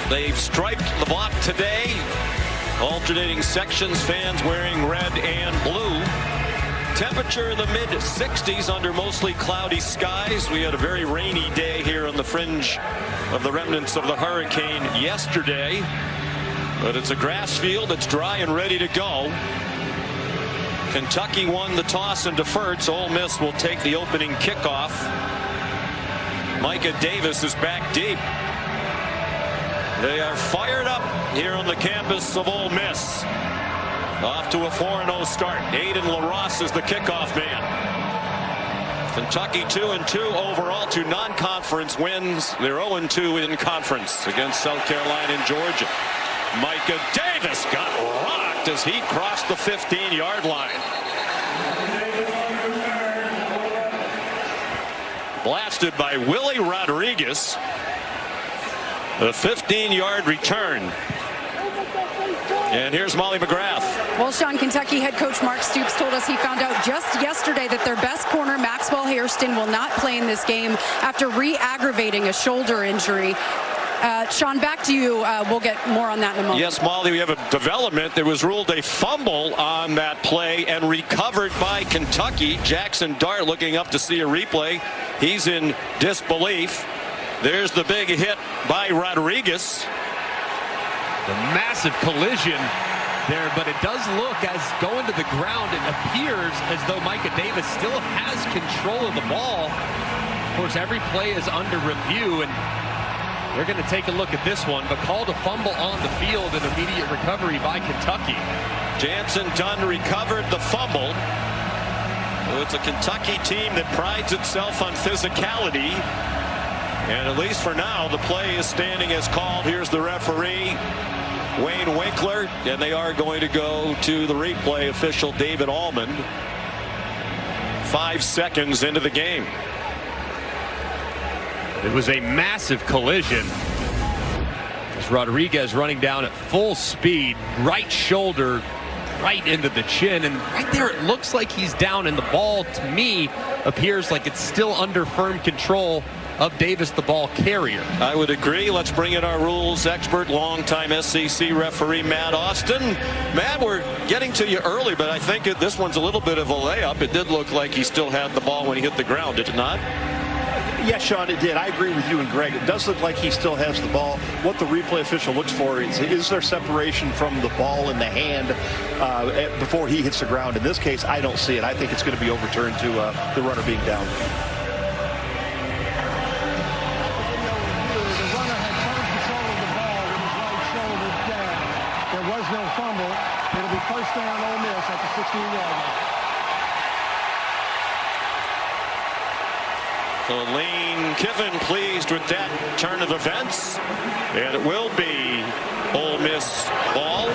They've striped the block today. Alternating sections, fans wearing red and blue. Temperature in the mid-60s under mostly cloudy skies. We had a very rainy day here on the fringe of the remnants of the hurricane yesterday. But it's a grass field that's dry and ready to go. Kentucky won the toss and deferred, so Ole Miss will take the opening kickoff. Micah Davis is back deep. They are fired up here on the campus of Ole Miss. Off to a 4-0 start. Aiden LaRosse is the kickoff man. Kentucky 2-2 overall, 2 non-conference wins. They're 0-2 in conference against South Carolina and Georgia. Micah Davis got rocked as he crossed the 15-yard line. Blasted by Willie Rodriguez. The 15-yard return. And here's Molly McGrath. Well, Sean, Kentucky head coach Mark Stoops told us he found out just yesterday that their best corner, Maxwell Hairston, will not play in this game after re-aggravating a shoulder injury. Sean, back to you. We'll get more on that in a moment. Yes, Molly, we have a development. There was ruled a fumble on that play and recovered by Kentucky. Jackson Dart looking up to see a replay. He's in disbelief. There's the big hit by Rodriguez. The massive collision there, but it does look, as going to the ground, it appears as though Micah Davis still has control of the ball. Of course, every play is under review, and they're going to take a look at this one, but called a fumble on the field and immediate recovery by Kentucky. Jansen Dunn recovered the fumble. So it's a Kentucky team that prides itself on physicality. And at least for now, the play is standing as called. Here's the referee, Wayne Winkler, and they are going to go to the replay official, David Allman. 5 seconds into the game. It was a massive collision. As Rodriguez running down at full speed, right shoulder right into the chin, and right there it looks like he's down, and the ball, to me, appears like it's still under firm control of Davis, the ball carrier. I would agree. Let's bring in our rules expert, longtime SEC referee Matt Austin. Matt, we're getting to you early, but I think this one's a little bit of a layup. It did look like he still had the ball when he hit the ground, did it not? Yes, Sean, it did. I agree with you and Greg. It does look like he still has the ball. What the replay official looks for is there separation from the ball in the hand before he hits the ground. In this case, I don't see it. I think it's going to be overturned to the runner being down. No fumble. It'll be first down Ole Miss at the 16-yard line. So Lane Kiffin pleased with that turn of events, and it will be Ole Miss ball.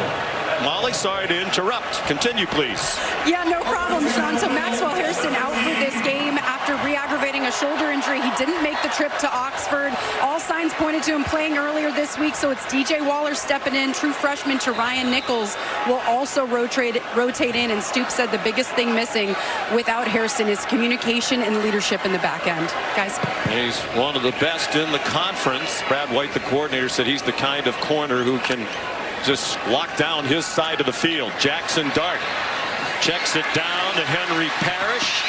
Molly, sorry to interrupt. Continue, please. Yeah, no problem, Sean. So Maxwell Hairston out for this game after re-aggravating a shoulder injury. He didn't make the trip to Oxford. All signs pointed to him playing earlier this week, so it's DJ Waller stepping in. True freshman Ryan Nichols will also rotate in, and Stoops said the biggest thing missing without Hairston is communication and leadership in the back end. Guys. He's one of the best in the conference. Brad White, the coordinator, said he's the kind of corner who can just lock down his side of the field. Jackson Dart checks it down to Henry Parrish,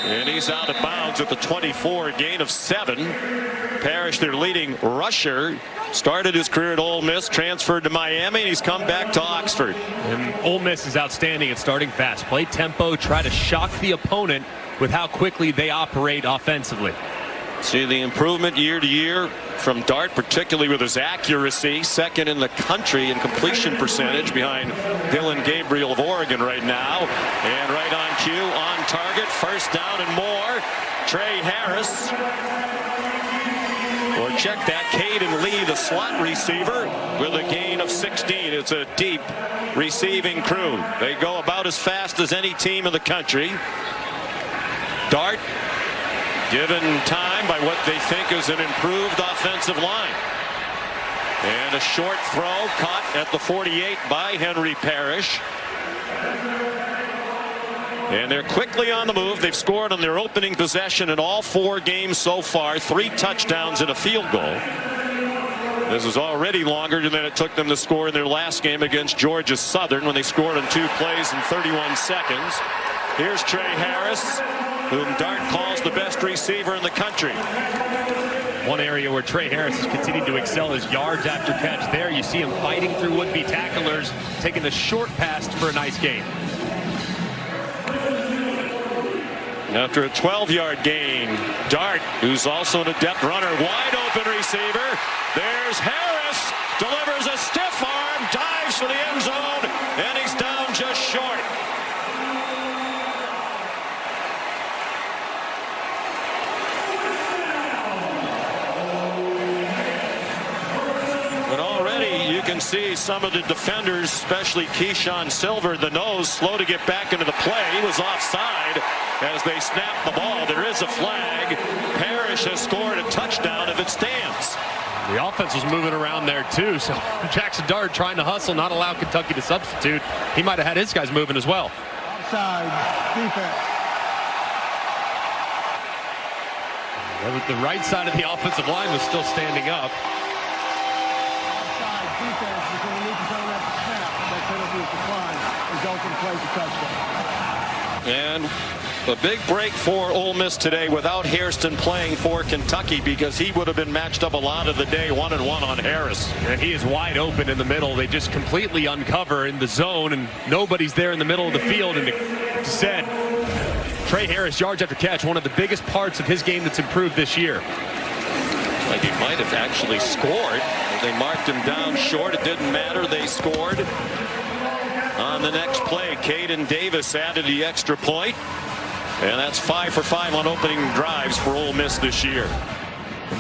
and he's out of bounds at the 24, a gain of 7. Parrish, their leading rusher, started his career at Ole Miss, transferred to Miami, and he's come back to Oxford. And Ole Miss is outstanding at starting fast. Play tempo, try to shock the opponent with how quickly they operate offensively. See the improvement year to year from Dart, particularly with his accuracy. Second in the country in completion percentage behind Dylan Gabriel of Oregon right now. And right on cue, on target, first down and more. Trey Harris. Or check that, Caden Lee, the slot receiver, with a gain of 16. It's a deep receiving crew. They go about as fast as any team in the country. Dart given time by what they think is an improved offensive line. And a short throw caught at the 48 by Henry Parrish. And they're quickly on the move. They've scored on their opening possession in all 4 games so far. 3 touchdowns and a field goal. This is already longer than it took them to score in their last game against Georgia Southern when they scored in 2 plays in 31 seconds. Here's Trey Harris, whom Dart calls the best receiver in the country. One area where Trey Harris has continued to excel is yards after catch. There you see him fighting through would-be tacklers, taking the short pass for a nice gain. After a 12-yard gain, Dart, who's also an adept runner, wide open receiver. There's Harris, delivers a stiff arm, dives for the end zone, and he's down just short. But already you can see some of the defenders, especially Keyshawn Silver, the nose, slow to get back into the play. He was offside as they snap the ball. There is a flag. Parrish has scored a touchdown if it stands. The offense was moving around there too, so Jackson Dart trying to hustle, not allow Kentucky to substitute. He might have had his guys moving as well. Offside defense. The right side of the offensive line was still standing up. Offside defense is going to need to turn that snap. That penalty is declined. Resulting plays a touchdown. And a big break for Ole Miss today without Hairston playing for Kentucky, because he would have been matched up a lot of the day 1-on-1 on Harris. And he is wide open in the middle. They just completely uncover in the zone, and nobody's there in the middle of the field. And it said, Trey Harris, yards after catch, one of the biggest parts of his game that's improved this year. Like he might have actually scored. They marked him down short. It didn't matter. They scored. On the next play, Caden Davis added the extra point. And that's 5 for 5 on opening drives for Ole Miss this year.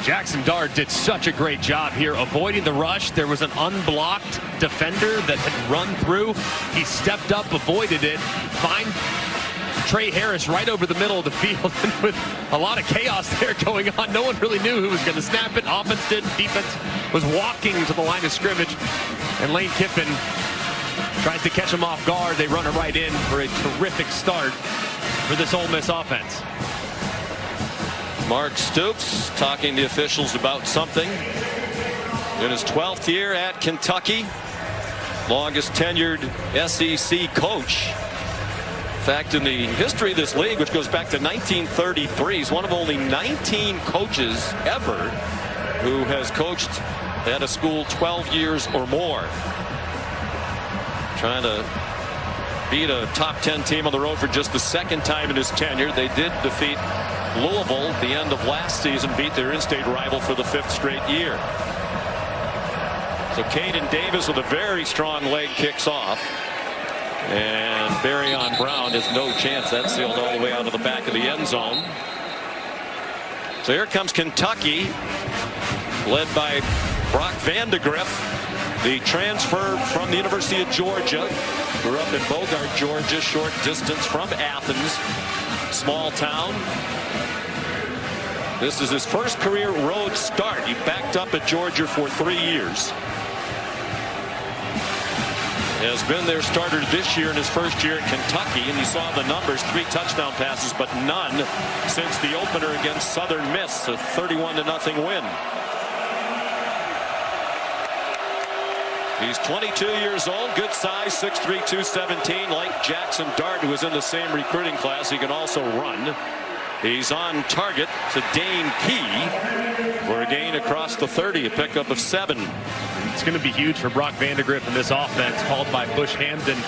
Jackson Dart did such a great job here avoiding the rush. There was an unblocked defender that had run through. He stepped up, avoided it, find Trey Harris right over the middle of the field. And with a lot of chaos there going on, no one really knew who was going to snap it. Offense did, defense was walking to the line of scrimmage. And Lane Kiffin tries to catch him off guard. They run it right in for a terrific start for this Ole Miss offense. Mark Stoops talking to officials about something. In his 12th year at Kentucky, longest tenured SEC coach. In fact, in the history of this league, which goes back to 1933, he's one of only 19 coaches ever who has coached at a school 12 years or more. Trying to beat a top 10 team on the road for just the second time in his tenure. They did defeat Louisville at the end of last season, beat their in-state rival for the 5th straight year. So Caden Davis with a very strong leg kicks off. And Barryon Brown has no chance. That's sailed all the way out of the back of the end zone. So here comes Kentucky, led by Brock Vandegrift, the transfer from the University of Georgia. Grew up in Bogart, Georgia, short distance from Athens, small town. This is his first career road start. He backed up at Georgia for 3 years. Has been their starter this year in his first year at Kentucky, and you saw the numbers, 3 touchdown passes, but none since the opener against Southern Miss, a 31-0 win. He's 22 years old, good size, 6'3", 217, like Jackson Dart, who was in the same recruiting class. He can also run. He's on target to Dane Key for a gain across the 30, a pickup of 7. It's going to be huge for Brock Vandegrift in this offense, called by Bush Hamden,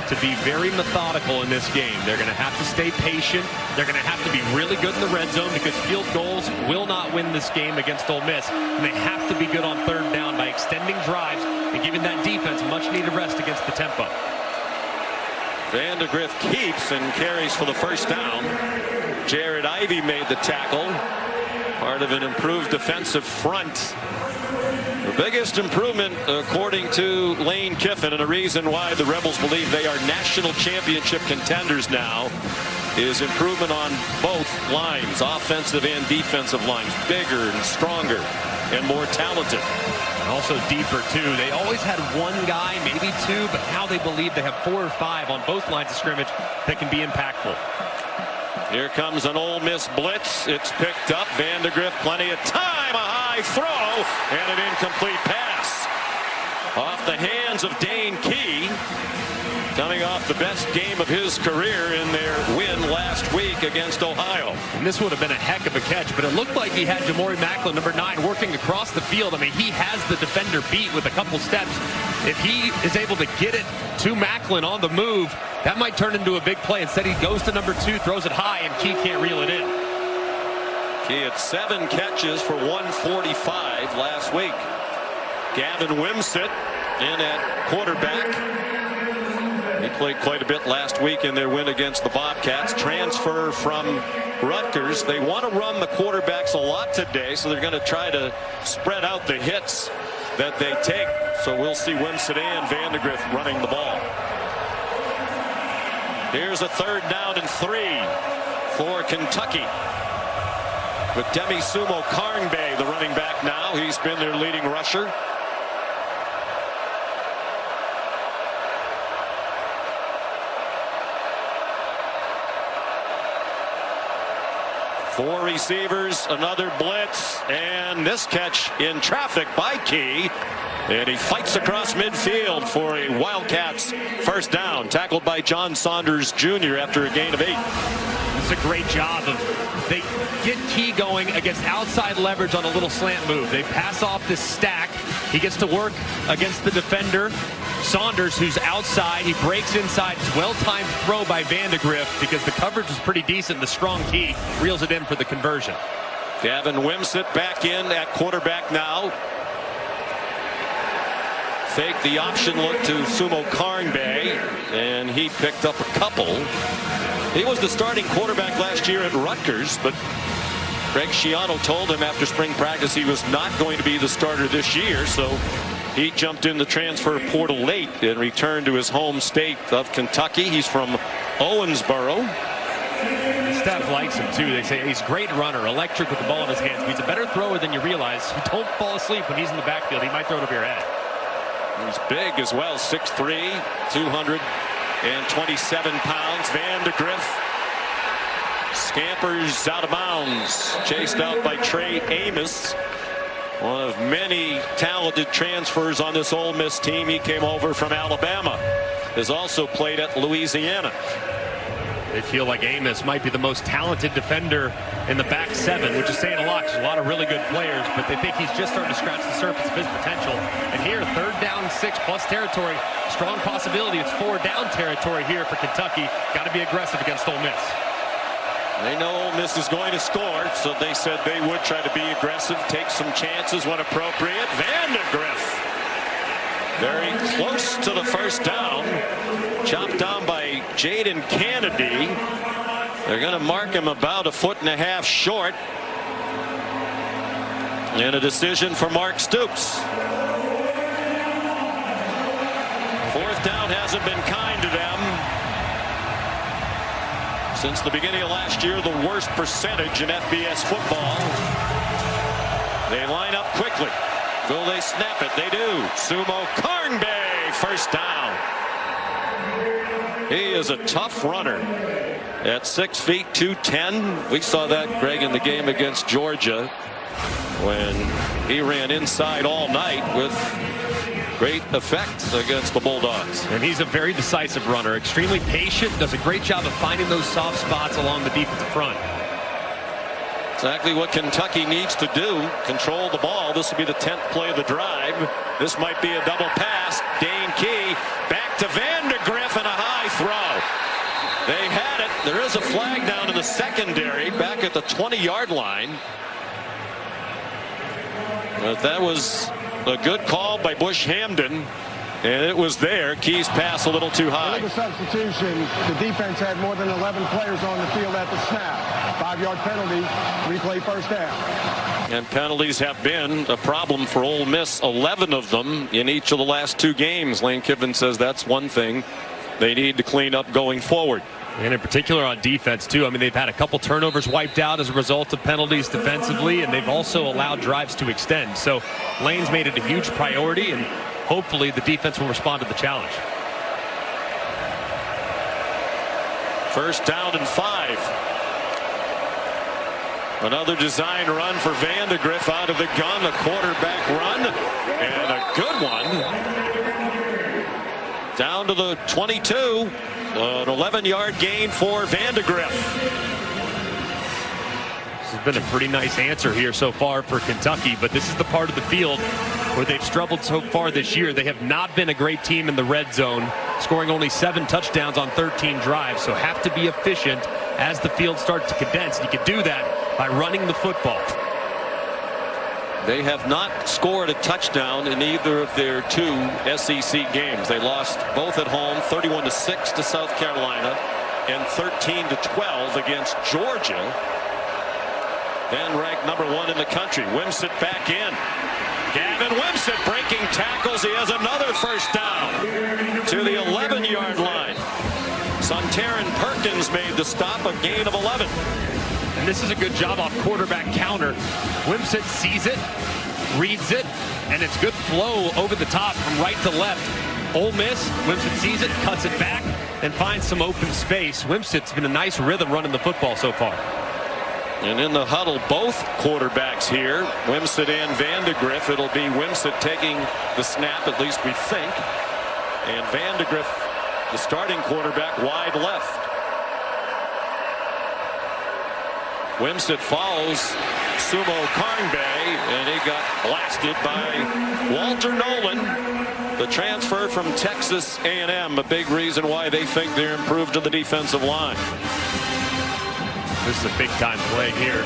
to be very methodical in this game. They're going to have to stay patient. They're going to have to be really good in the red zone, because field goals will not win this game against Ole Miss. And they have to be good on 3rd down by extending drives and giving that defense much needed rest against the tempo. Vandegrift keeps and carries for the first down. Jared Ivey made the tackle, part of an improved defensive front. The biggest improvement, according to Lane Kiffin, and a reason why the Rebels believe they are national championship contenders now, is improvement on both lines, offensive and defensive lines. Bigger and stronger and more talented. And also deeper, too. They always had one guy, maybe 2, but now they believe they have 4 or 5 on both lines of scrimmage that can be impactful. Here comes an Ole Miss blitz. It's picked up. Vandegrift, plenty of time. A high throw. and an incomplete pass. Off the hands of Dane Key, coming off the best game of his career in their win last week against Ohio. And this would have been a heck of a catch, but it looked like he had Jamori Macklin, number 9, working across the field. I mean, he has the defender beat with a couple steps. If he is able to get it to Macklin on the move, that might turn into a big play. Instead, he goes to number 2, throws it high, and Key can't reel it in. He had 7 catches for 145 last week. Gavin Wimsett in at quarterback. He played quite a bit last week in their win against the Bobcats. Transfer from Rutgers. They want to run the quarterbacks a lot today, so they're going to try to spread out the hits that they take. So we'll see Wimsett and Vandegrift running the ball. Here's a 3rd down and 3 for Kentucky. With Demi Sumo Karngbe, the running back now. He's been their leading rusher. Four receivers, another blitz, and this catch in traffic by Key. And he fights across midfield for a Wildcats first down. Tackled by John Saunders Jr. after a gain of 8. It's a great job they get Key going against outside leverage on a little slant move. They pass off this stack. He gets to work against the defender, Saunders, who's outside. He breaks inside. It's well-timed throw by Vandegrift because the coverage is pretty decent. The strong Key reels it in for the conversion. Gavin Wimsett back in at quarterback now. Fake the option look to Sumo Karngbe, and he picked up a couple. He was the starting quarterback last year at Rutgers, but Greg Schiano told him after spring practice he was not going to be the starter this year, so he jumped in the transfer portal late and returned to his home state of Kentucky. He's from Owensboro. The staff likes him too. They say he's a great runner, electric with the ball in his hands. He's a better thrower than you realize. Don't fall asleep when he's in the backfield. He might throw it over your head. He's big as well, 6'3", 227 pounds. Vandegrift scampers out of bounds, chased out by Trey Amos, one of many talented transfers on this Ole Miss team. He came over from Alabama, has also played at Louisiana. They feel like Amos might be the most talented defender in the back 7, which is saying a lot. There's a lot of really good players, but they think he's just starting to scratch the surface of his potential. And here, 3rd down, 6 plus territory. Strong possibility. It's 4 down territory here for Kentucky. Got to be aggressive against Ole Miss. They know Ole Miss is going to score, so they said they would try to be aggressive, take some chances when appropriate. Vandegrift very close to the first down. Chopped down by Jaden Kennedy. They're going to mark him about 1.5 feet short. And a decision for Mark Stoops. 4th down hasn't been kind to them. Since the beginning of last year, the worst percentage in FBS football. They line up quickly. Will they snap it? They do. Sumo Karngbe, first down. He is a tough runner at 6 feet 210. We saw that, Greg, in the game against Georgia when he ran inside all night with great effect against the Bulldogs. And he's a very decisive runner, extremely patient, does a great job of finding those soft spots along the defensive front. Exactly what Kentucky needs to do, control the ball. This will be the 10th play of the drive. This might be a double pass. Dane Key back to Vandegrift and a high throw. They had it. There is a flag down in the secondary back at the 20-yard line. But that was a good call by Bush Hamden, and it was there. Key's pass a little too high. With the substitution, the defense had more than 11 players on the field at the snap. 5-yard penalty, replay first down. And penalties have been a problem for Ole Miss, 11 of them in each of the last 2 games. Lane Kiffin says that's one thing they need to clean up going forward. And in particular on defense, too. I mean, they've had a couple turnovers wiped out as a result of penalties defensively, and they've also allowed drives to extend. So Lane's made it a huge priority, and hopefully the defense will respond to the challenge. First down and 5. Another design run for Vandegrift out of the gun, a quarterback run, and a good one. Down to the 22, an 11-yard gain for Vandegrift. This has been a pretty nice answer here so far for Kentucky, but this is the part of the field where they've struggled so far this year. They have not been a great team in the red zone, scoring only 7 touchdowns on 13 drives, so have to be efficient as the field starts to condense. You can do that by running the football. They have not scored a touchdown in either of their 2 SEC games. They lost both at home, 31-6 to South Carolina and 13-12 against Georgia. Then ranked number 1 in the country. Wimsatt back in. Gavin Wimsatt breaking tackles. He has another first down to the 11-yard line. Sontaran Perkins made the stop, a gain of 11. And this is a good job off quarterback counter. Wimsatt sees it, reads it, and it's good flow over the top from right to left. Ole Miss, Wimsatt sees it, cuts it back, and finds some open space. Wimsatt's been a nice rhythm running the football so far. And in the huddle, both quarterbacks here, Wimsatt and Vandegrift. It'll be Wimsatt taking the snap, at least we think. And Vandegrift, the starting quarterback, wide left. Wimsatt follows Sumo Karngbae, and he got blasted by Walter Nolan, the transfer from Texas A&M. A big reason why they think they're improved to the defensive line. This is a big-time play here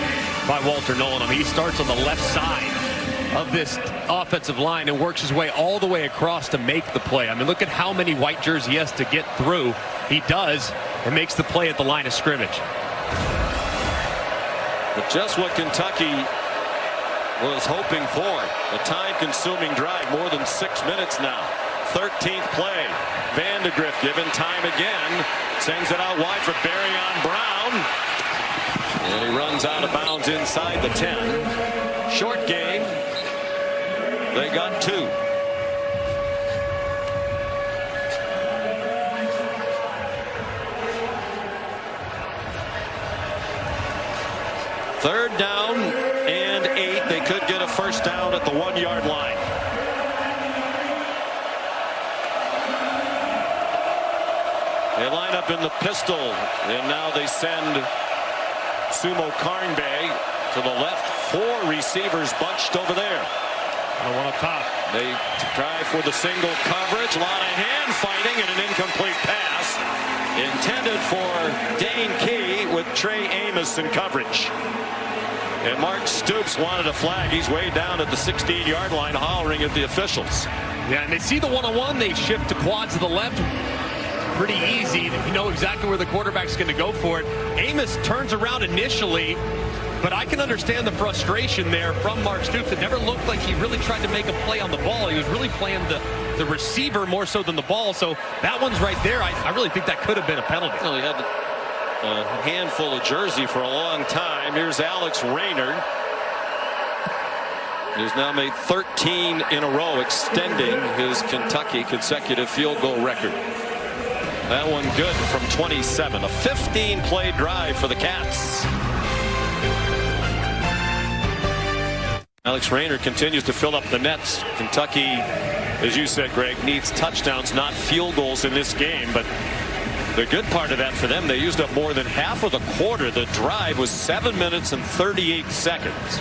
by Walter Nolan. I mean, he starts on the left side of this offensive line and works his way all the way across to make the play. I mean, look at how many white jerseys he has to get through. He does, and makes the play at the line of scrimmage. But just what Kentucky was hoping for. A time-consuming drive, more than 6 minutes now. 13th play. Vandegrift given time again. Sends it out wide for Barryon Brown. And he runs out of bounds inside the 10. Short game. They got 2. Third down and 8. They could get a first down at the 1-yard line. They line up in the pistol, and now they send Sumo Karngbae to the left. 4 receivers bunched over there. One up top. They try for the single coverage. A lot of hand fighting and an incomplete pass intended for Dane Key with Trey Amos in coverage. And Mark Stoops wanted a flag. He's way down at the 16-yard line hollering at the officials. Yeah, and they see the one-on-one. They shift to quad to the left. Pretty easy. You know exactly where the quarterback's going to go for it. Amos turns around initially, but I can understand the frustration there from Mark Stoops. It never looked like he really tried to make a play on the ball. He was really playing the receiver more so than the ball. So that one's right there. I really think that could have been a penalty. Well, he had a handful of jersey for a long time. Here's Alex Rayner. He's now made 13 in a row, extending his Kentucky consecutive field goal record. That one good from 27. A 15-play drive for the Cats. Alex Rayner continues to fill up the nets. Kentucky, as you said, Greg, needs touchdowns, not field goals in this game. But the good part of that for them, they used up more than half of the quarter. The drive was 7 minutes and 38 seconds.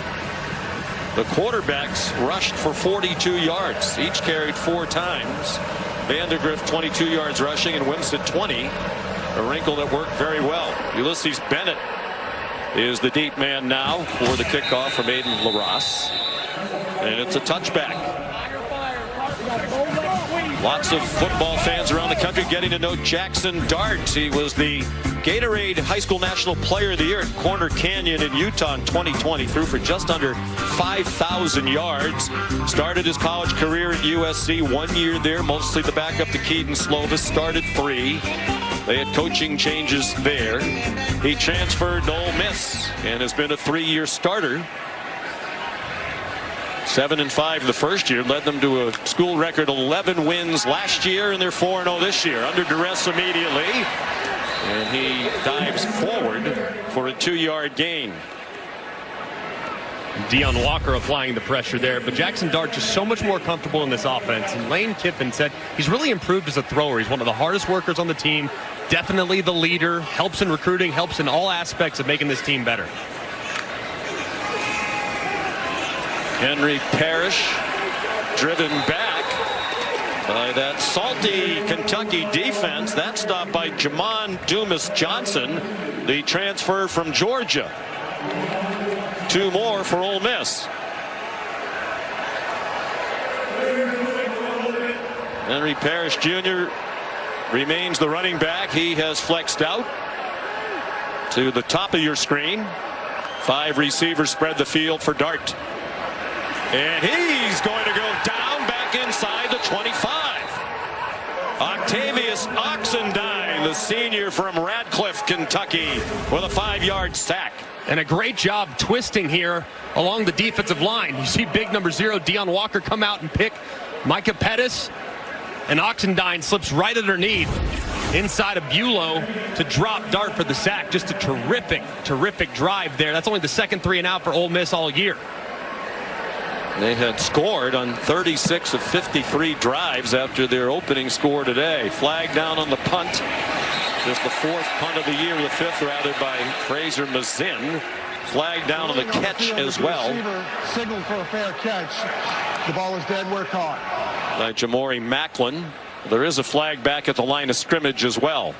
The quarterbacks rushed for 42 yards. Each carried 4 times. Vandegrift 22 yards rushing and Wimsatt 20. A wrinkle that worked very well. Ulysses Bennett is the deep man now for the kickoff from Aiden LaRosse. And it's a touchback. Lots of football fans around the country getting to know Jackson Dart. He was the Gatorade High School National Player of the Year at Corner Canyon in Utah in 2020. Threw for just under 5,000 yards. Started his college career at USC. 1 year there, mostly the backup to Keaton Slovis. Started 3. They had coaching changes there. He transferred to Ole Miss and has been a 3-year starter. 7-5 the first year, led them to a school record 11 wins last year, and they're 4-0 this year. Under duress immediately, and he dives forward for a 2-yard gain. Deion Walker applying the pressure there, but Jackson Dart just so much more comfortable in this offense. And Lane Kiffin said he's really improved as a thrower. He's one of the hardest workers on the team, definitely the leader, helps in recruiting, helps in all aspects of making this team better. Henry Parrish driven back by that salty Kentucky defense. That stopped by Jamon Dumas-Johnson, the transfer from Georgia. 2 more for Ole Miss. Henry Parrish Jr. remains the running back. He has flexed out to the top of your screen. 5 receivers spread the field for Dart. And he's going to go down back inside the 25. Octavius Oxendine, the senior from Radcliffe, Kentucky, with a 5-yard sack. And a great job twisting here along the defensive line. You see big number 0, Deion Walker, come out and pick Micah Pettis. And Oxendine slips right underneath inside of Bulow to drop Dart for the sack. Just a terrific drive there. That's only the second 3 and out for Ole Miss all year. They had scored on 36 of 53 drives after their opening score today. Flag down on the punt. Just the 4th punt of the year, the 5th rather, by Fraser Mazin. Flag down on the catch as well. Signaled for a fair catch. The ball is dead where caught. By Jamori Macklin. There is a flag back at the line of scrimmage as well.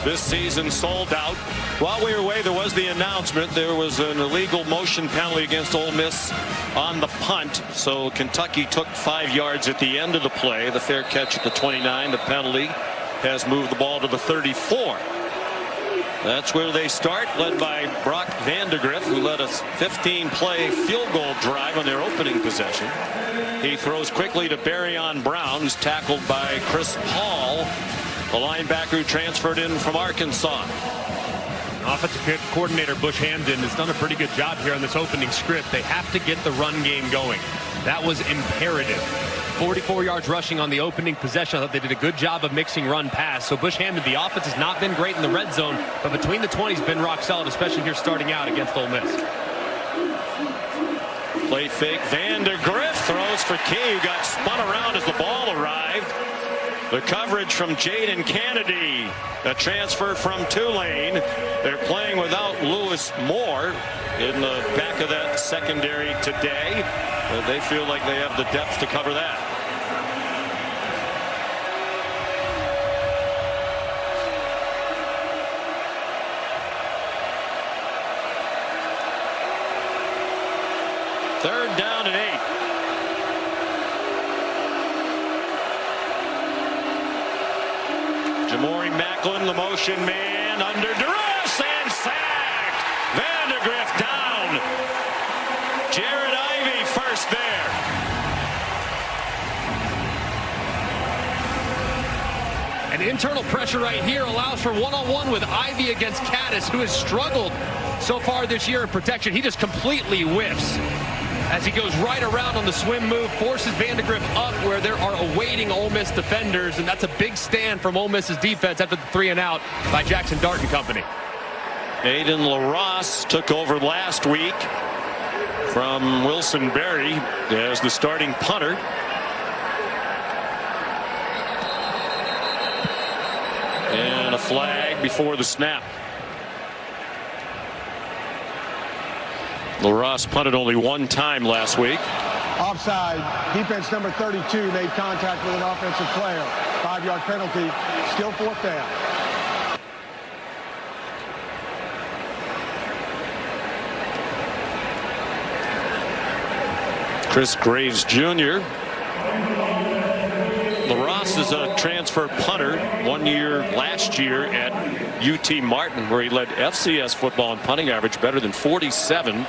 This season sold out. While we were away, there was the announcement there was an illegal motion penalty against Ole Miss on the punt. So Kentucky took 5 yards at the end of the play. The fair catch at the 29. The penalty has moved the ball to the 34. That's where they start, led by Brock Vandegrift, who led a 15-play field goal drive on their opening possession. He throws quickly to Barryon Brown, who's tackled by Chris Paul, the linebacker who transferred in from Arkansas. Offensive coordinator Bush Hamden has done a pretty good job here on this opening script. They have to get the run game going. That was imperative. 44 yards rushing on the opening possession. I thought they did a good job of mixing run pass. So Bush Hamden, the offense has not been great in the red zone, but between the 20s been rock solid, especially here starting out against Ole Miss. Play fake. Vandegrift throws for Key, who got spun around as the ball arrived. The coverage from Jaden Kennedy, a transfer from Tulane. They're playing without Lewis Moore in the back of that secondary today. They feel like they have the depth to cover that. Third down and 8. Jamori Macklin, the motion man, under duress and sacked. Vandegrift down. Jared Ivey first there. And internal pressure right here allows for one-on-one with Ivey against Caddis, who has struggled so far this year in protection. He just completely whiffs as he goes right around on the swim move, forces Vandegrift up where there are awaiting Ole Miss defenders, and that's a big stand from Ole Miss's defense after the 3 and out by Jackson Dart and company. Aiden LaRosse took over last week from Wilson Berry as the starting punter. And a flag before the snap. LaRosse punted only 1 time last week. Offside. Defense number 32 made contact with an offensive player. 5-yard penalty. Still 4th down. Chris Graves Jr. LaRosse is a transfer punter. 1 year last year at UT Martin, where he led FCS football in punting average better than 47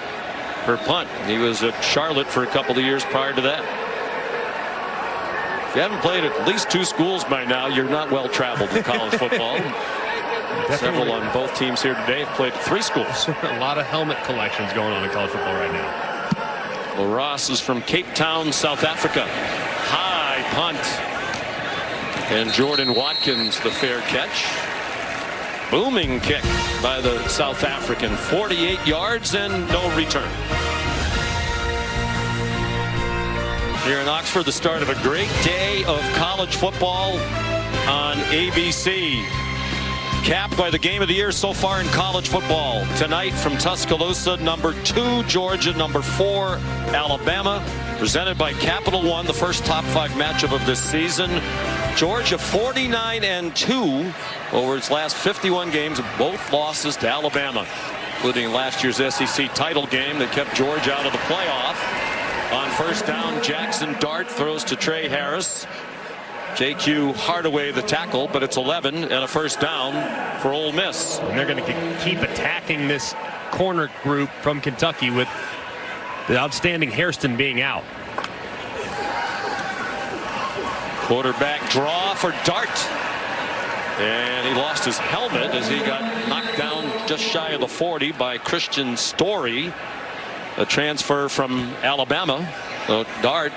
per punt. He was at Charlotte for a couple of years prior to that. If you haven't played at least 2 schools by now, you're not well traveled in college football. Several on both teams here today have played at 3 schools. A lot of helmet collections going on in college football right now. Well, Ross is from Cape Town, South Africa. High punt. And Jordan Watkins the fair catch. Booming kick by the South African. 48 yards and no return. Here in Oxford, the start of a great day of college football on ABC. Capped by the game of the year so far in college football. Tonight from Tuscaloosa, number 2 Georgia, number 4 Alabama. Presented by Capital One, the first top 5 matchup of this season. Georgia 49-2 over its last 51 games, both losses to Alabama, including last year's SEC title game that kept Georgia out of the playoff. On first down, Jackson Dart throws to Trey Harris. J.Q. Hardaway the tackle, but it's 11 and a first down for Ole Miss. And they're going to keep attacking this corner group from Kentucky with the outstanding Hairston being out. Quarterback draw for Dart. And he lost his helmet as he got knocked down just shy of the 40 by Christian Story, a transfer from Alabama. So Dart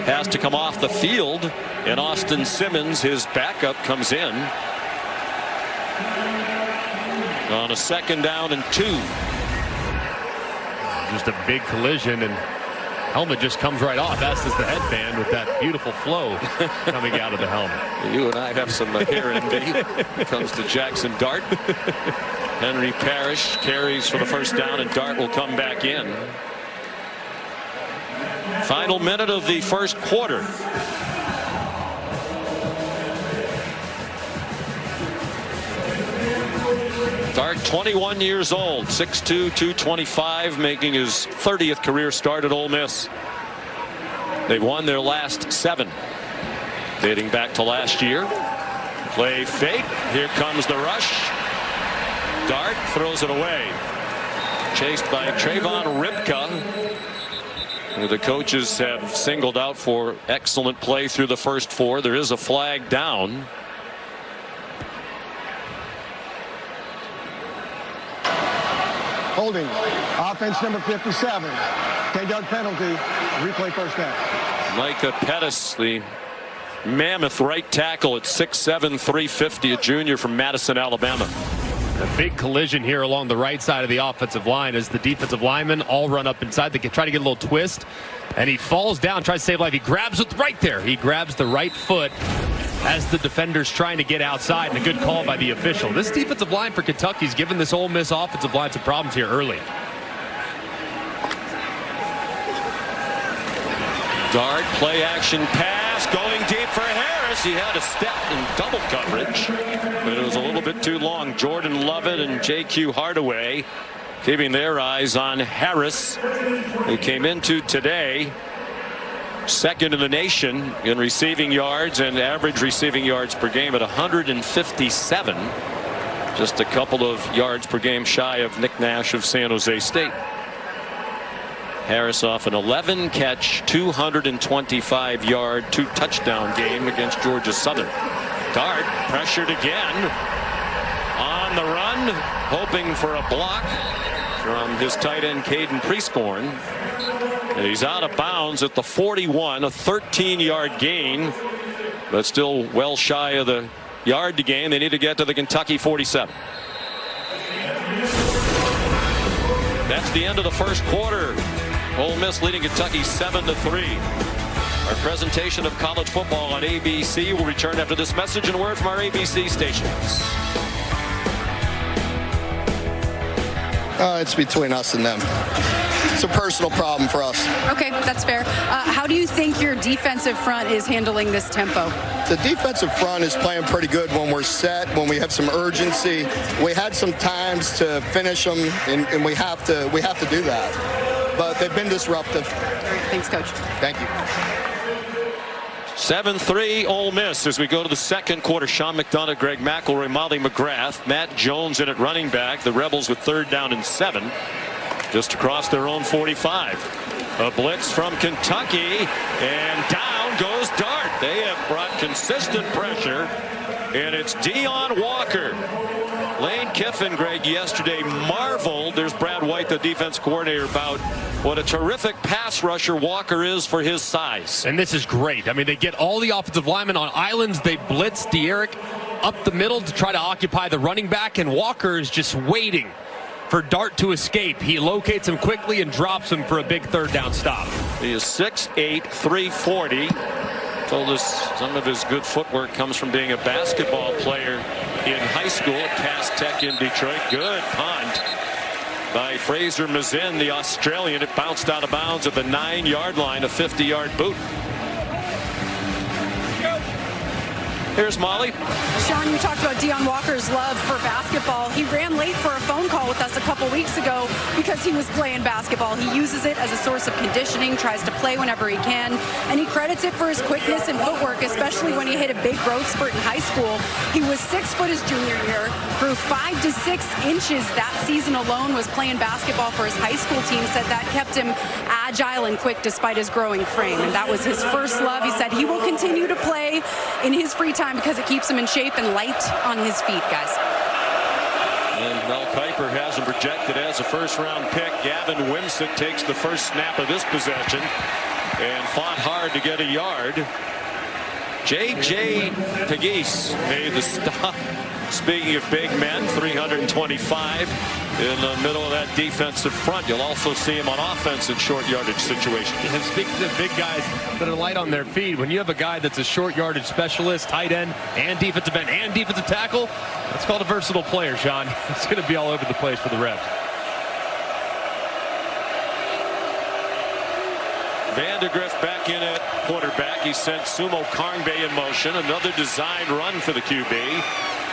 has to come off the field, and Austin Simmons, his backup, comes in on a 2nd down and 2. Just a big collision, and helmet just comes right off, as does the headband with that beautiful flow coming out of the helmet. You and I have some hair envy. Comes to Jackson Dart. Henry Parrish carries for the first down, and Dart will come back in. Final minute of the first quarter. Dart, 21 years old, 6'2", 225, making his 30th career start at Ole Miss. They've won their last 7, dating back to last year. Play fake. Here comes the rush. Dart throws it away. Chased by Trayvon Ripka, who the coaches have singled out for excellent play through the first 4. There is a flag down. Holding. Offense number 57. 10-yard penalty. Replay first down. Micah Pettis, the mammoth right tackle at 6'7", 350, a junior from Madison, Alabama. A big collision here along the right side of the offensive line as the defensive linemen all run up inside. They try to get a little twist, and he falls down, tries to save life. He grabs it right there. He grabs the right foot as the defender's trying to get outside, and a good call by the official. This defensive line for Kentucky's given this Ole Miss offensive line some problems here early. Dart, play action pass, going deep for Harris. He had a step in double coverage, but it was a little bit too long. Jordan Lovett and J.Q. Hardaway keeping their eyes on Harris, who came into today 2nd in the nation in receiving yards and average receiving yards per game at 157. Just a couple of yards per game shy of Nick Nash of San Jose State. Harris off an 11-catch, 225-yard, 2-touchdown game against Georgia Southern. Dart pressured again on the run, hoping for a block from his tight end Caden Prescorn. And he's out of bounds at the 41, a 13-yard gain, but still well shy of the yard to gain. They need to get to the Kentucky 47. That's the end of the first quarter. Ole Miss leading Kentucky 7-3. Our presentation of college football on ABC will return after this message and word from our ABC stations. It's between us and them. It's a personal problem for us. Okay, that's fair. How do you think your defensive front is handling this tempo? The defensive front is playing pretty good when we're set, when we have some urgency. We had some times to finish them, and we have to do that. But they've been disruptive. Thanks, Coach. Thank you. 7-3 Ole Miss as we go to the second quarter. Sean McDonough, Greg McElroy, Molly McGrath, Matt Jones in at running back. The Rebels with 3rd down and 7. Just across their own 45. A blitz from Kentucky, and down goes Dart. They have brought consistent pressure, and it's Deion Walker Lane Kiffin, Greg, yesterday marveled. There's Brad White, the defense coordinator, about what a terrific pass rusher Walker is for his size. And this is great. I mean, they get all the offensive linemen on islands. They blitz De'Eric up the middle to try to occupy the running back, and Walker is just waiting for Dart to escape. He locates him quickly and drops him for a big third down stop. He is 6'8", 340. Told us some of his good footwork comes from being a basketball player in high school at Cass Tech in Detroit. Good punt by Fraser Mazin, the Australian. It bounced out of bounds at the 9-yard line, a 50-yard boot. Here's Molly. Sean, you talked about Deion Walker's love for basketball. He ran late for a phone call with us a couple weeks ago because he was playing basketball. He uses it as a source of conditioning, tries to play whenever he can, and he credits it for his quickness and footwork, especially when he hit a big growth spurt in high school. He was 6 foot his junior year, grew 5 to 6 inches that season alone, was playing basketball for his high school team, said that kept him agile and quick despite his growing frame, and that was his first love. He said he will continue to play in his free time because it keeps him in shape and light on his feet, guys. And Mel Kiper has him projected as a first-round pick. Gavin Wimsatt takes the first snap of this possession and fought hard to get a yard. J.J. Pegues made the stop. Speaking of big men, 325 in the middle of that defensive front. You'll also see him on offense in short yardage situations. And speaking of big guys that are light on their feet, when you have a guy that's a short yardage specialist, tight end, and defensive end, and defensive tackle, that's called a versatile player, Sean. It's going to be all over the place for the reps. Vandegrift back in at quarterback. He sent Sumo Karngbe in motion. Another designed run for the QB.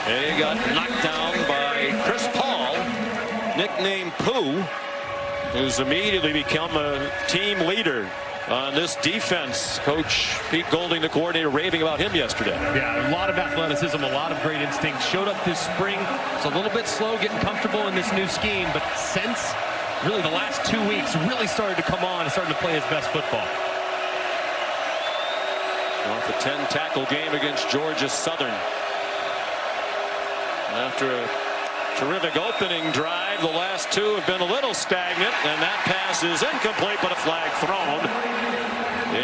And he got knocked down by Chris Paul, nicknamed Pooh, who's immediately become a team leader on this defense. Coach Pete Golding, the coordinator, raving about him yesterday. Yeah, a lot of athleticism, a lot of great instinct. Showed up this spring. It's a little bit slow getting comfortable in this new scheme, but since really the last 2 weeks, really started to come on and starting to play his best football. Off a 10-tackle game against Georgia Southern. After a terrific opening drive, the last two have been a little stagnant, and that pass is incomplete, but a flag thrown.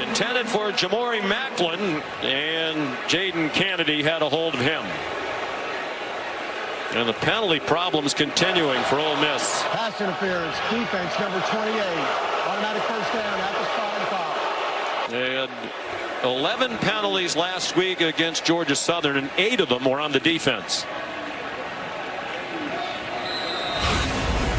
Intended for Jamori Macklin, and Jaden Kennedy had a hold of him. And the penalty problems continuing for Ole Miss. Pass interference, defense number 28. Automatic first down at the spot and foul. They had 11 penalties last week against Georgia Southern, and 8 of them were on the defense.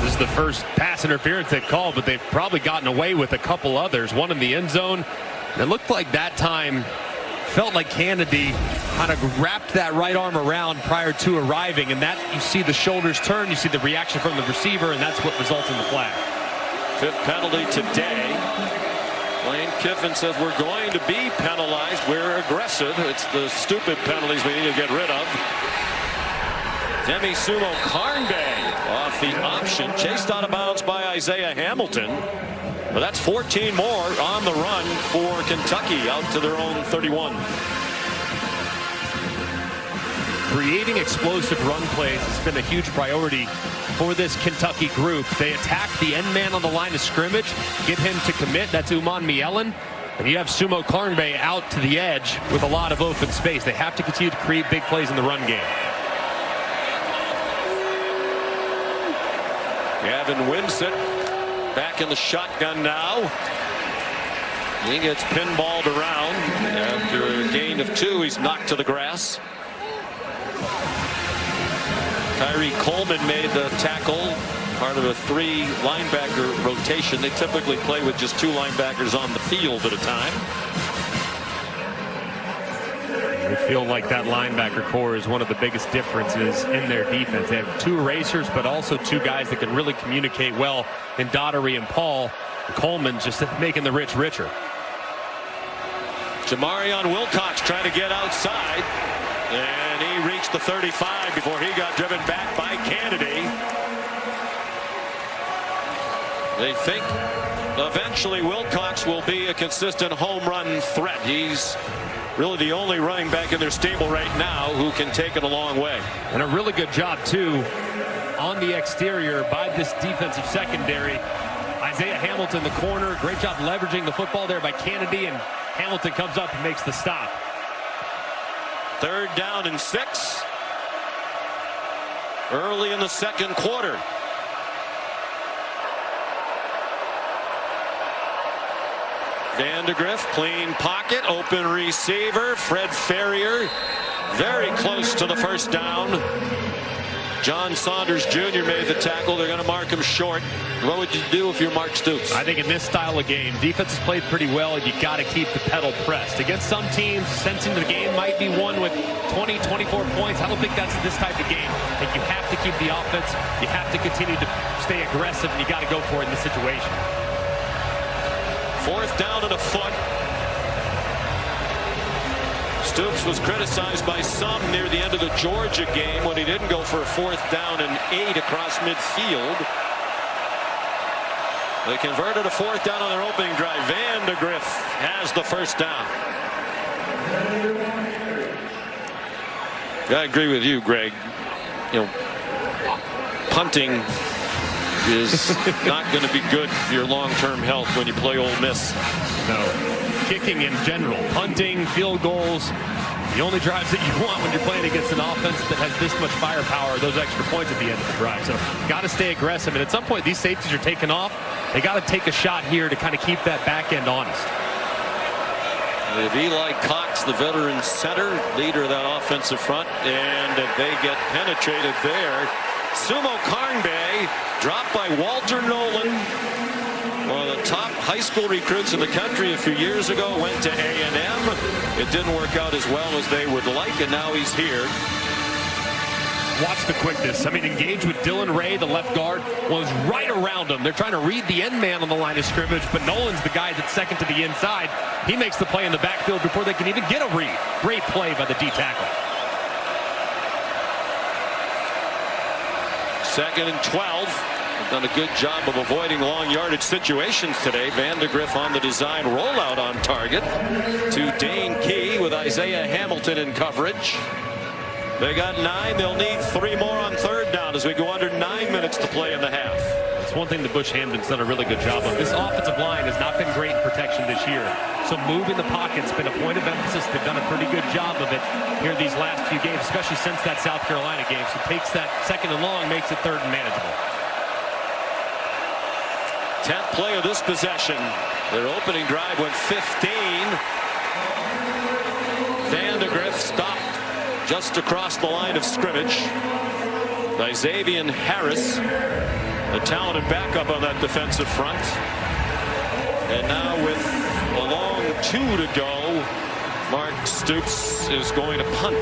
This is the first pass interference they've called, but they've probably gotten away with a couple others. One in the end zone. And it looked like that time felt like Kennedy kind of wrapped that right arm around prior to arriving, and that you see the shoulders turn, you see the reaction from the receiver, and that's what results in the flag. 5th penalty today. Lane Kiffin says we're going to be penalized. We're aggressive. It's the stupid penalties we need to get rid of. Demi Sumo Karngbe off the option, chased out of bounds by Isaiah Hamilton. But that's 14 more on the run for Kentucky out to their own 31. Creating explosive run plays has been a huge priority for this Kentucky group. They attack the end man on the line of scrimmage, get him to commit. That's Uman Mielen. And you have Sumo Karngbe out to the edge with a lot of open space. They have to continue to create big plays in the run game. Gavin Wimsatt back in the shotgun now. He gets pinballed around. After a gain of 2, he's knocked to the grass. Tyree Coleman made the tackle, part of a 3-linebacker rotation. They typically play with just 2 linebackers on the field at a time. They feel like that linebacker core is one of the biggest differences in their defense. They have 2 erasers, but also 2 guys that can really communicate well in Daughtery and Paul. Coleman just making the rich richer. Jamarion Wilcox trying to get outside, and he reached the 35 before he got driven back by Kennedy. They think eventually Wilcox will be a consistent home run threat. He's really the only running back in their stable right now who can take it a long way. And a really good job, too, on the exterior by this defensive secondary. Isaiah Hamilton, the corner, great job leveraging the football there by Kennedy, and Hamilton comes up and makes the stop. 3rd down and 6. Early in the second quarter. Vandegrift, clean pocket, open receiver. Fred Ferrier, very close to the first down. John Saunders Jr. made the tackle. They're going to mark him short. What would you do if you're Mark Stoops? I think in this style of game, defense has played pretty well, and you got to keep the pedal pressed. Against some teams, sensing the game might be won with 20, 24 points. I don't think that's this type of game. I think you have to keep the offense. You have to continue to stay aggressive, and you got to go for it in this situation. 4th down and a foot. Stoops was criticized by some near the end of the Georgia game when he didn't go for a 4th down and 8 across midfield. They converted a 4th down on their opening drive. Vandegrift has the first down. I agree with you, Greg. You know, punting is not going to be good for your long-term health when you play Ole Miss. No. Kicking in general, punting, field goals, the only drives that you want when you're playing against an offense that has this much firepower are those extra points at the end of the drive. So got to stay aggressive, and at some point these safeties are taking off. They got to take a shot here to kind of keep that back end honest. If Eli Cox, the veteran center, leader of that offensive front, and they get penetrated there. Sumo Karnbe dropped by Walter Nolan, one of the top high school recruits in the country a few years ago. Went to A&M. It didn't work out as well as they would like, and now he's here. Watch the quickness. I mean, engage with Dylan Ray, the left guard, was right around him. They're trying to read the end man on the line of scrimmage, but Nolan's the guy that's second to the inside. He makes the play in the backfield before they can even get a read. Great play by the D tackle. 2nd and 12. They've done a good job of avoiding long yardage situations today. Vandegrift on the design rollout on target to Dane Key with Isaiah Hamilton in coverage. They got 9. They'll need 3 more on 3rd down as we go under 9 minutes to play in the half. It's one thing that Bush Hamden's done a really good job of. This offensive line has not been great in protection this year. So moving the pocket's been a point of emphasis. They've done a pretty good job of it here these last few games, especially since that South Carolina game. So takes that 2nd and long, makes it 3rd and manageable. 10th play of this possession. Their opening drive went 15. Vandegrift stopped just across the line of scrimmage by Xavier Harris, a talented backup on that defensive front. And now with a long 2 to go, Mark Stoops is going to punt.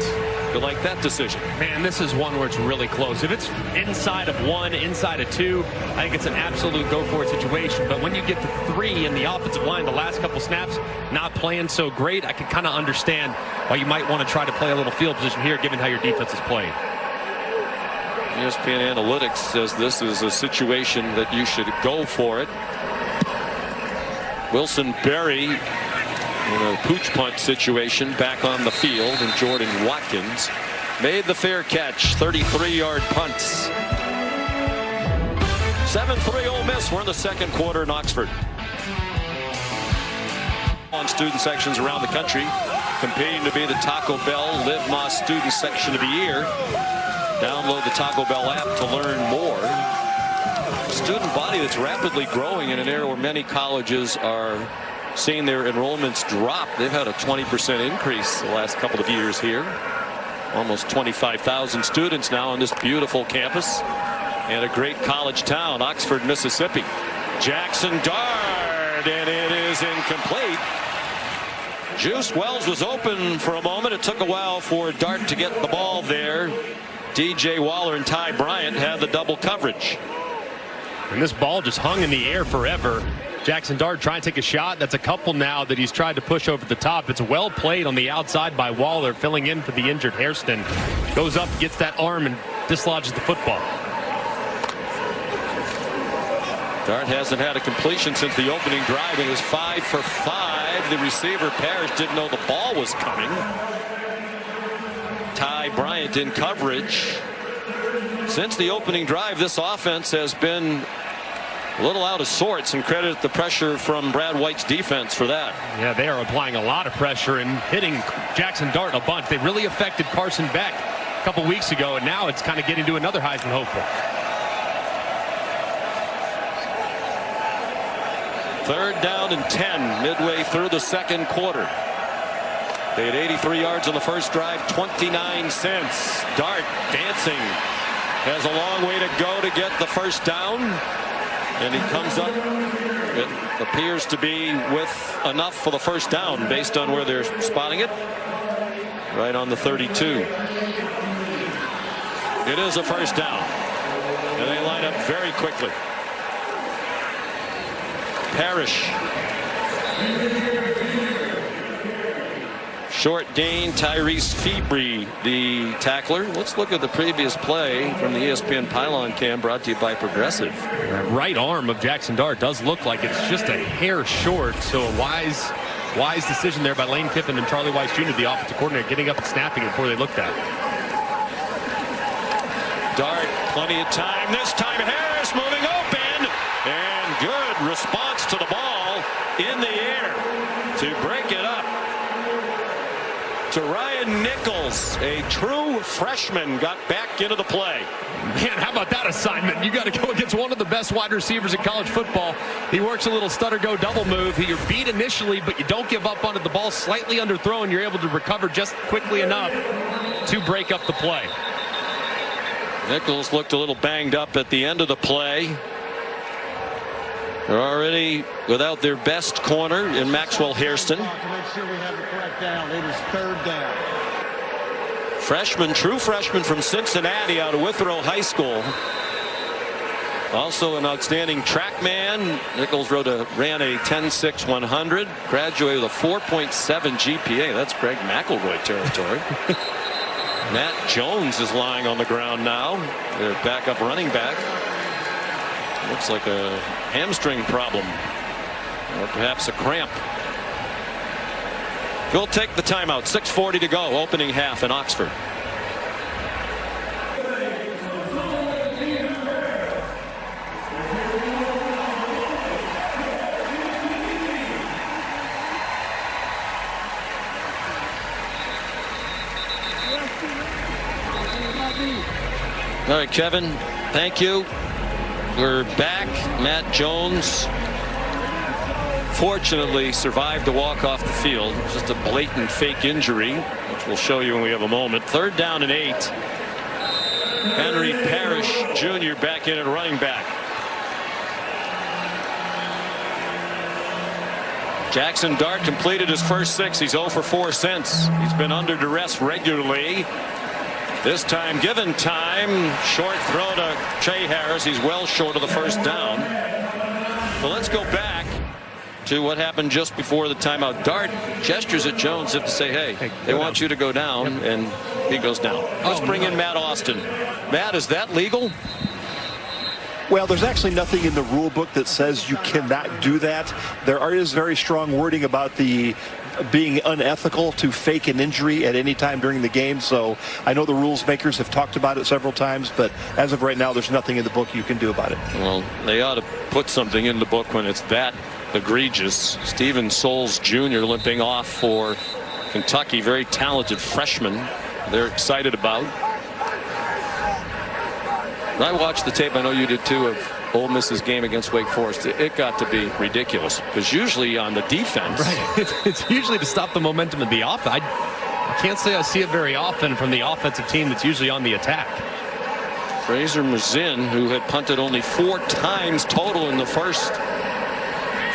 You like that decision? Man, this is one where it's really close. If it's inside of 1, inside of 2, I think it's an absolute go-for-it situation. But when you get to 3 in the offensive line, the last couple snaps not playing so great, I can kind of understand why you might want to try to play a little field position here, given how your defense is playing. ESPN Analytics says this is a situation that you should go for it. Wilson Berry in a pooch punt situation back on the field, and Jordan Watkins made the fair catch. 33-yard punts. 7-3 Ole Miss. We're in the second quarter in Oxford. On student sections around the country, competing to be the Taco Bell Live Moss Student Section of the Year. Download the Taco Bell app to learn more. A student body that's rapidly growing in an era where many colleges are seeing their enrollments drop. They've had a 20% increase the last couple of years here. Almost 25,000 students now on this beautiful campus and a great college town, Oxford, Mississippi. Jackson Dart, and it is incomplete. Juice Wells was open for a moment. It took a while for Dart to get the ball there. DJ Waller and Ty Bryant had the double coverage. And this ball just hung in the air forever. Jackson Dart trying to take a shot. That's a couple now that he's tried to push over the top. It's well played on the outside by Waller, filling in for the injured Hairston. Goes up, gets that arm, and dislodges the football. Dart hasn't had a completion since the opening drive. It was 5 for 5. The receiver Parrish didn't know the ball was coming. Ty Bryant in coverage. Since the opening drive, this offense has been a little out of sorts, and credit the pressure from Brad White's defense for that. Yeah, they are applying a lot of pressure and hitting Jackson Dart a bunch. They really affected Carson Beck a couple weeks ago, and now it's kind of getting to another Heisman hopeful. Third down and 10 midway through the second quarter. They had 83 yards on the first drive, 29 cents. Dart dancing. Has a long way to go to get the first down. And he comes up. It appears to be with enough for the first down based on where they're spotting it. Right on the 32. It is a first down. And they line up very quickly. Parrish. Short gain. Tyrese Febrey, the tackler. Let's look at the previous play from the ESPN Pylon Cam, brought to you by Progressive. That right arm of Jackson Dart does look like it's just a hair short. So a wise decision there by Lane Kiffin and Charlie Weiss Jr., the offensive coordinator, getting up and snapping it before they looked at it. Dart, plenty of time. This time Harris moving open. And good response to the ball in the air to break it up. To Ryan Nichols, a true freshman, got back into the play. Man, how about that assignment? You got to go against one of the best wide receivers in college football. He works a little stutter go double move. You're beat initially, but you don't give up on it. The ball slightly underthrown. You're able to recover just quickly enough to break up the play. Nichols looked a little banged up at the end of the play. They're already without their best corner in Maxwell Hairston. To make sure we have the correct down. It is third down. Freshman, true freshman from Cincinnati out of Withrow High School. Also an outstanding track man. Nichols ran a 10.6 100. Graduated with a 4.7 GPA. That's Greg McElroy territory. Matt Jones is lying on the ground now. Their backup running back. Looks like a hamstring problem, or perhaps a cramp. We'll take the timeout. 6:40 to go. Opening half in Oxford. All right, Kevin, thank you. We're back. Matt Jones fortunately survived to walk off the field. Just a blatant fake injury, which we'll show you when we have a moment. Third down and 8. Henry Parrish Jr. back in at running back. Jackson Dart completed his first 6. He's 0 for 4 since. He's been under duress regularly. This time, given time, short throw to Trey Harris. He's well short of the first down. So let's go back to what happened just before the timeout. Dart gestures at Jones to say, hey, they want you to go down, and he goes down. Let's bring in Matt Austin. Matt, is that legal? Well, there's actually nothing in the rule book that says you cannot do that. There is very strong wording about the being unethical to fake an injury at any time during the game. So I know the rules makers have talked about it several times, but as of right now, there's nothing in the book you can do about it. Well, they ought to put something in the book when it's that egregious. Steven Souls Jr. limping off for Kentucky. Very talented freshman. They're excited about. I watched the tape, I know you did too, of Ole Miss's game against Wake Forest. It got to be ridiculous because usually on the defense, right, it's usually to stop the momentum of the offense. I can't say I see it very often from the offensive team that's usually on the attack. Fraser Mazin, who had punted only 4 times total in the first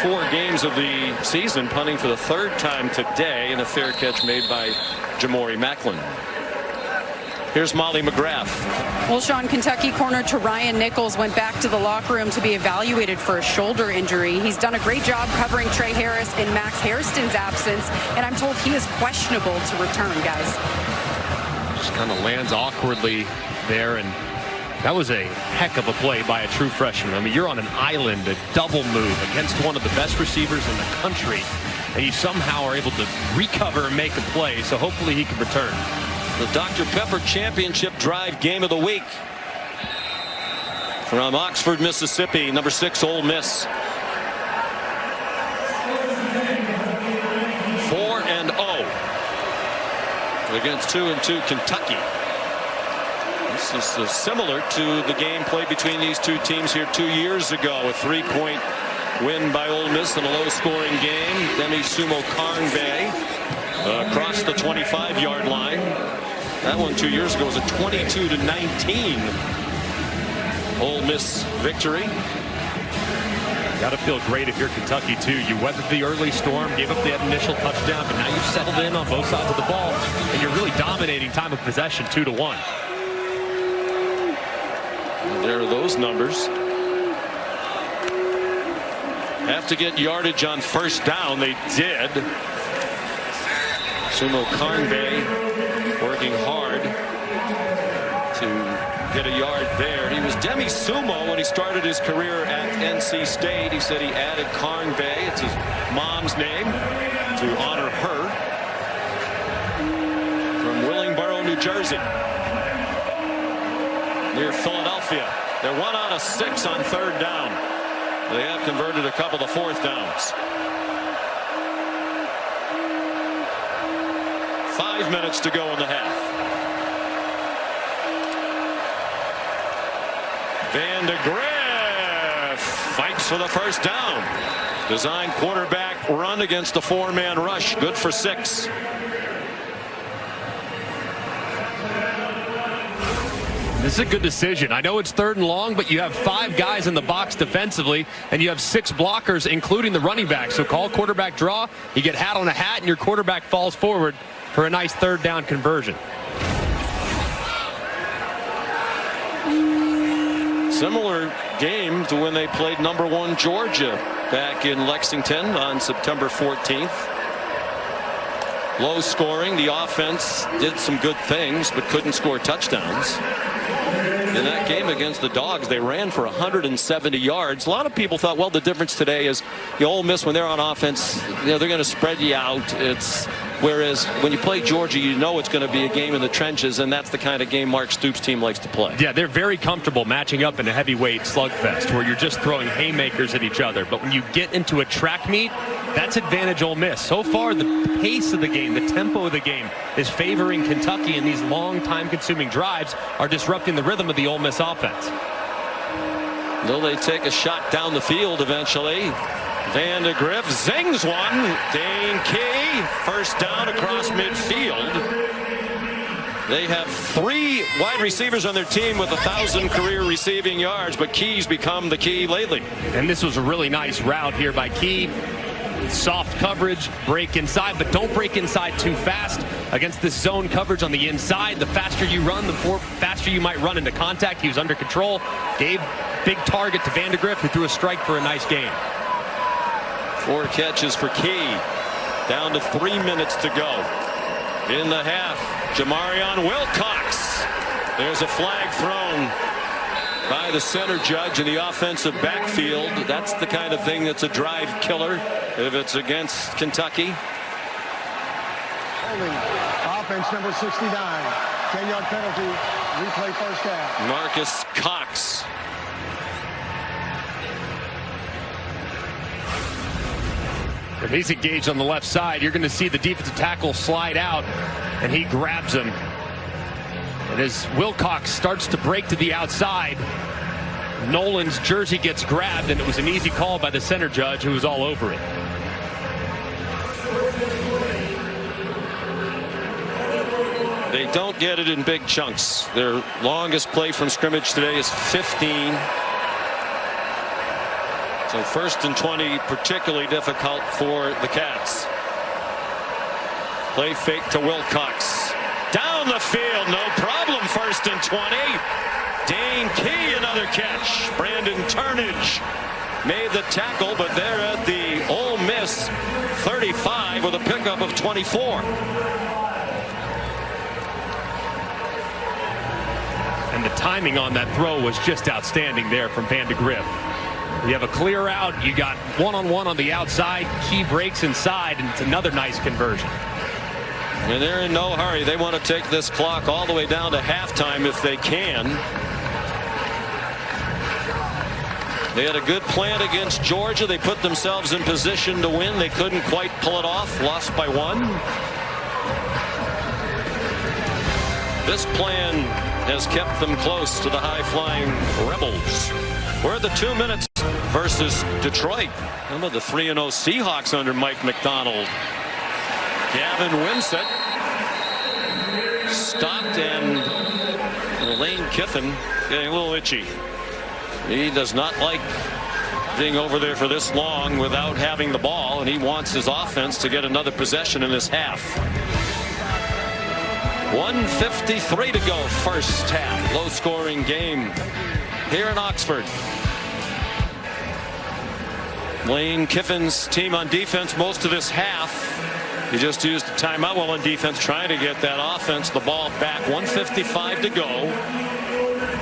4 games of the season, punting for the 3rd time today, and a fair catch made by Jamori Macklin. Here's Molly McGrath. Well, Sean, Kentucky corner to Ryan Nichols went back to the locker room to be evaluated for a shoulder injury. He's done a great job covering Trey Harris in Max Hairston's absence, and I'm told he is questionable to return, guys. Just kind of lands awkwardly there, and That was a heck of a play by a true freshman. I mean, you're on an island, a double move against one of the best receivers in the country, and you somehow are able to recover and make a play, so hopefully he can return. The Dr. Pepper Championship Drive Game of the Week from Oxford, Mississippi, number 6 Ole Miss. 4-0 against 2-2 Kentucky. This is similar to the game played between these two teams here 2 years ago. A 3-point win by Ole Miss in a low-scoring game. Demi Sumo Karngbae across the 25-yard line. That one 2 years ago was a 22-19 Ole Miss victory. Got to feel great if you're Kentucky, too. You weathered the early storm, gave up that initial touchdown, but now you've settled in on both sides of the ball, and you're really dominating time of possession 2-1. There are those numbers. Have to get yardage on first down. They did. Sumo Karngbae working hard to get a yard there. He was Demi Sumo when he started his career at NC State. He said he added Karngbae, it's his mom's name, to honor her. From Willingboro, New Jersey, near Philadelphia. They're 1 out of 6 on third down. They have converted a couple of fourth downs. 5 minutes to go in the half. Van de Graaff fights for the first down. Design quarterback run against the 4-man rush. Good for 6. This is a good decision. I know it's 3rd and long, but you have 5 guys in the box defensively, and you have 6 blockers, including the running back. So call quarterback draw. You get hat on a hat, and your quarterback falls forward for a nice 3rd down conversion. Similar game to when they played number 1 Georgia back in Lexington on September 14th. Low scoring. The offense did some good things but couldn't score touchdowns. In that game against the Dogs, they ran for 170 yards. A lot of people thought, well, the difference today is the Ole Miss, when they're on offense, they're going to spread you out. Whereas when you play Georgia, you know it's going to be a game in the trenches, and that's the kind of game Mark Stoops' team likes to play. Yeah, they're very comfortable matching up in a heavyweight slugfest where you're just throwing haymakers at each other. But when you get into a track meet, that's advantage Ole Miss. So far, the pace of the game, the tempo of the game is favoring Kentucky, and these long time-consuming drives are disrupting the rhythm of the Ole Miss offense. Will they take a shot down the field eventually? Van de Graaff zings one. Dane Key, first down across midfield. They have 3 wide receivers on their team with 1,000 career receiving yards, but Key's become the key lately. And this was a really nice route here by Key. Soft coverage, break inside, but don't break inside too fast. Against this zone coverage on the inside, the faster you run, the faster you might run into contact. He was under control. Gave big target to Van de Graaff, who threw a strike for a nice gain. 4 catches for Key. Down to 3 minutes to go in the half. Jamarion Wilcox. There's a flag thrown by the center judge in the offensive backfield. That's the kind of thing that's a drive killer if it's against Kentucky. Offense number 69. 10-yard penalty. Replay first down. Marcus Cox. If he's engaged on the left side, you're going to see the defensive tackle slide out, and he grabs him. And as Wilcox starts to break to the outside, Nolan's jersey gets grabbed, and it was an easy call by the center judge, who was all over it. They don't get it in big chunks. Their longest play from scrimmage today is 15. So 1st and 20, particularly difficult for the Cats. Play fake to Wilcox. Down the field, no problem. 1st and 20. Dane Key, another catch. Brandon Turnage made the tackle, but they're at the Ole Miss 35 with a pickup of 24. And the timing on that throw was just outstanding there from Van de Griff. You have a clear out, you got one-on-one on the outside, Key breaks inside, and it's another nice conversion. And they're in no hurry. They want to take this clock all the way down to halftime if they can. They had a good plan against Georgia. They put themselves in position to win. They couldn't quite pull it off. Lost by 1. This plan has kept them close to the high-flying Rebels. We're at the 2 minutes versus Detroit. How about the 3-0 Seahawks under Mike McDonald? Gavin Winsett stopped, and Lane Kiffin getting a little itchy. He does not like being over there for this long without having the ball, and he wants his offense to get another possession in this half. 1:53 to go, first half. Low-scoring game here in Oxford. Lane Kiffin's team on defense most of this half. He just used the timeout while on defense, trying to get that offense the ball back. 1:55 to go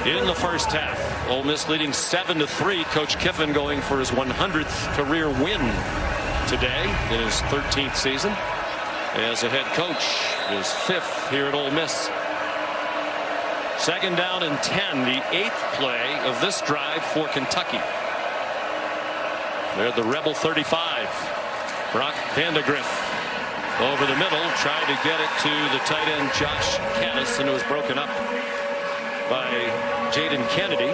in the first half. Ole Miss leading 7-3. Coach Kiffin going for his 100th career win today in his 13th season as a head coach. His 5th here at Ole Miss. Second down and 10, the 8th play of this drive for Kentucky. They're the Rebel 35. Brock Vandegrift over the middle, tried to get it to the tight end Josh Caddis, and it was broken up by Jaden Kennedy.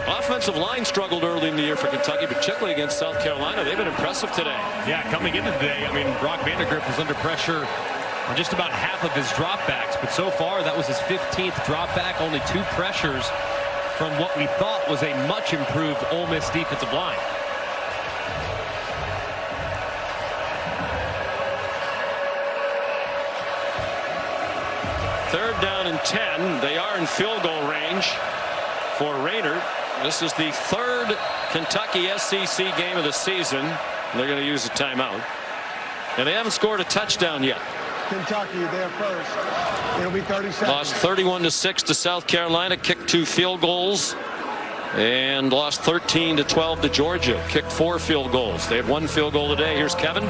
Offensive line struggled early in the year for Kentucky, particularly against South Carolina. They've been impressive today. Yeah, coming into today, I mean, Brock Vandegrift was under pressure on just about half of his dropbacks, but so far that was his 15th dropback, only 2 pressures from what we thought was a much improved Ole Miss defensive line. Third down and 10. They are in field goal range for Rayner. This is the 3rd Kentucky SEC game of the season. They're going to use a timeout. And they haven't scored a touchdown yet. Kentucky there first. It'll be 30 seconds. Lost 31-6 to South Carolina. Kicked 2 field goals. And lost 13-12 to Georgia. Kicked 4 field goals. They had 1 field goal today. Here's Kevin.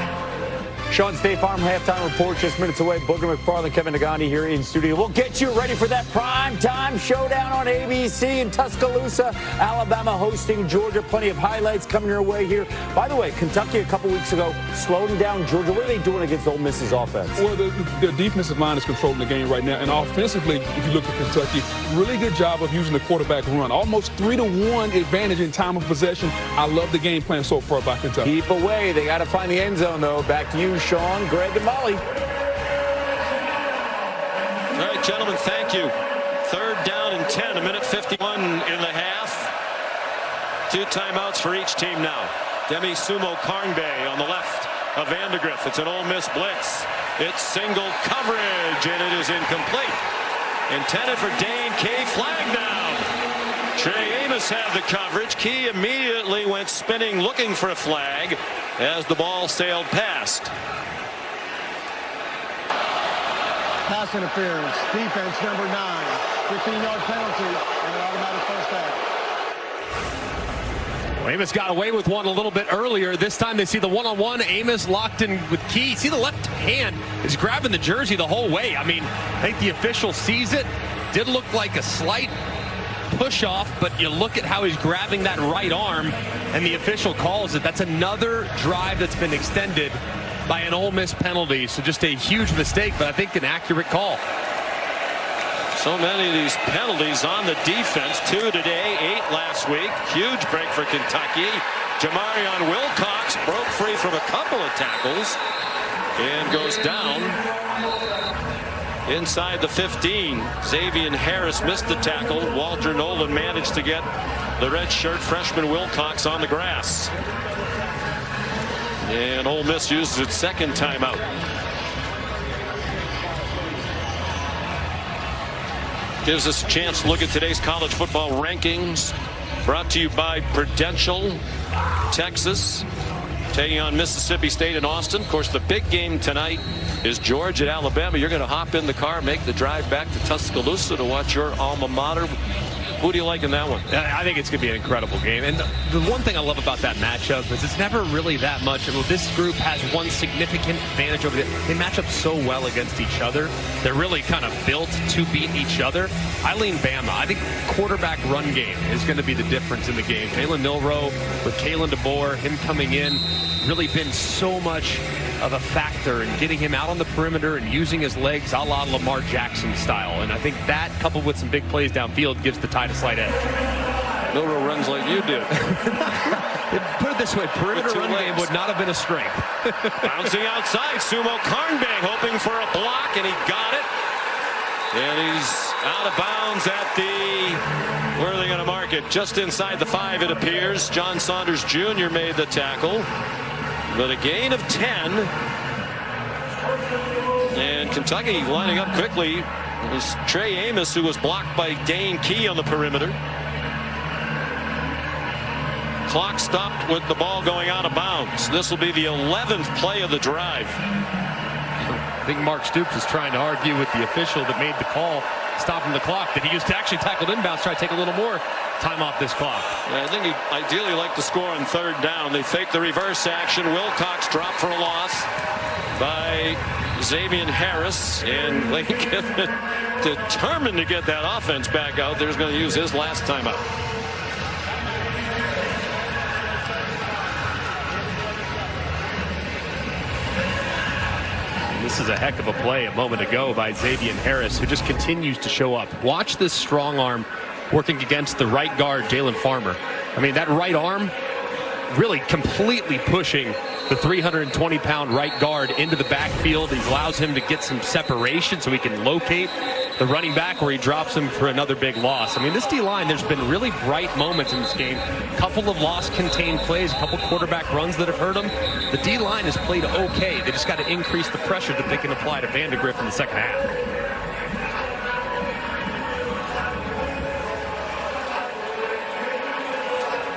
Sean, State Farm halftime report just minutes away. Booger McFarland, Kevin Nagandi here in studio. We'll get you ready for that prime time showdown on ABC in Tuscaloosa. Alabama hosting Georgia. Plenty of highlights coming your way here. By the way, Kentucky a couple weeks ago slowing down Georgia. What are they doing against Ole Miss's offense? Well, their defensive line is controlling the game right now. And offensively, if you look at Kentucky, really good job of using the quarterback run. Almost 3-1 advantage in time of possession. I love the game plan so far by Kentucky. Keep away. They got to find the end zone, though. Back to you, Sean, Greg, and Molly. All right, gentlemen, thank you. Third down and 10, 1:51 in the half. 2 timeouts for each team now. Demi Sumo Karnbay on the left of Vandegrift. It's an Ole Miss blitz. It's single coverage, and it is incomplete. Intended for Dane Key. Flag down. Trey Amos had the coverage. Key immediately went spinning, looking for a flag as the ball sailed past. Pass interference. Defense number 9. 15-yard penalty and an automatic first down. Amos got away with one a little bit earlier. This time they see the one-on-one. Amos locked in with Key. See the left hand is grabbing the jersey the whole way. I mean, I think the official sees it. Did look like a slight push off, but you look at how he's grabbing that right arm, and the official calls it. That's another drive that's been extended by an Ole Miss penalty. So just a huge mistake, but I think an accurate call. So many of these penalties on the defense. 2 today, 8 last week. Huge break for Kentucky. Jamarion Wilcox broke free from a couple of tackles and goes down inside the 15. Xavier Harris missed the tackle. Walter Nolan managed to get the redshirt freshman Wilcox on the grass. And Ole Miss uses its second timeout. Gives us a chance to look at today's college football rankings. Brought to you by Prudential, Texas. taking on Mississippi State in Austin. Of course, the big game tonight is Georgia at Alabama. You're going to hop in the car, make the drive back to Tuscaloosa to watch your alma mater. Who do you like in that one? I think it's going to be an incredible game. And the one thing I love about that matchup is it's never really that much. And this group has one significant advantage over They match up so well against each other. They're really kind of built to beat each other. I lean Bama. I think quarterback run game is going to be the difference in the game. Jalen Milroe with Kalen DeBoer, him coming in, really been so much of a factor in getting him out on the perimeter and using his legs a la Lamar Jackson style. And I think that, coupled with some big plays downfield, gives the Tide a slight edge. Milroe runs like you do. Put it this way, perimeter run game would not have been a strength. Bouncing outside, Sumo Karnbang hoping for a block, and he got it. And he's out of bounds at the, where are they going to mark it? Just inside the 5, it appears. John Saunders Jr. made the tackle. But a gain of 10. And Kentucky lining up quickly. It was Trey Amos who was blocked by Dane Key on the perimeter. Clock stopped with the ball going out of bounds. This will be the 11th play of the drive. I think Mark Stoops is trying to argue with the official that made the call stopping the clock that he used to actually tackle inbounds, try to take a little more time off this clock. Yeah, I think he'd ideally like to score on 3rd down. They fake the reverse action. Wilcox dropped for a loss by Xavier Harris, and Lane Kiffin determined to get that offense back out. They're going to use his last timeout. This is a heck of a play a moment ago by Xavier Harris, who just continues to show up. Watch this strong arm working against the right guard, Jalen Farmer. I mean, that right arm really completely pushing the 320-pound right guard into the backfield. He allows him to get some separation so he can locate the running back where he drops him for another big loss. I mean, this D-line, there's been really bright moments in this game. A couple of loss-contained plays, a couple quarterback runs that have hurt them. The D-line has played okay. They just got to increase the pressure that they can apply to Vandegrift in the second half.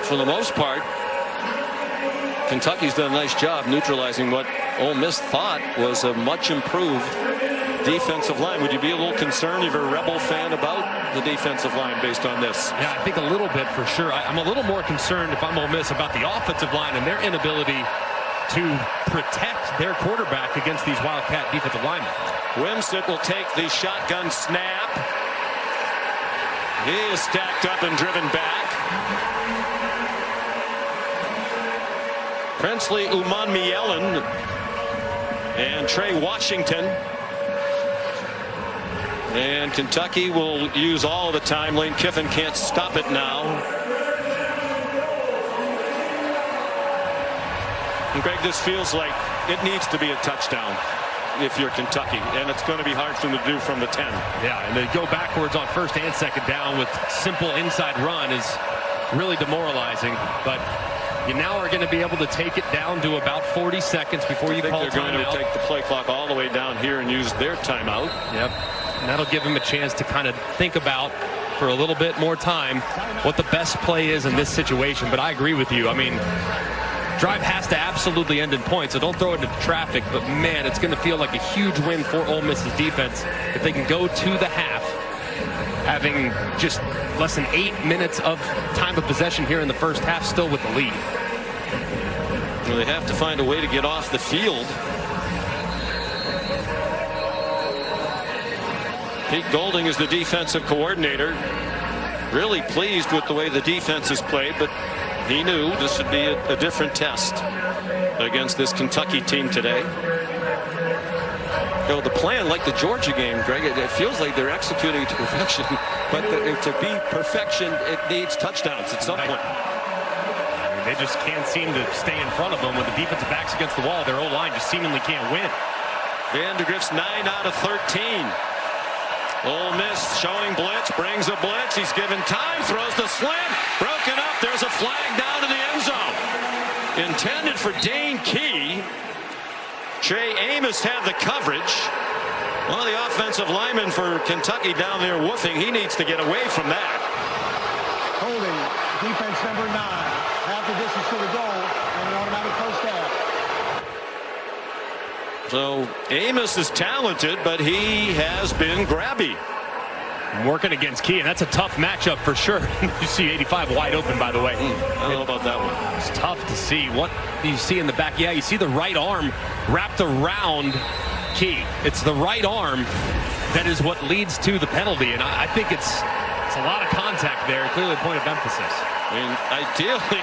For the most part, Kentucky's done a nice job neutralizing what Ole Miss thought was a much improved defensive line. Would you be a little concerned if you're a Rebel fan about the defensive line based on this? Yeah, I think a little bit for sure. I'm a little more concerned if I'm Ole Miss about the offensive line and their inability to protect their quarterback against these Wildcat defensive linemen. Wimsett will take the shotgun snap. He is stacked up and driven back. Princely Umanmielen and Trey Washington. And Kentucky will use all of the time. Lane Kiffin can't stop it now. And Greg, this feels like it needs to be a touchdown if you're Kentucky, and it's going to be hard for them to do from the 10. Yeah, and they go backwards on 1st and 2nd down with simple inside run is really demoralizing. But you now are going to be able to take it down to about 40 seconds before you call timeout. They're going to take the play clock all the way down here and use their timeout. Yep. And that'll give him a chance to kind of think about for a little bit more time what the best play is in this situation. But I agree with you. I mean, drive has to absolutely end in points, so don't throw it into traffic. But, man, it's going to feel like a huge win for Ole Miss's defense if they can go to the half, having just less than 8 minutes of time of possession here in the first half, still with the lead. Well, they have to find a way to get off the field. Pete Golding is the defensive coordinator. Really pleased with the way the defense has played, but he knew this would be a different test against this Kentucky team today. You know, the plan, like the Georgia game, Greg, it feels like they're executing to perfection, but to be perfection, it needs touchdowns at some point. I mean, they just can't seem to stay in front of them. When the defensive back's against the wall, their O-line just seemingly can't win. Vandegrift's 9 out of 13. Ole Miss showing blitz, brings a blitz. He's given time, throws the slant, broken up. There's a flag down to the end zone. Intended for Dane Key. Trey Amos had the coverage. Well, the offensive lineman for Kentucky down there woofing. He needs to get away from that. Holding defense number 9. Half the distance to the goal and an automatic post out. So Amos is talented, but he has been grabby. Working against Key, and that's a tough matchup for sure. You see 85 wide open, by the way. I don't know about that one. It's tough to see. What do you see in the back? Yeah, you see the right arm wrapped around Key. It's the right arm that is what leads to the penalty, and I think it's a lot of contact there. Clearly a point of emphasis. I mean, ideally,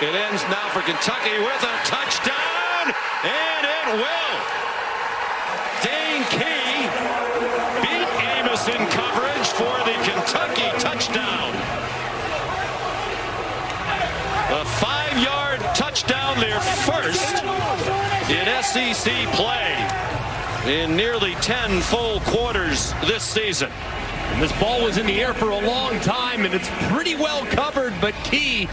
it ends now for Kentucky with a touchdown, and it will. Dane Key beat Amos in coverage for the Kentucky touchdown. A 5-yard touchdown, their first in SEC play in nearly 10 full quarters this season. And this ball was in the air for a long time, and it's pretty well covered, but Key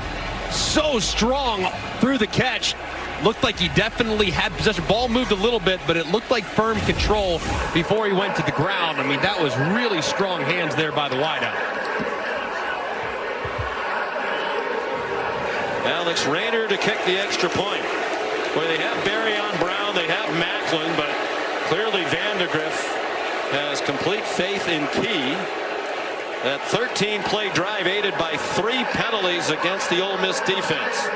so strong through the catch. Looked like he definitely had possession. Ball moved a little bit, but it looked like firm control before he went to the ground. I mean, that was really strong hands there by the wideout. Alex Rayner to kick the extra point. Where they have Barry on Brown, they have Macklin, but clearly Vandegrift has complete faith in Key. That 13-play drive aided by 3 penalties against the Ole Miss defense.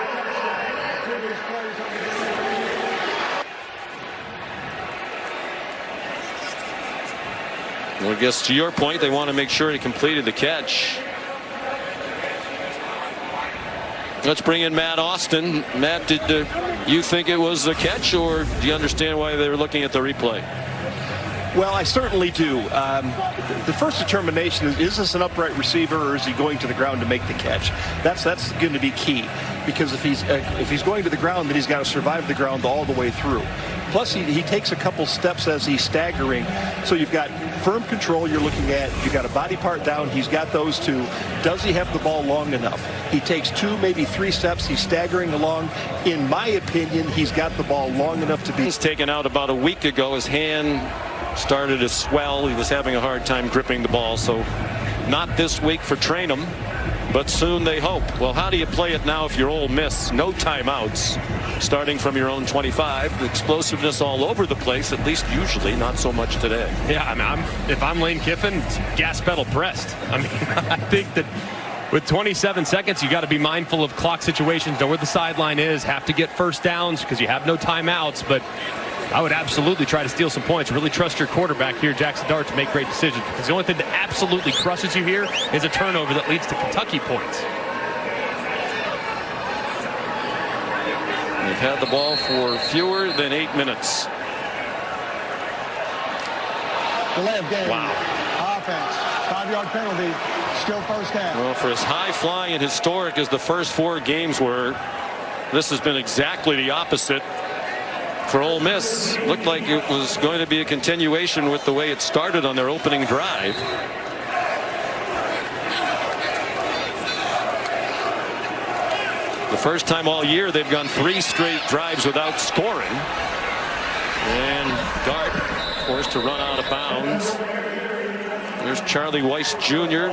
Well, I guess to your point, they want to make sure he completed the catch. Let's bring in Matt Austin. Matt, did you think it was a catch, or do you understand why they were looking at the replay? Well, I certainly do. The first determination is this an upright receiver, or is he going to the ground to make the catch? That's going to be key, because if he's going to the ground, then he's got to survive the ground all the way through. Plus, he takes a couple steps as he's staggering. So you've got firm control you're looking at. You've got a body part down. He's got those 2. Does he have the ball long enough? He takes 2, maybe 3 steps. He's staggering along. In my opinion, he's got the ball long enough to be. He's taken out about a week ago. His hand started to swell. He was having a hard time gripping the ball. So not this week for Trainum, but soon they hope. Well, how do you play it now if you're Ole Miss? No timeouts. Starting from your own 25, explosiveness all over the place, at least usually, not so much today. Yeah, I mean, if I'm Lane Kiffin, it's gas pedal pressed. I mean, I think that with 27 seconds, you got to be mindful of clock situations, know where the sideline is, have to get first downs because you have no timeouts. But I would absolutely try to steal some points. Really trust your quarterback here, Jackson Dart, to make great decisions, because the only thing that absolutely crushes you here is a turnover that leads to Kentucky points. They've had the ball for fewer than 8 minutes. Delay of game. Wow. Offense. 5-yard penalty. Still first half. Well, for as high flying and historic as the first 4 games were, this has been exactly the opposite for Ole Miss. Looked like it was going to be a continuation with the way it started on their opening drive. The first time all year they've gone 3 straight drives without scoring. And Dart forced to run out of bounds. There's Charlie Weiss Jr.,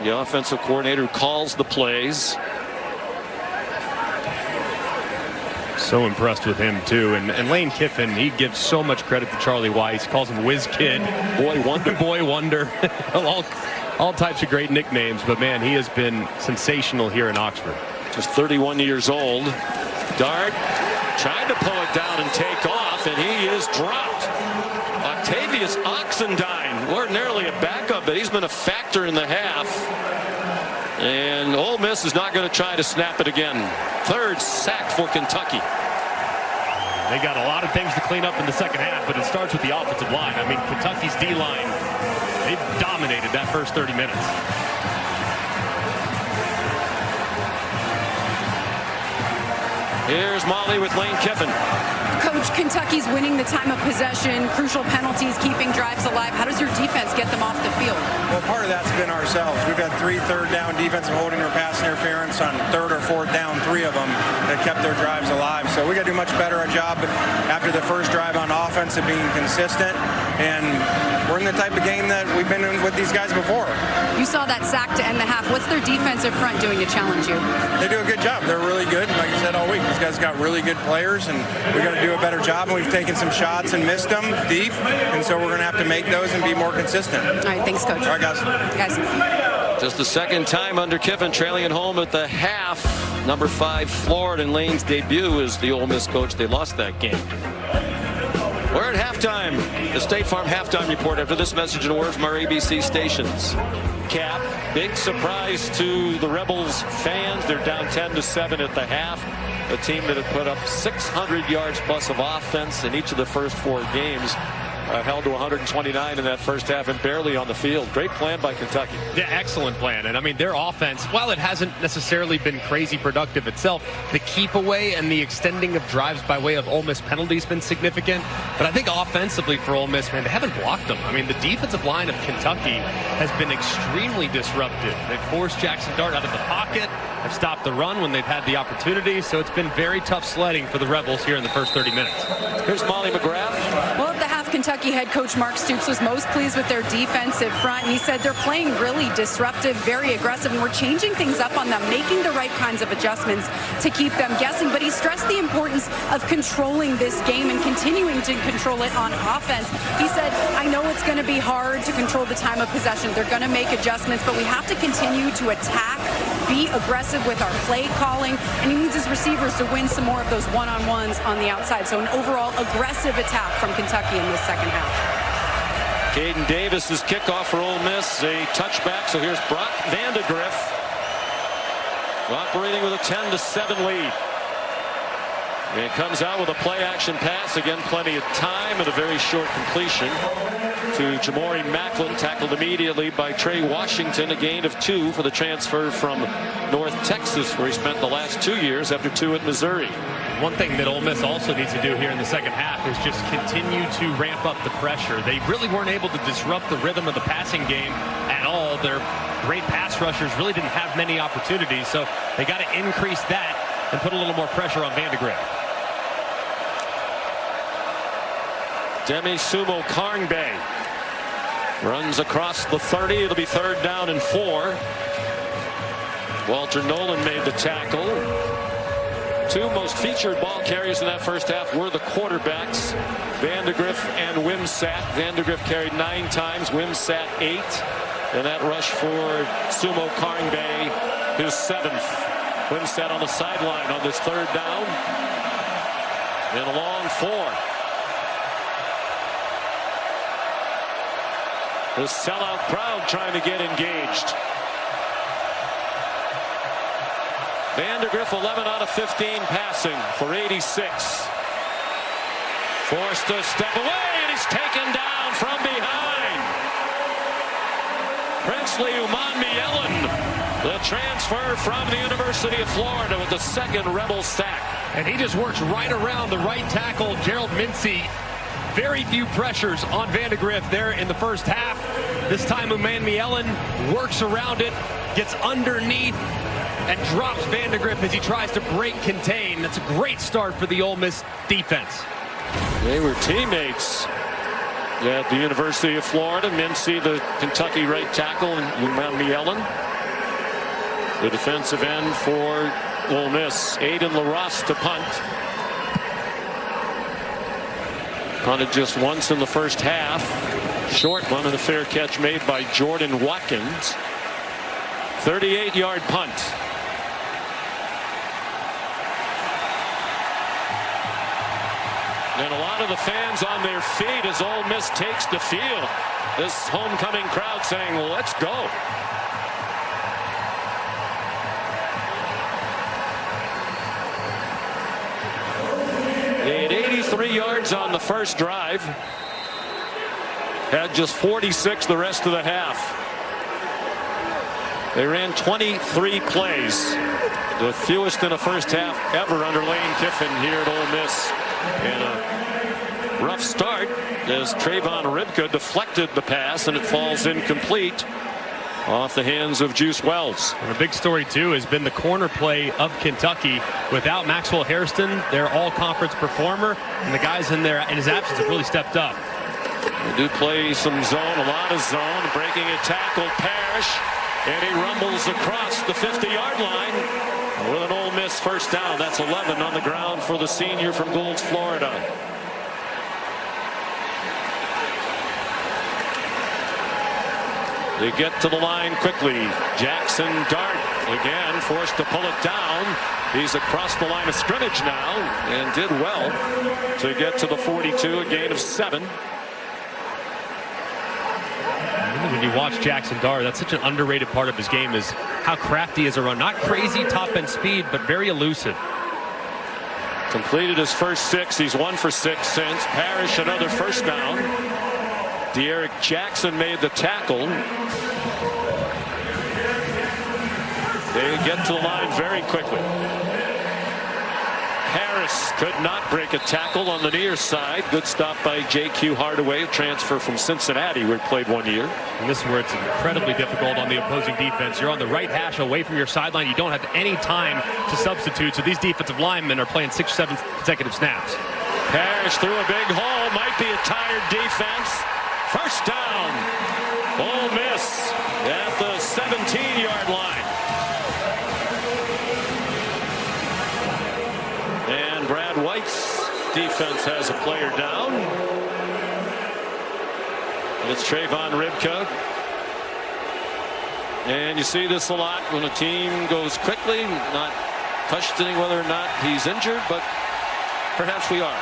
the offensive coordinator who calls the plays. So impressed with him too, and Lane Kiffin, he gives so much credit to Charlie Weiss. Calls him Whiz Kid, Boy Wonder, Boy Wonder, all types of great nicknames. But man, he has been sensational here in Oxford. Just 31 years old. Dart trying to pull it down and take off, and he is dropped. Octavius Oxendine, ordinarily a backup, but he's been a factor in the half. And Ole Miss is not going to try to snap it again. 3rd sack for Kentucky. They got a lot of things to clean up in the second half, but it starts with the offensive line. I mean, Kentucky's D-line, they've dominated that first 30 minutes. Here's Molly with Lane Kiffin. Coach, Kentucky's winning the time of possession, crucial penalties, keeping drives alive. How does your defense get them off the field? Well, part of that's been ourselves. We've had 3 third-down defensive holding or pass interference on 3rd or 4th down, 3 of them that kept their drives alive. So we got to do much better a job after the first drive on offense of being consistent. And we're in the type of game that we've been in with these guys before. You saw that sack to end the half. What's their defensive front doing to challenge you? They do a good job. They're really good. Like I said all week, these guys got really good players, and we got to do a a better job, and we've taken some shots and missed them deep, and so we're going to have to make those and be more consistent. All right, thanks, Coach. All right, guys. Just the second time under Kiffin, trailing at home at the half. Number 5, Florida, in Lane's debut as the Ole Miss coach. They lost that game. We're at halftime. The State Farm halftime report after this message and word from our ABC stations. Cap, big surprise to the Rebels fans. They're down 10-7 at the half. A team that had put up 600 yards plus of offense in each of the first 4 games. Held to 129 in that first half and barely on the field. Great plan by Kentucky. Yeah, excellent plan. And I mean, their offense, while it hasn't necessarily been crazy productive itself, the keep away and the extending of drives by way of Ole Miss penalties been significant. But I think offensively for Ole Miss, man, they haven't blocked them. I mean, the defensive line of Kentucky has been extremely disruptive. They've forced Jackson Dart out of the pocket, have stopped the run when they've had the opportunity. So it's been very tough sledding for the Rebels here in the first 30 minutes. Here's Molly McGrath. Well, at the half, Kentucky head coach Mark Stoops was most pleased with their defensive front. He said they're playing really disruptive, very aggressive, and we're changing things up on them, making the right kinds of adjustments to keep them guessing. But he stressed the importance of controlling this game and continuing to control it on offense. He said, I know it's going to be hard to control the time of possession. They're going to make adjustments, but we have to continue to attack, be aggressive with our play calling, and he needs his receivers to win some more of those one-on-ones on the outside. So an overall aggressive attack from Kentucky in this second half. Caden Davis's kickoff for Ole Miss, a touchback. So here's Brock Vandegrift operating with a 10-7 lead. And it comes out with a play-action pass. Again, plenty of time and a very short completion to Jamori Macklin, tackled immediately by Trey Washington. A gain of 2 for the transfer from North Texas, where he spent the last 2 years after 2 at Missouri. One thing that Ole Miss also needs to do here in the second half is just continue to ramp up the pressure. They really weren't able to disrupt the rhythm of the passing game at all. Their great pass rushers really didn't have many opportunities, so they got to increase that and put a little more pressure on Vandegrift. Demi Sumo Karngbe runs across the 30. It'll be 3rd down and 4. Walter Nolan made the tackle. 2 most featured ball carriers in that first half were the quarterbacks, Vandegrift and Wimsatt. Vandegrift carried 9 times, Wimsatt 8. And that rush for Sumo Karngbe, his 7th. Wimsatt on the sideline on this 3rd down. And a long 4. The sellout crowd trying to get engaged. Vandegrift 11 out of 15 passing for 86. Forced to step away, and he's taken down from behind. Princely Umanmielen, the transfer from the University of Florida, with the 2nd Rebel sack. And he just works right around the right tackle, Gerald Mincy. Very few pressures on Vandegrift there in the first half. This time Umanmielen works around it, gets underneath, and drops Vandegrift as he tries to break contain. That's a great start for the Ole Miss defense. They were teammates at the University of Florida. Mincy, the Kentucky right tackle, and Umanmielen, the defensive end for Ole Miss. Aiden LaRosse to punt. Punted just once in the first half. Short one, and a fair catch made by Jordan Watkins. 38-yard punt. And a lot of the fans on their feet as Ole Miss takes the field. This homecoming crowd saying, let's go. They had 83 yards on the first drive. Had just 46 the rest of the half. They ran 23 plays. The fewest in a first half ever under Lane Kiffin here at Ole Miss. And a rough start as Trayvon Ribka deflected the pass, and it falls incomplete off the hands of Juice Wells. And a big story too has been the corner play of Kentucky. Without Maxwell Hairston, their all-conference performer, and the guys in there in his absence have really stepped up. They do play some zone, a lot of zone. Breaking a tackle, Parrish, and he rumbles across the 50-yard line With an Ole Miss first down. That's 11 on the ground for the senior from Goulds, Florida. They get to the line quickly. Jackson Dart again forced to pull it down. He's across the line of scrimmage now and did well to get to the 42, a gain of 7. When you watch Jackson Dart, that's such an underrated part of his game, is how crafty is a run. Not crazy top end speed, but very elusive. Completed his first 6. He's 1 for 6 since. Parrish another first down. De'Eric Jackson made the tackle. They get to the line very quickly. Harris could not break a tackle on the near side. Good stop by J.Q. Hardaway, a transfer from Cincinnati, where he played 1 year. And this is where it's incredibly difficult on the opposing defense. You're on the right hash away from your sideline. You don't have any time to substitute. So these defensive linemen are playing 6 or 7 consecutive snaps. Parrish through a big hole. Might be a tired defense. First down. Ole Miss at the 17-yard line. And Brad White's defense has a player down. It's Trayvon Ribka. And you see this a lot when a team goes quickly, not questioning whether or not he's injured, but perhaps we are.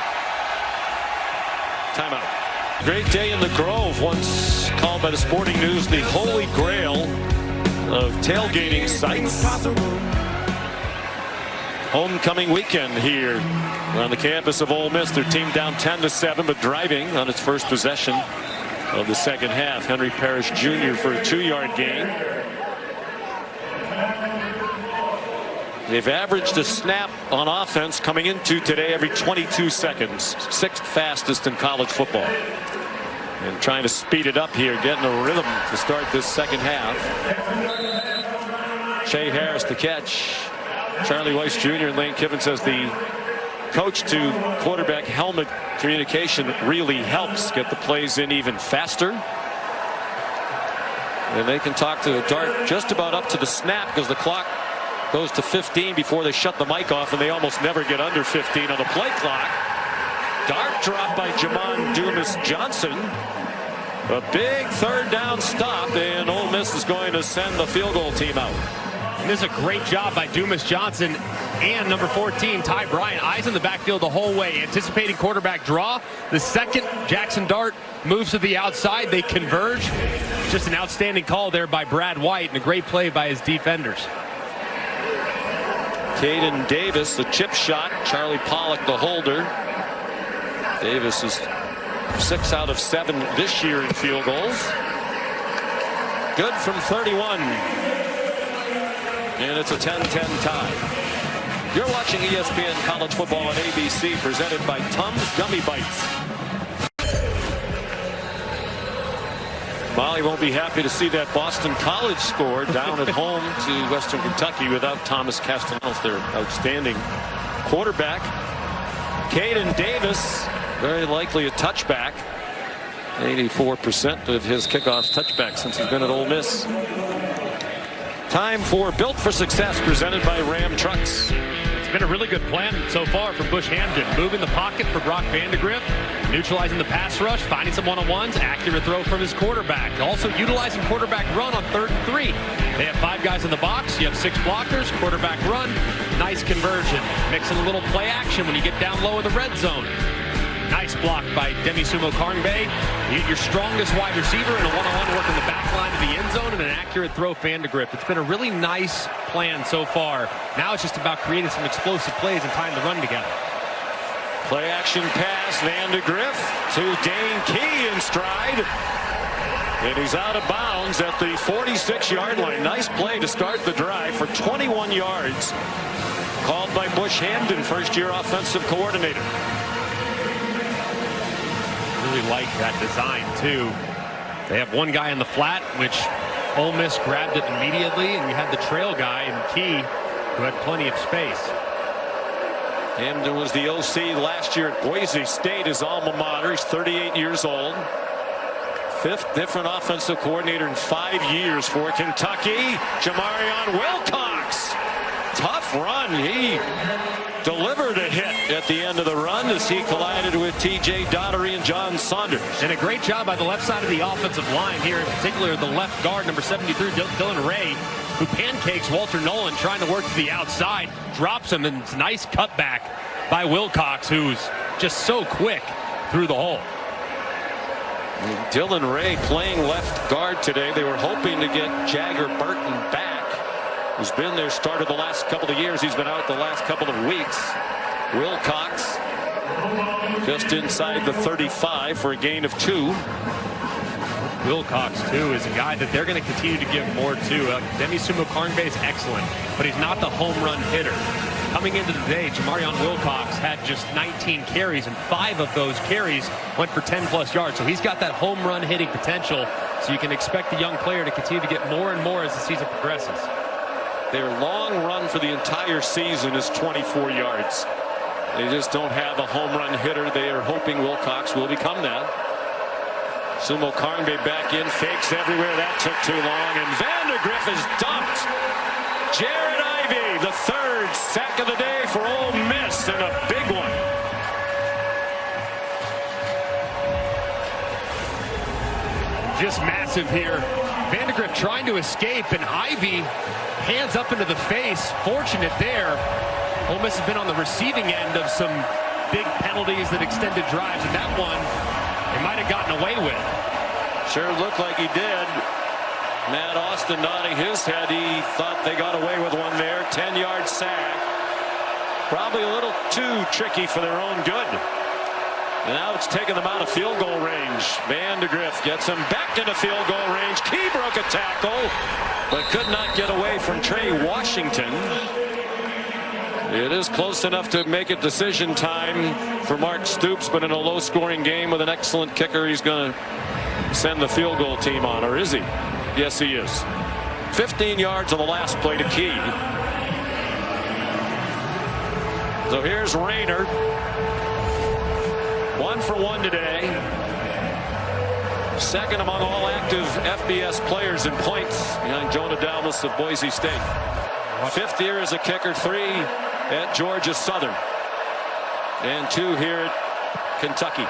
Timeout. Great day in the Grove, once called by the Sporting News the holy grail of tailgating sites. Homecoming weekend here on the campus of Ole Miss. Their team down 10-7, but driving on its first possession of the second half. Henry Parrish Jr. for a 2-yard gain. They've averaged a snap on offense coming into today every 22 seconds. 6th fastest in college football. And trying to speed it up here, getting a rhythm to start this second half. Shea Harris the catch. Charlie Weiss Jr. and Lane Kiffin says the coach to quarterback helmet communication really helps get the plays in even faster. And they can talk to Dart just about up to the snap, because the clock goes to 15 before they shut the mic off, and they almost never get under 15 on the play clock. Dart dropped by Jamon Dumas-Johnson. A big third down stop, and Ole Miss is going to send the field goal team out. And this is a great job by Dumas-Johnson and number 14, Ty Bryant. Eyes in the backfield the whole way, anticipating quarterback draw. The second Jackson Dart moves to the outside, they converge. Just an outstanding call there by Brad White, and a great play by his defenders. Caden Davis, the chip shot. Charlie Pollock, the holder. Davis is 6 out of 7 this year in field goals. Good from 31. And it's a 10-10 tie. You're watching ESPN College Football on ABC, presented by Tums Gummy Bites. Molly won't be happy to see that Boston College score down at home to Western Kentucky without Thomas Castellanos, their outstanding quarterback. Caden Davis, very likely a touchback. 84% of his kickoffs touchback since he's been at Ole Miss. Time for Built for Success, presented by Ram Trucks. It's been a really good plan so far from Bush Hamden. Moving the pocket for Brock Vandegrift, neutralizing the pass rush, finding some one-on-ones, accurate throw from his quarterback. Also utilizing quarterback run on 3rd and 3. They have 5 guys in the box. You have 6 blockers, quarterback run, nice conversion. Mixing a little play action when you get down low in the red zone. Nice block by Demisumo Karngbe. Your strongest wide receiver in a one-on-one work in the back line of the end zone, and an accurate throw Vandegrift. It's been a really nice plan so far. Now it's just about creating some explosive plays and tying the run together. Play action pass, Vandegrift to Dane Key in stride. And he's out of bounds at the 46-yard line. Nice play to start the drive for 21 yards. Called by Bush Hamden, first-year offensive coordinator. Really like that design too. They have one guy in the flat, which Ole Miss grabbed it immediately, and you had the trail guy in Key who had plenty of space. Hamden was the OC last year at Boise State, his alma mater. He's 38 years old. 5th different offensive coordinator in 5 years for Kentucky. Jamarion Wilcox tough run. He delivered a hit at the end of the run as he collided with T.J. Daugherty and John Saunders. And a great job by the left side of the offensive line here, in particular the left guard, number 73, Dylan Ray, who pancakes Walter Nolan trying to work to the outside, drops him, and it's a nice cutback by Wilcox, who's just so quick through the hole. Dylan Ray playing left guard today. They were hoping to get Jagger Burton back, who's been their starter the last couple of years. He's been out the last couple of weeks. Wilcox just inside the 35 for a gain of 2. Wilcox, too, is a guy that they're going to continue to give more to. Demi Sumo-Karngbe is excellent, but he's not the home run hitter. Coming into the day, Jamarion Wilcox had just 19 carries, and 5 of those carries went for 10-plus yards. So he's got that home run hitting potential, so you can expect the young player to continue to get more and more as the season progresses. Their long run for the entire season is 24 yards. They just don't have a home run hitter. They are hoping Wilcox will become that. Sumo-Karngbe back in, fakes everywhere. That took too long, and Vandergriff is dumped. Jared Ivey, the 3rd sack of the day for Ole Miss, and a big one. Just massive here. Vandergriff trying to escape, and Ivey hands up into the face. Fortunate there. Ole Miss has been on the receiving end of some big penalties that extended drives, and that one they might have gotten away with. Sure looked like he did. Matt Austin nodding his head. He thought they got away with one there. 10-yard sack. Probably a little too tricky for their own good. And now it's taken them out of field goal range. Vandergriff gets him back into field goal range. Key broke a tackle, but could not get away from Trey Washington. It is close enough to make it decision time for Mark Stoops, but in a low-scoring game with an excellent kicker, he's going to send the field goal team on, or is he? Yes, he is. 15 yards on the last play to Key. So here's Rayner. 1 for 1 today. Second among all active FBS players in points behind Jonah Dalmas of Boise State. 5th year as a kicker, 3 at Georgia Southern, and 2 here at Kentucky.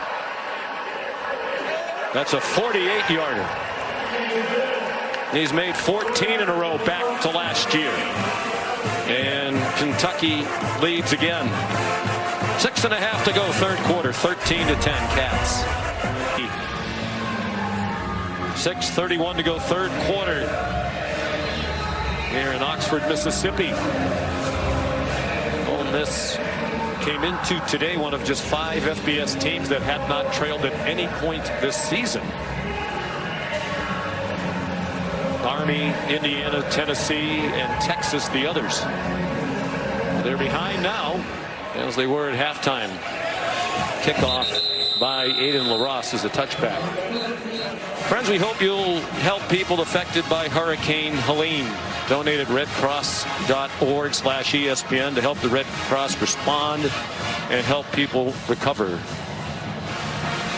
That's a 48-yarder. He's made 14 in a row back to last year. And Kentucky leads again. 6.5 to go, 3rd quarter, 13-10 Cats. 6:31 to go, 3rd quarter here in Oxford, Mississippi. Ole Miss came into today one of just 5 FBS teams that had not trailed at any point this season. Army, Indiana, Tennessee, and Texas, the others. They're behind now, as they were at halftime. Kickoff by Aiden LaRosse is a touchback. Friends, we hope you'll help people affected by Hurricane Helene. Donate at redcross.org/ESPN to help the Red Cross respond and help people recover.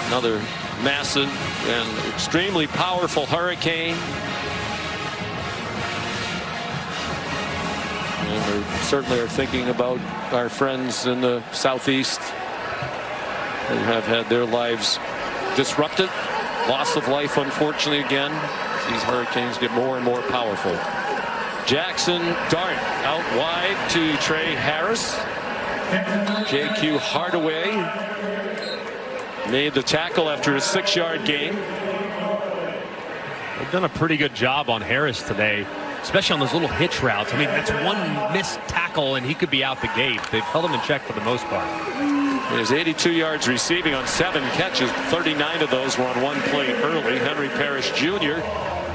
Another massive and extremely powerful hurricane. And we certainly are thinking about our friends in the southeast who have had their lives disrupted. Loss of life, unfortunately, again. These hurricanes get more and more powerful. Jackson Dart out wide to Trey Harris. J.Q. Hardaway made the tackle after a 6-yard gain. They've done a pretty good job on Harris today, especially on those little hitch routes. I mean, that's one missed tackle and he could be out the gate. They've held him in check for the most part. He has 82 yards receiving on 7 catches. 39 of those were on one play early. Henry Parrish Jr.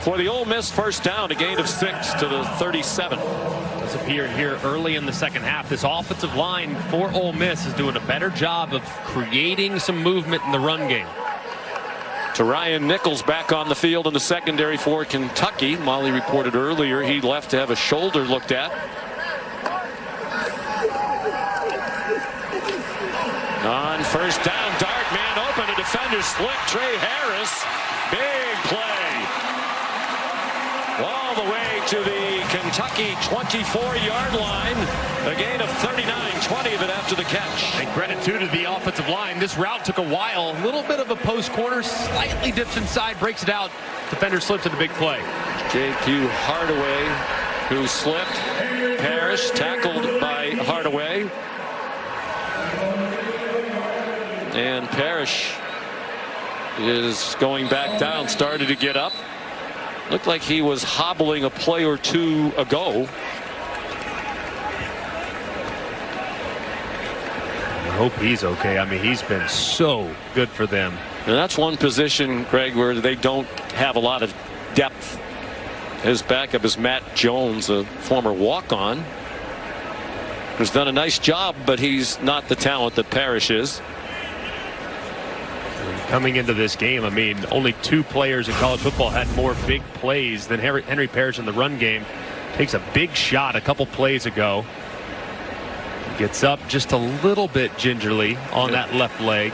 for the Ole Miss first down, a gain of 6 to the 37. Does appear here early in the second half. This offensive line for Ole Miss is doing a better job of creating some movement in the run game. To Ryan Nichols back on the field in the secondary for Kentucky. Molly reported earlier he left to have a shoulder looked at. On first down, Dart, man open, a defender slip. Trey Harris, big play. All the way to the Kentucky Kentucky 24-yard line. A gain of 39, 20 of it after the catch. And credit too to the offensive line. This route took a while. A little bit of a post corner, slightly dips inside, breaks it out. Defender slips in a big play. J.Q. Hardaway, who slipped. Parrish tackled by Hardaway. And Parrish is going back down, started to get up. Looked like he was hobbling a play or two ago. I hope he's okay. I mean, he's been so good for them. And that's one position, Greg, where they don't have a lot of depth. His backup is Matt Jones, a former walk-on, who's done a nice job, but he's not the talent that Parrish is. Coming into this game, I mean, only 2 players in college football had more big plays than Henry Parrish in the run game. Takes a big shot a couple plays ago. Gets up just a little bit gingerly on that left leg.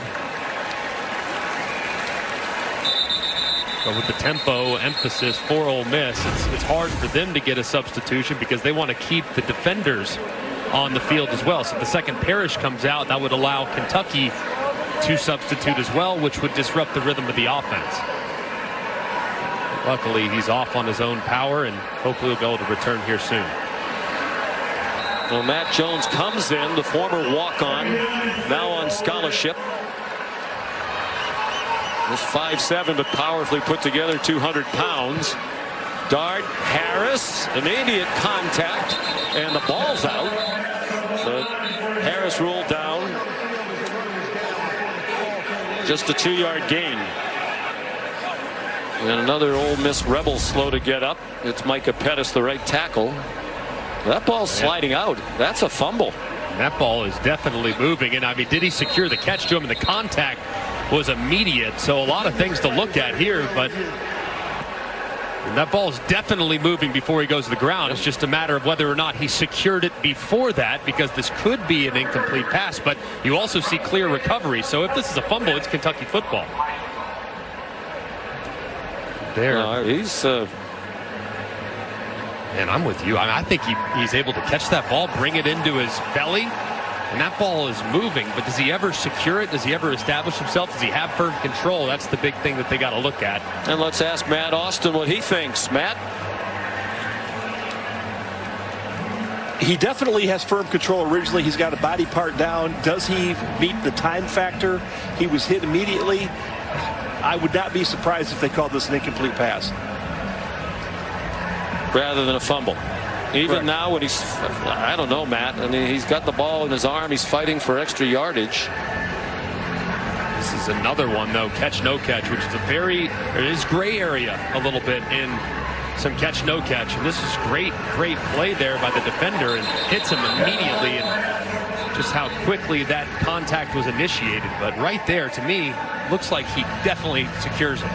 But with the tempo emphasis for Ole Miss, it's hard for them to get a substitution because they want to keep the defenders on the field as well. So if the second Parrish comes out, that would allow Kentucky to substitute as well, which would disrupt the rhythm of the offense. Luckily, he's off on his own power, and hopefully he'll be able to return here soon. Well, Matt Jones comes in, the former walk-on, now on scholarship. He's 5'7", but powerfully put together, 200 pounds. Dart, Harris, immediate contact, and the ball's out. But Harris ruled down. Just a 2-yard gain. And another Ole Miss Rebel slow to get up. It's Micah Pettis, the right tackle. That ball's sliding out. That's a fumble. That ball is definitely moving. And I mean, did he secure the catch to him? And the contact was immediate. So a lot of things to look at here. But that ball is definitely moving before he goes to the ground. It's just a matter of whether or not he secured it before that, because this could be an incomplete pass. But you also see clear recovery. So if this is a fumble, it's Kentucky football. There. He's and I'm with you. I think he's able to catch that ball, bring it into his belly, and that ball is moving. But does he ever secure it? Does he ever establish himself? Does he have firm control? That's the big thing that they got to look at. And let's ask Matt Austin what he thinks. Matt? He definitely has firm control originally. He's got a body part down. Does he meet the time factor? He was hit immediately. I would not be surprised if they called this an incomplete pass. Rather than a fumble. Even Correct. now when he's, I don't know, Matt. I mean, he's got the ball in his arm. He's fighting for extra yardage. This is another one, though, catch, no catch, which is it is gray area a little bit in some catch, no catch. And this is great play there by the defender, and hits him immediately, and just how quickly that contact was initiated. But right there, to me, looks like he definitely secures it.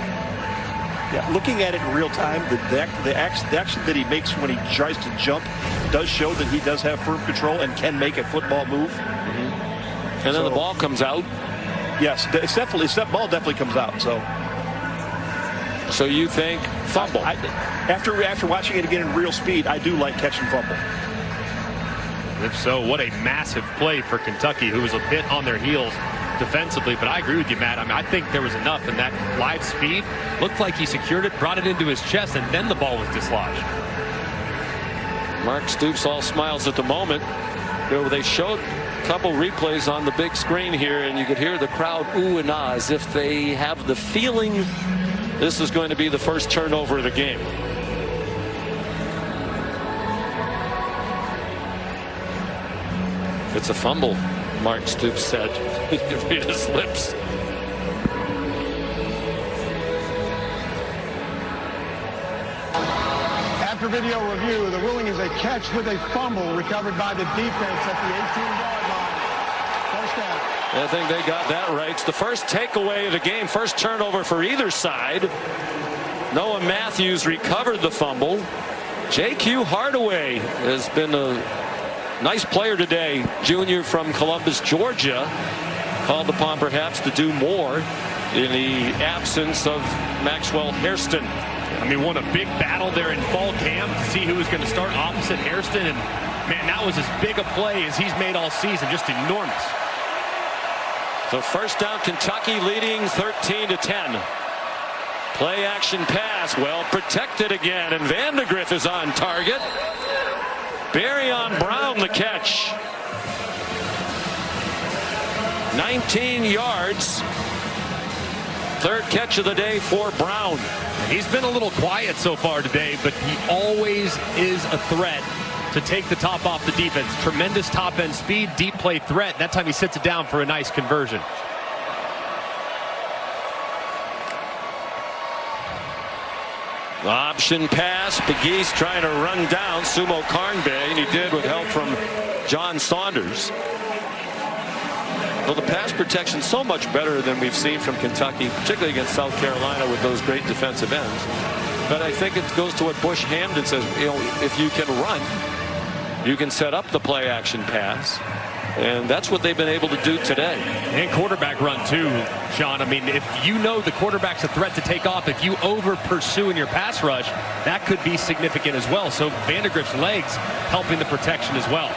Yeah, looking at it in real time, the action that he makes when he tries to jump does show that he does have firm control and can make a football move. And then the ball comes out. Yes, that ball definitely comes out. So you think fumble? After watching it again in real speed, I do like catch and fumble. If so, what a massive play for Kentucky, who was a bit on their heels defensively. But I agree with you, Matt. I mean, I think there was enough in that live speed. Looked like he secured it, brought it into his chest, and then the ball was dislodged. Mark Stoops all smiles at the moment. They showed a couple replays on the big screen here, and you could hear the crowd ooh and ah as if they have the feeling this is going to be the first turnover of the game. It's a fumble, Mark Stoops said. He could read his lips. After video review, the ruling is a catch with a fumble recovered by the defense at the 18-yard line. First down. I think they got that right. It's the first takeaway of the game, first turnover for either side. Noah Matthews recovered the fumble. J.Q. Hardaway has been a nice player today, junior from Columbus, Georgia, called upon perhaps to do more in the absence of Maxwell Hairston. I mean, won a big battle there in fall camp to see who was going to start opposite Hairston, and man, that was as big a play as he's made all season. Just enormous. So first down, Kentucky leading 13-10. Play action pass, well protected again, and Vandegrift is on target. Barryon Brown the catch. 19 yards. Third catch of the day for Brown. He's been a little quiet so far today, but he always is a threat to take the top off the defense. Tremendous top end speed, deep play threat. That time he sits it down for a nice conversion. Option pass. Pegues trying to run down Sumo Carnbay, and he did with help from John Saunders. Well, the pass protection so much better than we've seen from Kentucky, particularly against South Carolina with those great defensive ends. But I think it goes to what Bush Hamden says, you know, if you can run, you can set up the play action pass. And that's what they've been able to do today. And quarterback run too, Sean. I mean, if you know the quarterback's a threat to take off, if you over pursue in your pass rush, that could be significant as well. So Vandegrift's legs helping the protection as well.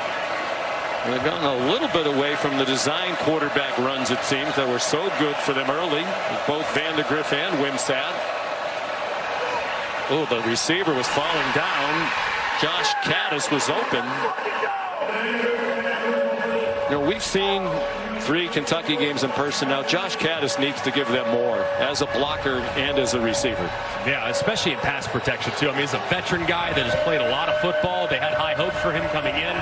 And they've gotten a little bit away from the design quarterback runs, it seems, that were so good for them early, both Vandegrift and Wimsatt. Oh, the receiver was falling down. Josh Caddis was open. You know, we've seen 3 Kentucky games in person now. Josh Caddis needs to give them more as a blocker and as a receiver. Yeah, especially in pass protection too. I mean, he's a veteran guy that has played a lot of football. They had high hopes for him coming in.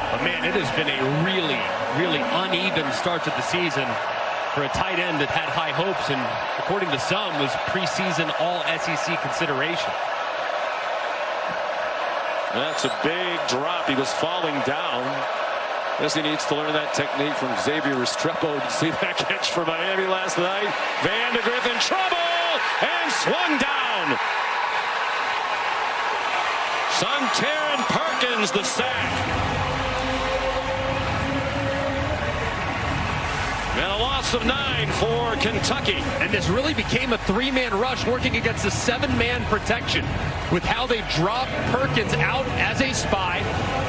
But man, it has been a really, really uneven start to the season for a tight end that had high hopes and, according to some, was preseason all SEC consideration. That's a big drop. He was falling down. Guess he needs to learn that technique from Xavier Restrepo. To see that catch for Miami last night. Vandegrift in trouble and swung down. Sontaran Perkins the sack. And a loss of 9 for Kentucky. And this really became a 3-man rush working against a 7-man protection with how they dropped Perkins out as a spy.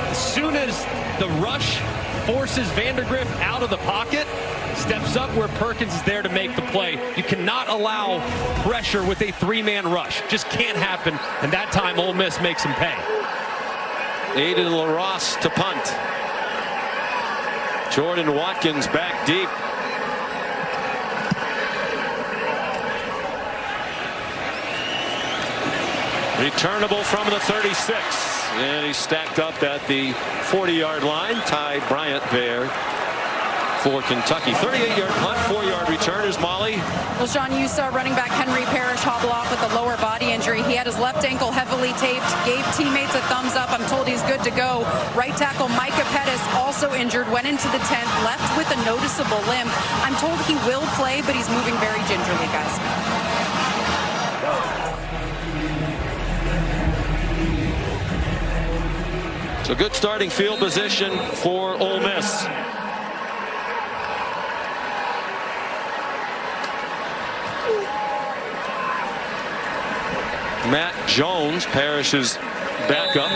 As soon as the rush forces Vandegrift out of the pocket, steps up where Perkins is there to make the play. You cannot allow pressure with a 3-man rush. Just can't happen. And that time Ole Miss makes him pay. Aiden LaRosse to punt. Jordan Watkins back deep. Returnable from the 36. And he's stacked up at the 40-yard line. Ty Bryant there for Kentucky. 38-yard punt, 4-yard returners. Molly. Well, Sean, you saw running back Henry Parrish hobble off with a lower body injury. He had his left ankle heavily taped, gave teammates a thumbs up. I'm told he's good to go. Right tackle Micah Pettis also injured, went into the tent, left with a noticeable limp. I'm told he will play, but he's moving very gingerly, guys. So good starting field position for Ole Miss. Matt Jones, Parrish's backup,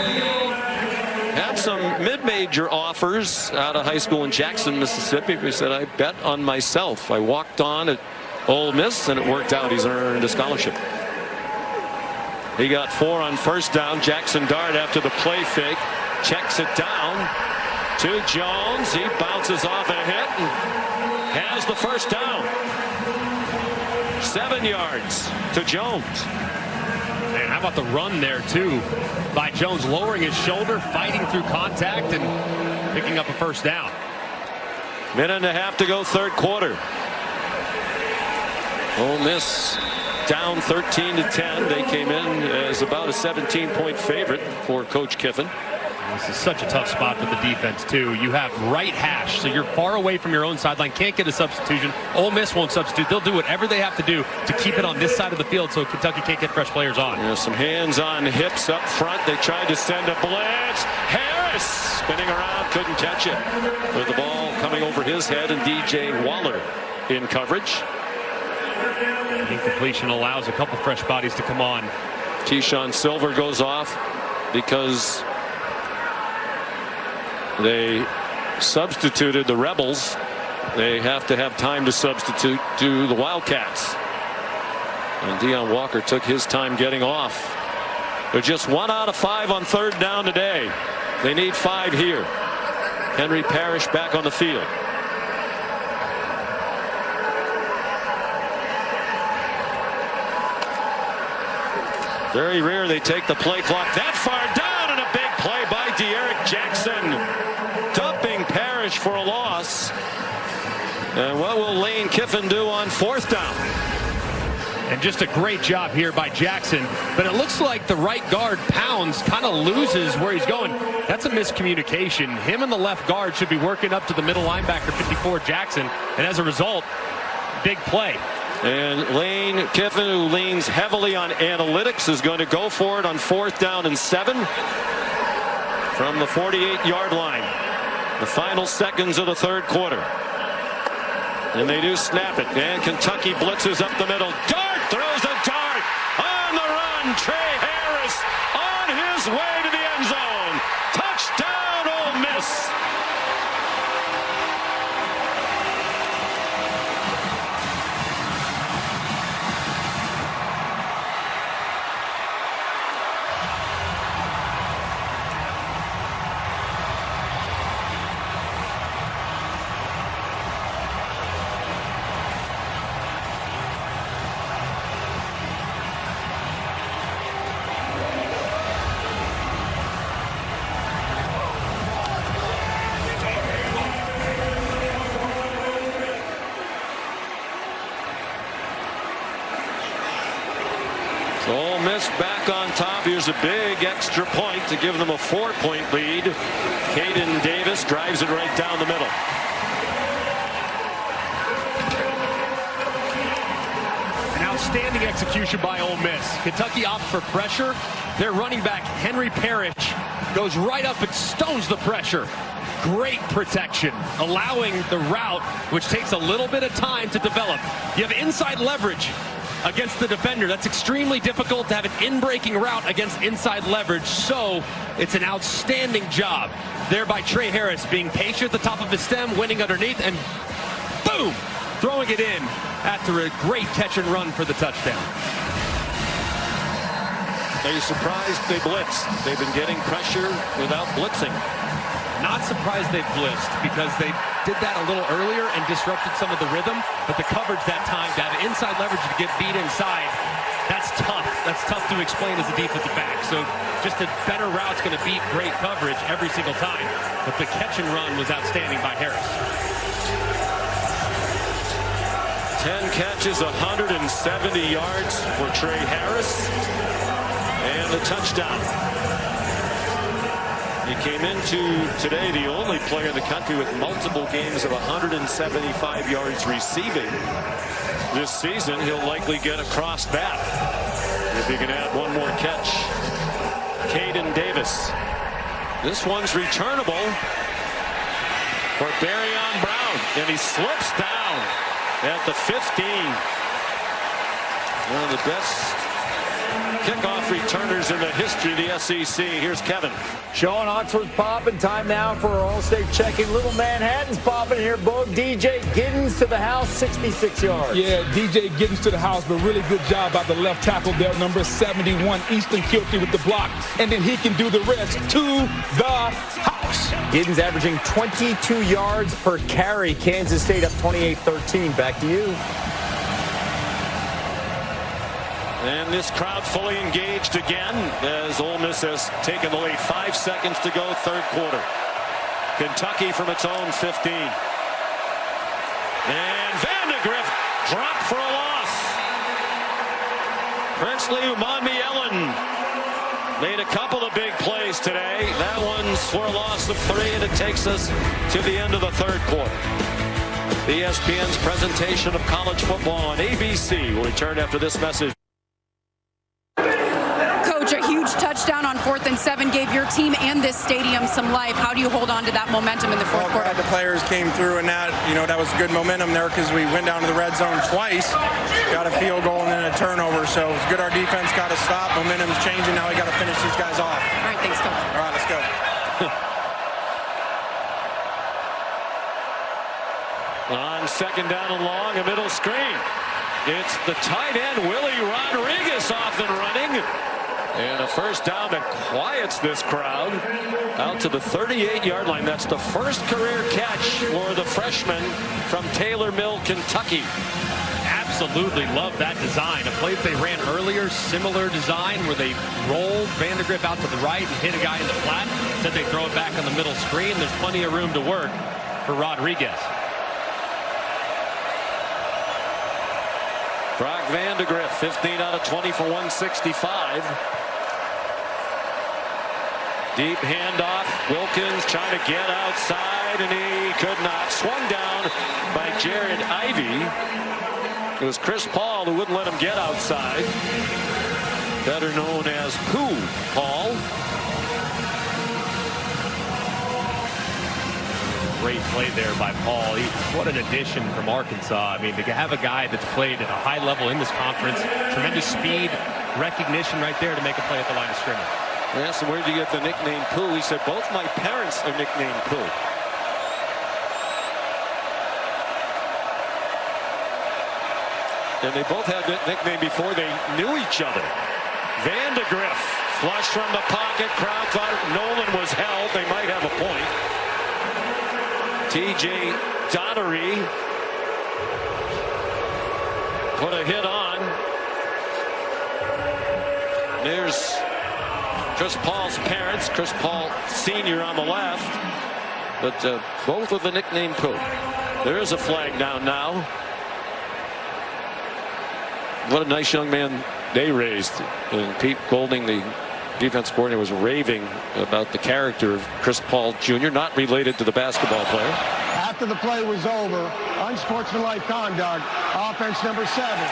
had some mid-major offers out of high school in Jackson, Mississippi. He said, I bet on myself. I walked on at Ole Miss, and it worked out. He's earned a scholarship. He got 4 on first down. Jackson Dart after the play fake. Checks it down to Jones. He bounces off a hit and has the first down. 7 yards to Jones. Man, how about the run there, too, by Jones, lowering his shoulder, fighting through contact, and picking up a first down. Minute and a half to go, third quarter. Ole Miss down 13-10. They came in as about a 17-point favorite for Coach Kiffin. This is such a tough spot for the defense, too. You have right hash, so you're far away from your own sideline. Can't get a substitution. Ole Miss won't substitute. They'll do whatever they have to do to keep it on this side of the field so Kentucky can't get fresh players on. There's some hands on hips up front. They tried to send a blitz. Harris spinning around, couldn't catch it. With the ball coming over his head, and DJ Waller in coverage. Incompletion allows a couple fresh bodies to come on. Keyshawn Silver goes off because they substituted the Rebels. They have to have time to substitute to the Wildcats. And Deion Walker took his time getting off. They're just 1 out of 5 on 3rd down today. They need 5 here. Henry Parrish back on the field. Very rare they take the play clock that far down, and a big play by De'Aaron Jackson, dumping Parrish for a loss. And what will Lane Kiffin do on 4th down? And just a great job here by Jackson, but it looks like the right guard, Pounds, kind of loses where he's going. That's a miscommunication. Him and the left guard should be working up to the middle linebacker, 54, Jackson, and as a result, big play. And Lane Kiffin, who leans heavily on analytics, is going to go for it on 4th down and 7 from the 48-yard line. The final seconds of the 3rd quarter. And they do snap it. And Kentucky blitzes up the middle. Dart throws a dart on the run. Trey Harris on his way to the end zone. Touchdown, Ole Miss. Ole Miss back on top. Here's a big extra point to give them a 4-point lead. Caden Davis drives it right down the middle. An outstanding execution by Ole Miss. Kentucky opts for pressure. Their running back, Henry Parrish, goes right up and stones the pressure. Great protection, allowing the route, which takes a little bit of time to develop. You have inside leverage against the defender. That's extremely difficult to have an in-breaking route against inside leverage, so it's an outstanding job there by Trey Harris, being patient at the top of his stem, winning underneath, and boom, throwing it in after a great catch and run for the touchdown. Are you surprised they blitzed? They've been getting pressure without blitzing. Not surprised they blitzed, because they did that a little earlier and disrupted some of the rhythm, but the coverage that time, to have inside leverage to get beat inside, that's tough. That's tough to explain as a defensive back. So just a better route's going to beat great coverage every single time. But the catch and run was outstanding by Harris. 10 catches, 170 yards for Trey Harris, and the touchdown. He came into today the only player in the country with multiple games of 175 yards receiving this season. He'll likely get across that if he can add one more catch. Caden Davis. This one's returnable for Barryon Brown, and he slips down at the 15. One of the best kickoff returners in the history of the SEC. Here's Kevin. Sean Oxford's popping. Time now for our All-State checking. Little Manhattan's popping here, Boog. DJ Giddens to the house, 66 yards. Yeah, DJ Giddens to the house, but really good job by the left tackle there, number 71, Easton Kilty with the block, and then he can do the rest to the house. Giddens averaging 22 yards per carry. Kansas State up 28-13. Back to you. And this crowd fully engaged again as Ole Miss has taken the lead. 5 seconds to go, 3rd quarter. Kentucky from its own 15. And Vandegrift dropped for a loss. Princely Umanmielen made a couple of big plays today. That one's for a loss of 3, and it takes us to the end of the 3rd quarter. ESPN's presentation of college football on ABC will return after this message. Coach, a huge huge touchdown on 4th and 7 gave your team and this stadium some life. How do you hold on to that momentum in the fourth quarter? The players came through, and that was good momentum there because we went down to the red zone twice, got a field goal and then a turnover. So it's good our defense got to stop. Momentum's changing. Now we got to finish these guys off. All right, thanks, Coach. All right, let's go. On second down and long, a middle screen. It's the tight end, Willie Rodriguez, off and running. And a first down that quiets this crowd out to the 38-yard line. That's the first career catch for the freshman from Taylor Mill, Kentucky. Absolutely love that design. A play that they ran earlier, similar design where they rolled Vandergriff out to the right and hit a guy in the flat. Said they throw it back on the middle screen. There's plenty of room to work for Rodriguez. Brock Vandegrift, 15 out of 20 for 165. Deep handoff. Wilkins trying to get outside, and he could not. Swung down by Jared Ivey. It was Chris Paul who wouldn't let him get outside. Better known as Pooh Paul. Great play there by Paul. What an addition from Arkansas. I mean, to have a guy that's played at a high level in this conference, tremendous speed, recognition right there to make a play at the line of scrimmage. I asked him, where'd you get the nickname Pooh? He said, both my parents are nicknamed Pooh. And they both had that nickname before they knew each other. Vandegrift, flush from the pocket. Crowd thought Nolan was held. They might have a point. TJ Donnery put a hit on. There's Chris Paul's parents, Chris Paul Sr. on the left, but both with the nickname Pooh. There is a flag down now. What a nice young man they raised. And Pete Golding, the defense coordinator, was raving about the character of Chris Paul Jr., not related to the basketball player. After the play was over, unsportsmanlike conduct, offense number 7.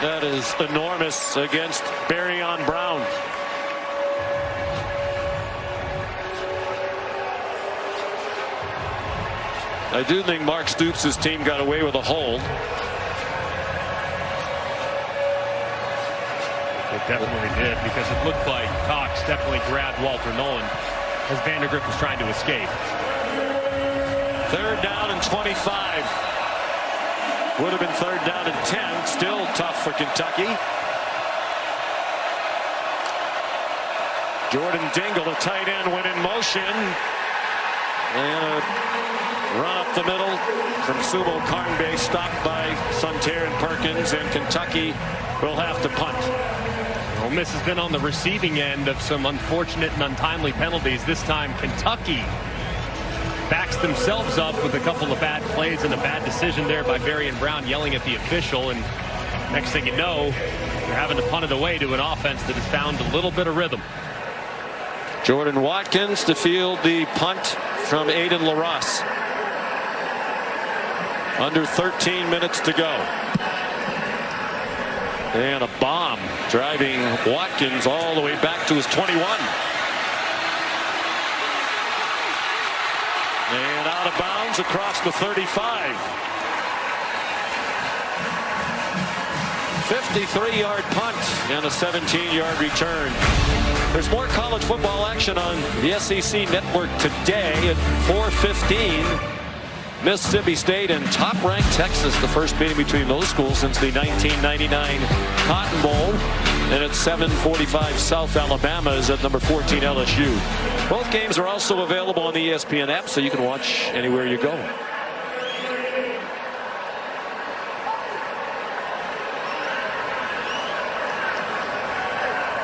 That is enormous against Barryon Brown. I do think Mark Stoops' team got away with a hold. It definitely did, because it looked like Cox definitely grabbed Walter Nolan as Vandegrift was trying to escape. Third down and 25. Would have been third down and 10. Still tough for Kentucky. Jordan Dingle, the tight end, went in motion. And a run up the middle from Sumo Karnbay, stopped by Sunter and Perkins, and Kentucky will have to punt. Ole Miss has been on the receiving end of some unfortunate and untimely penalties. This time Kentucky backs themselves up with a couple of bad plays and a bad decision there by Barryon Brown yelling at the official, and next thing you know, you're having to punt it away to an offense that has found a little bit of rhythm. Jordan Watkins to field the punt from Aiden LaRosse. Under 13 minutes to go. And a bomb driving Watkins all the way back to his 21. And out of bounds across the 35. 53-yard punt and a 17-yard return. There's more college football action on the SEC Network today at 4:15. Mississippi State and top-ranked Texas, the first meeting between those schools since the 1999 Cotton Bowl. And at 7:45, South Alabama is at number 14 LSU. Both games are also available on the ESPN app, so you can watch anywhere you go.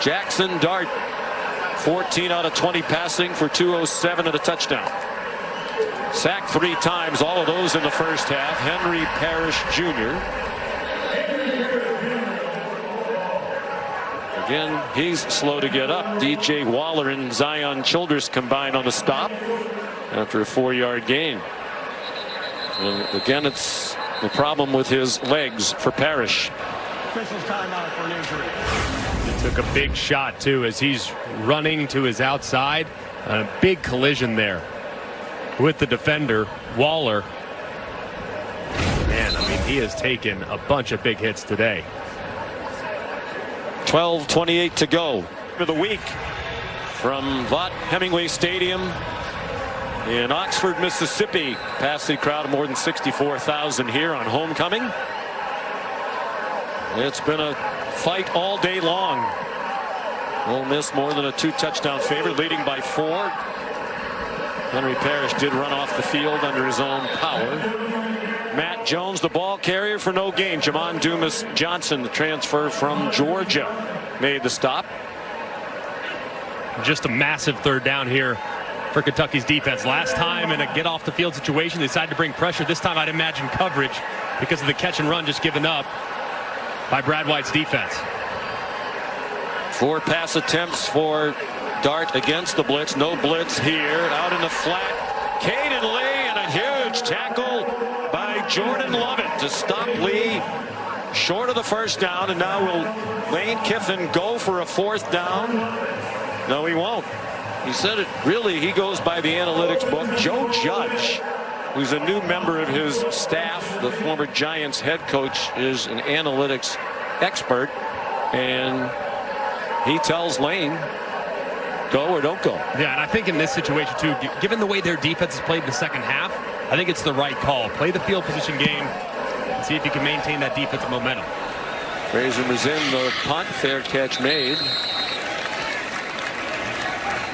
Jackson Dart, 14 out of 20 passing for 207 and a touchdown. Sacked 3 times, all of those in the first half. Henry Parrish Jr. Again, he's slow to get up. DJ Waller and Zion Childress combined on the stop after a 4-yard gain. And again, it's The problem with his legs for Parrish. Officials timeout for an injury. He took a big shot, too, as he's running to his outside. A big collision there with the defender, Waller. Man, I mean, he has taken a bunch of big hits today. 12:28 to go for the week from Vaught Hemingway Stadium in Oxford, Mississippi. Capacity crowd of more than 64,000 here on homecoming. It's been a fight all day long. Ole Miss more than a 2-touchdown favorite, leading by 4. Henry Parrish did run off the field under his own power. Matt Jones, the ball carrier for no gain. Jamon Dumas Johnson, the transfer from Georgia, made the stop. Just a massive third down here for Kentucky's defense. Last time in a get off the field situation, they decided to bring pressure. This time I'd imagine coverage because of the catch and run just given up by Brad White's defense. 4 pass attempts for Dart against the blitz. No blitz here. Out in the flat. Caden Lee, and a huge tackle by Jordan Lovett to stop Lee short of the first down. And now will Lane Kiffin go for a 4th down? No, he won't. He said it really, he goes by the analytics book. Joe Judge, who's a new member of his staff, the former Giants head coach, is an analytics expert, and he tells Lane, go or don't go. Yeah, and I think in this situation too, given the way their defense has played in the second half, I think it's the right call. Play the field position game and see if you can maintain that defensive momentum. Fraser Mazin, the punt, fair catch made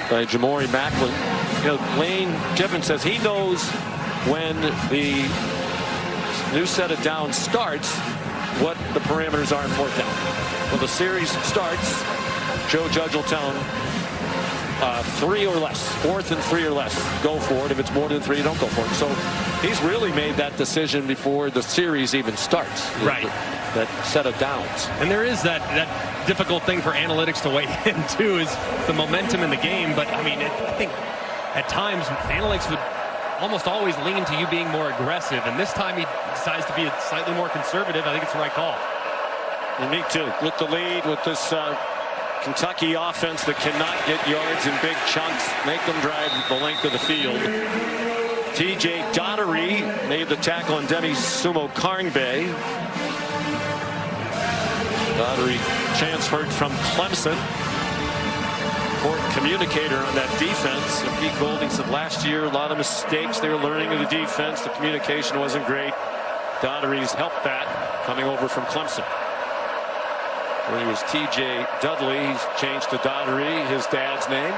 by Jamori Macklin. You know, Lane Kiffin says he knows when the new set of downs starts what the parameters are in 4th down. When the series starts, Joe Judge will tell him 3 or less, 4th and 3 or less, go for it. If it's more than 3, don't go for it. So he's really made that decision before the series even starts. Right. That set of downs. And there is that difficult thing for analytics to weigh in too, is the momentum in the game. But I mean, I think at times analytics would almost always lean to you being more aggressive. And this time he decides to be slightly more conservative. I think it's the right call. And me too. With the lead, with this Kentucky offense that cannot get yards in big chunks, make them drive the length of the field. TJ Dottery made the tackle on Demi Sumo Karngbe. Dottery transferred from Clemson. Important communicator on that defense. And Pete Golding said last year, a lot of mistakes. They were learning of the defense. The communication wasn't great. Dottery's helped that coming over from Clemson. When he was TJ Dudley, he's changed to Dottery, his dad's name.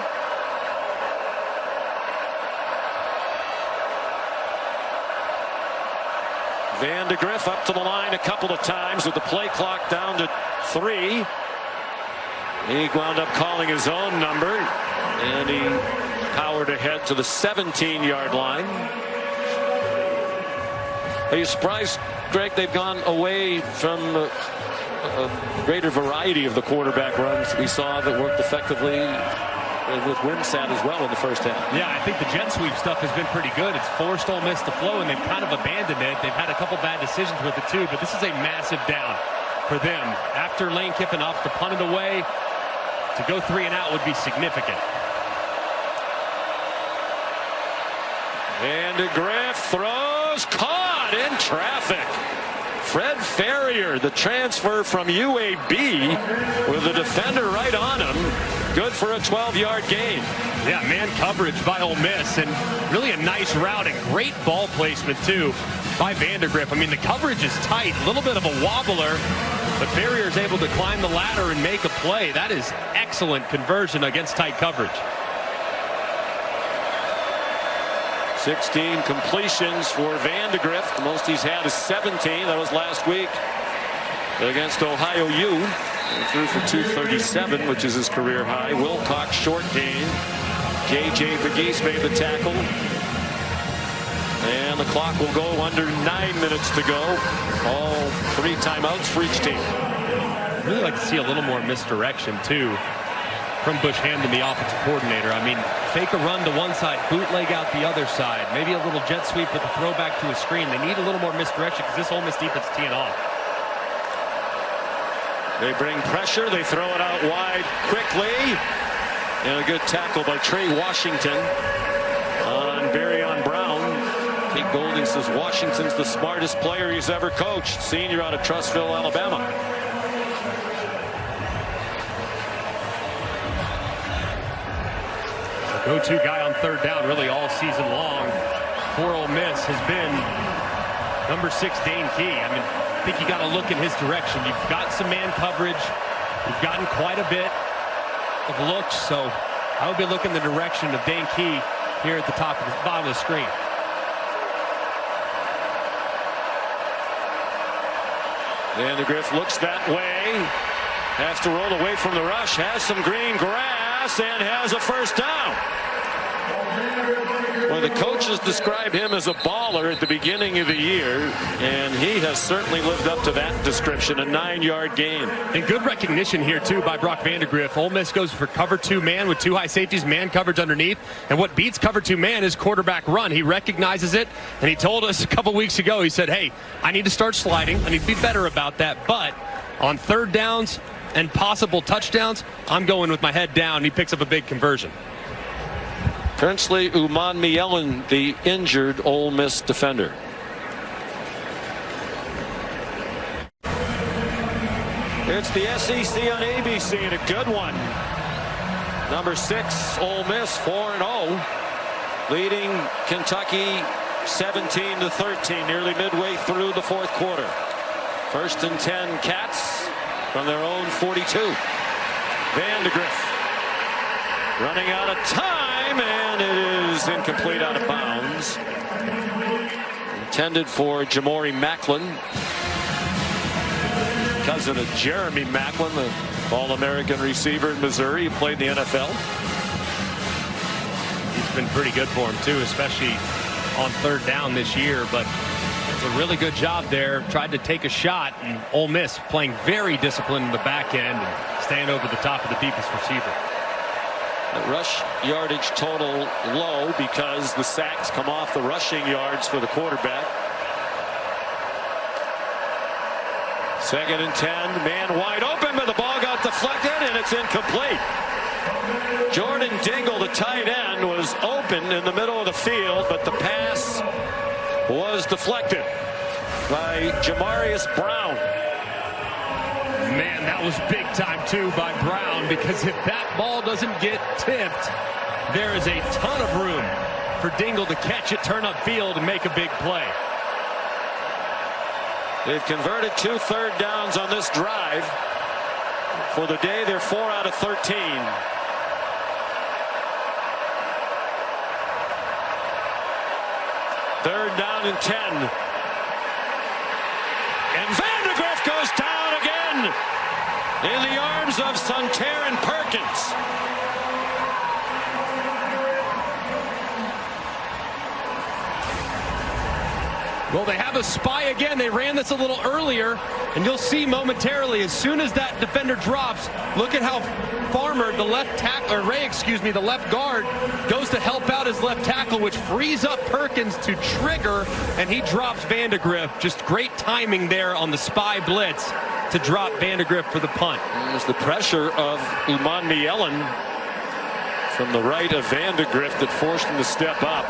Van de Griff up to the line a couple of times with the play clock down to 3. He wound up calling his own number, and he powered ahead to the 17-yard line. Are you surprised, Greg, they've gone away from a greater variety of the quarterback runs we saw that worked effectively with Wimsatt as well in the first half? Yeah, I think the jet sweep stuff has been pretty good. It's forced Ole Miss to flow, and they've kind of abandoned it. They've had a couple bad decisions with it too, but this is a massive down for them. After Lane Kiffin opts to punt it away, to go 3 and out would be significant. Van de Griff throws, caught in traffic. Fred Ferrier, the transfer from UAB, with the defender right on him. Good for a 12-yard gain. Yeah, man coverage by Ole Miss, and really a nice route and great ball placement too by Van de Griff. I mean, the coverage is tight, a little bit of a wobbler, but Ferrier is able to climb the ladder and make a play. That is excellent conversion against tight coverage. 16 completions for Van de Griff. The most he's had is 17. That was last week against Ohio U. He threw for 237, which is his career high. Wilcox short gain. J.J. Pegues made the tackle. And the clock will go under 9 minutes to go. All 3 timeouts for each team. I'd really like to see a little more misdirection too from Bush Hamden, the offensive coordinator. I mean, fake a run to one side, bootleg out the other side, maybe a little jet sweep with a throwback to a screen. They need a little more misdirection because this Ole Miss defense is teeing off. They bring pressure. They throw it out wide quickly. And a good tackle by Trey Washington on Barryon Brown. Pete Golding says Washington's the smartest player he's ever coached. Senior out of Trussville, Alabama. Go-to guy on third down really all season long for Ole Miss has been number 6, Dane Key. I mean, I think you got to look in his direction. You've got some man coverage. You've gotten quite a bit of looks, so I would be looking the direction of Dane Key here at the bottom of the screen. Vandegrift looks that way. Has to roll away from the rush. Has some green grass and has a first down. Well, the coaches described him as a baller at the beginning of the year, and he has certainly lived up to that description. A 9-yard gain. And good recognition here, too, by Brock Vandegrift. Ole Miss goes for cover 2 man with 2 high safeties, man coverage underneath. And what beats cover 2 man is quarterback run. He recognizes it, and he told us a couple weeks ago, he said, hey, I need to start sliding. I need to be better about that. But on third downs and possible touchdowns, I'm going with my head down. He picks up a big conversion. Currently, Uman Mielen, the injured Ole Miss defender. It's the SEC on ABC, and a good one. Number 6, Ole Miss, 4-0, leading Kentucky 17-13, nearly midway through the fourth quarter. 1st and 10, Cats from their own 42. Vandegrift running out of time, and it is incomplete, out of bounds. Intended for Jamori Macklin, cousin of Jeremy Macklin, the All-American receiver in Missouri, who played in the NFL. He's been pretty good for him, too, especially on third down this year, but it's a really good job there. Tried to take a shot, and Ole Miss playing very disciplined in the back end and staying over the top of the deepest receiver. The rush yardage total low because the sacks come off the rushing yards for the quarterback. 2nd and 10, man wide open, but the ball got deflected and it's incomplete. Jordan Dingle, the tight end, was open in the middle of the field, but the pass was deflected by Jamarius Brown. Man, that was big time, too, by Brown, because if that ball doesn't get tipped, there is a ton of room for Dingle to catch it, turn upfield, and make a big play. They've converted 2 third downs on this drive. For the day, they're 4 out of 13. Third down and 10. And Vandegrift goes down again in the arms of Suntaran Perkins. Well, they have a spy again. They ran this a little earlier, and you'll see momentarily as soon as that defender drops, look at how Farmer, the left tackle, or Ray, excuse me, the left guard, goes to help out his left tackle, which frees up Perkins to trigger, and he drops Vandegrift. Just great timing there on the spy blitz to drop Vandegrift for the punt. There's the pressure of Uman Mielen from the right of Vandegrift that forced him to step up.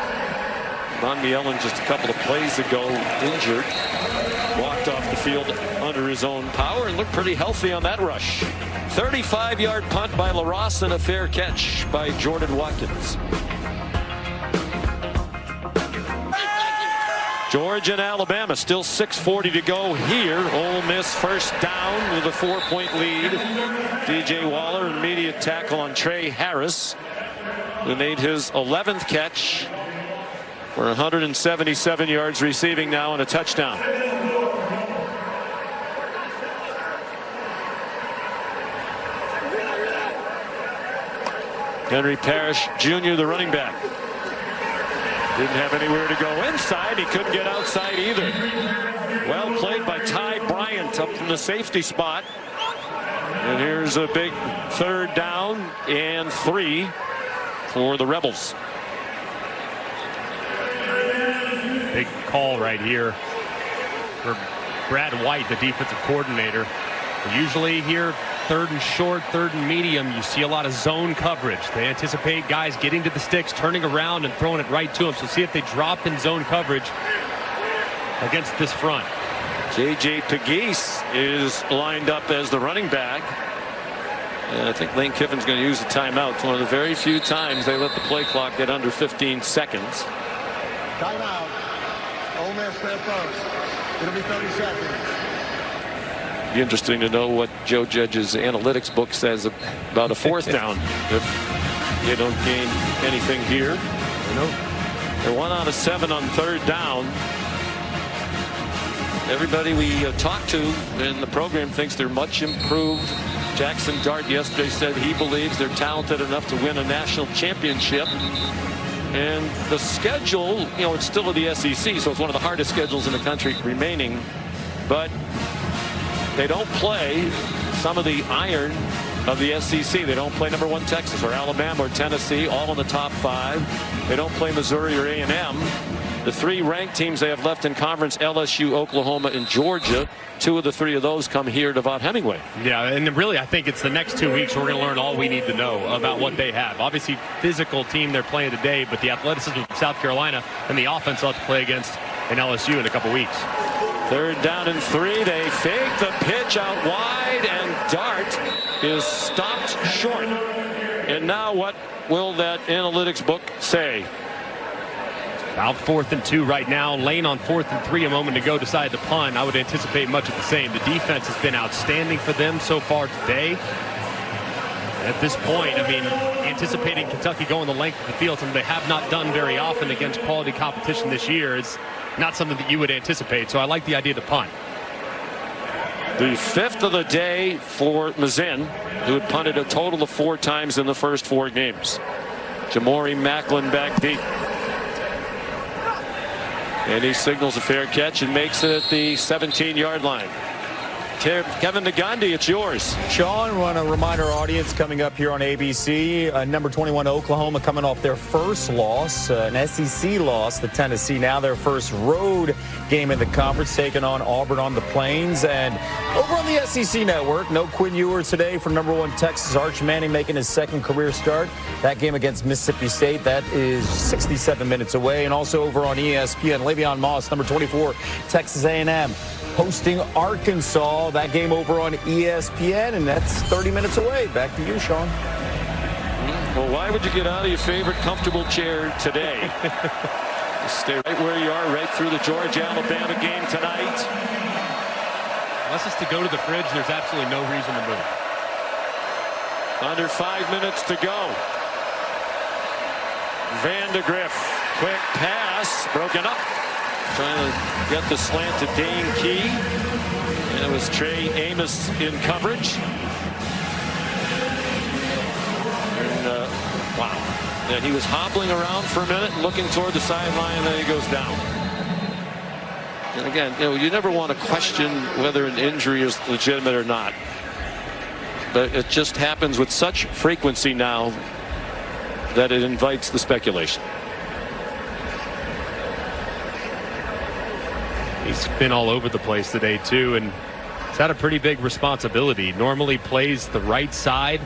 Uman Mielen just a couple of plays ago injured. Walked off the field under his own power and looked pretty healthy on that rush. 35-yard punt by LaRosse and a fair catch by Jordan Watkins. Georgia and Alabama, still 6:40 to go here. Ole Miss first down with a 4-point lead. DJ Waller, immediate tackle on Trey Harris, who made his 11th catch for 177 yards receiving now and a touchdown. Henry Parrish Jr., the running back. Didn't have anywhere to go inside. He couldn't get outside either. Well played by Ty Bryant up from the safety spot. And here's a big 3rd down and 3 for the Rebels. Big call right here for Brad White, the defensive coordinator. Usually here, 3rd and short, 3rd and medium, you see a lot of zone coverage. They anticipate guys getting to the sticks, turning around and throwing it right to them. So see if they drop in zone coverage against this front. J.J. Pegues is lined up as the running back. And I think Lane Kiffin's going to use the timeout. It's one of the very few times they let the play clock get under 15 seconds. Timeout. Ole Miss there first. It'll be 30 seconds. Be interesting to know what Joe Judge's analytics book says about a 4th down if you don't gain anything here. They're 1 out of 7 on 3rd down. Everybody we talked to in the program thinks they're much improved. Jackson Dart yesterday said he believes they're talented enough to win a national championship. And the schedule, it's still of the SEC, so it's one of the hardest schedules in the country remaining. But they don't play some of the iron of the SEC. They don't play number 1 Texas or Alabama or Tennessee, all in the top 5. They don't play Missouri or A&M. The 3 ranked teams they have left in conference, LSU, Oklahoma, and Georgia. 2 of the 3 of those come here to Vaught Hemingway. Yeah, and really I think it's the next 2 weeks we're going to learn all we need to know about what they have. Obviously, physical team they're playing today, but the athleticism of South Carolina and the offense they'll have to play against in LSU in a couple weeks. 3rd down and 3. They fake the pitch out wide, and Dart is stopped short. And now what will that analytics book say? About 4th and 2 right now. Lane on 4th and 3 a moment ago decided to punt. I would anticipate much of the same. The defense has been outstanding for them so far today. At this point, I mean, anticipating Kentucky going the length of the field, something they have not done very often against quality competition this year, is not something that you would anticipate. So I like the idea to punt. The 5th of the day for Mazin, who had punted a total of 4 times in the first 4 games. Jamori Macklin back deep. And he signals a fair catch and makes it at the 17-yard line. Kevin Nagandi, it's yours. Sean, we want to remind our audience coming up here on ABC, number 21 Oklahoma coming off their first loss, an SEC loss to Tennessee. Now their first road game in the conference, taking on Auburn on the Plains. And over on the SEC network, no Quinn Ewers today for number 1 Texas. Arch Manning making his 2nd career start. That game against Mississippi State, that is 67 minutes away. And also over on ESPN, Le'Veon Moss, number 24 Texas A&M. Hosting Arkansas. That game over on ESPN, and that's 30 minutes away. Back to you, Sean. Well, why would you get out of your favorite comfortable chair today? Stay right where you are, right through the Georgia-Alabama game tonight. Unless it's to go to the fridge, there's absolutely no reason to move. Under 5 minutes to go. Vandegrift, quick pass, broken up. Trying to get the slant to Dane Key. And it was Trey Amos in coverage. And, wow. Yeah, he was hobbling around for a minute and looking toward the sideline, and then he goes down. And again, you never want to question whether an injury is legitimate or not. But it just happens with such frequency now that it invites the speculation. He's been all over the place today, too, and he's had a pretty big responsibility. Normally plays the right side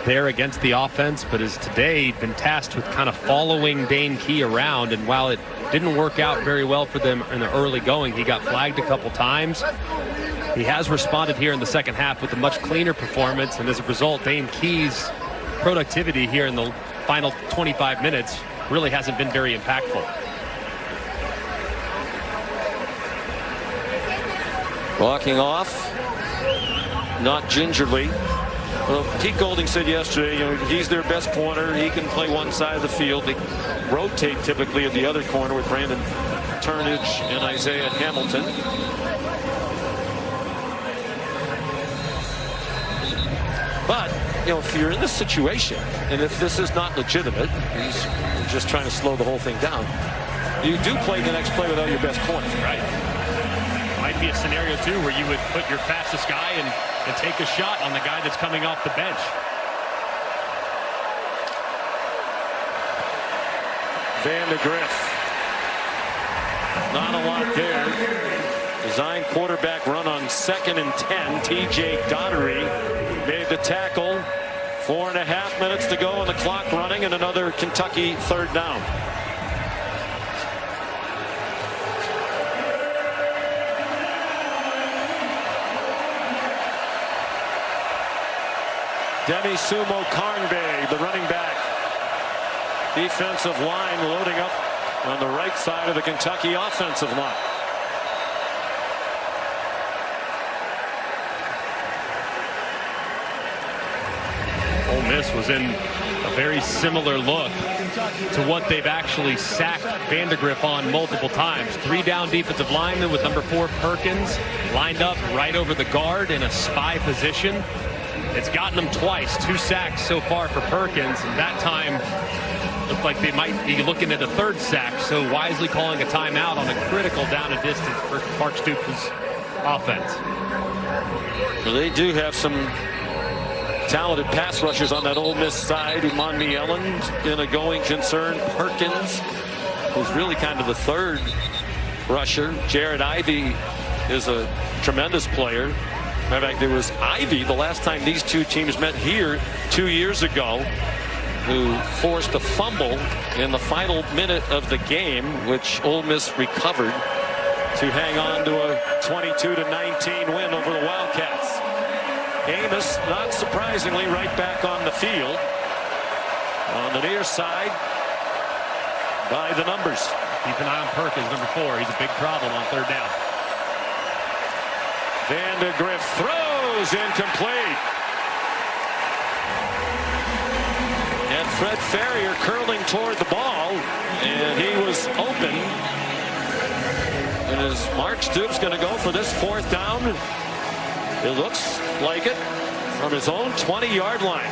there against the offense, but has today been tasked with kind of following Dane Key around. And while it didn't work out very well for them in the early going, he got flagged a couple times. He has responded here in the second half with a much cleaner performance, and as a result, Dane Key's productivity here in the final 25 minutes really hasn't been very impactful. Walking off, not gingerly. Well, Pete Golding said yesterday, he's their best corner. He can play one side of the field. They rotate typically at the other corner with Brandon Turnage and Isaiah Hamilton. But, if you're in this situation, and if this is not legitimate, he's just trying to slow the whole thing down, you do play the next play without your best corner. Right. Might might be a scenario, too, where you would put your fastest guy and take a shot on the guy that's coming off the bench. Vandegrift. Not a lot there. Design quarterback run on 2nd and 10. TJ Daugherty made the tackle. 4.5 minutes to go and the clock running, and another Kentucky 3rd down. Demi Sumo Carnbay, the running back. Defensive line loading up on the right side of the Kentucky offensive line. Ole Miss was in a very similar look to what they've actually sacked Vandegrift on multiple times. 3 down defensive linemen with number 4 Perkins lined up right over the guard in a spy position. It's gotten them twice. 2 sacks so far for Perkins, and that time looked like they might be looking at a 3rd sack, so wisely calling a timeout on a critical down and distance for Mark Stoops' offense. Well, they do have some talented pass rushers on that Ole Miss side. Umanmi Elland in a going concern. Perkins, who's really kind of the 3rd rusher. Jared Ivey is a tremendous player. In fact, there was Ivey the last time these two teams met here 2 years ago, who forced a fumble in the final minute of the game, which Ole Miss recovered to hang on to a 22-19 win over the Wildcats. Amos, not surprisingly, right back on the field on the near side by the numbers. Keep an eye on Perkins, number 4. He's a big problem on 3rd down. Vandegrift throws incomplete. And Fred Ferrier curling toward the ball, and he was open. And is Mark Stoops going to go for this 4th down? It looks like it, from his own 20-yard line.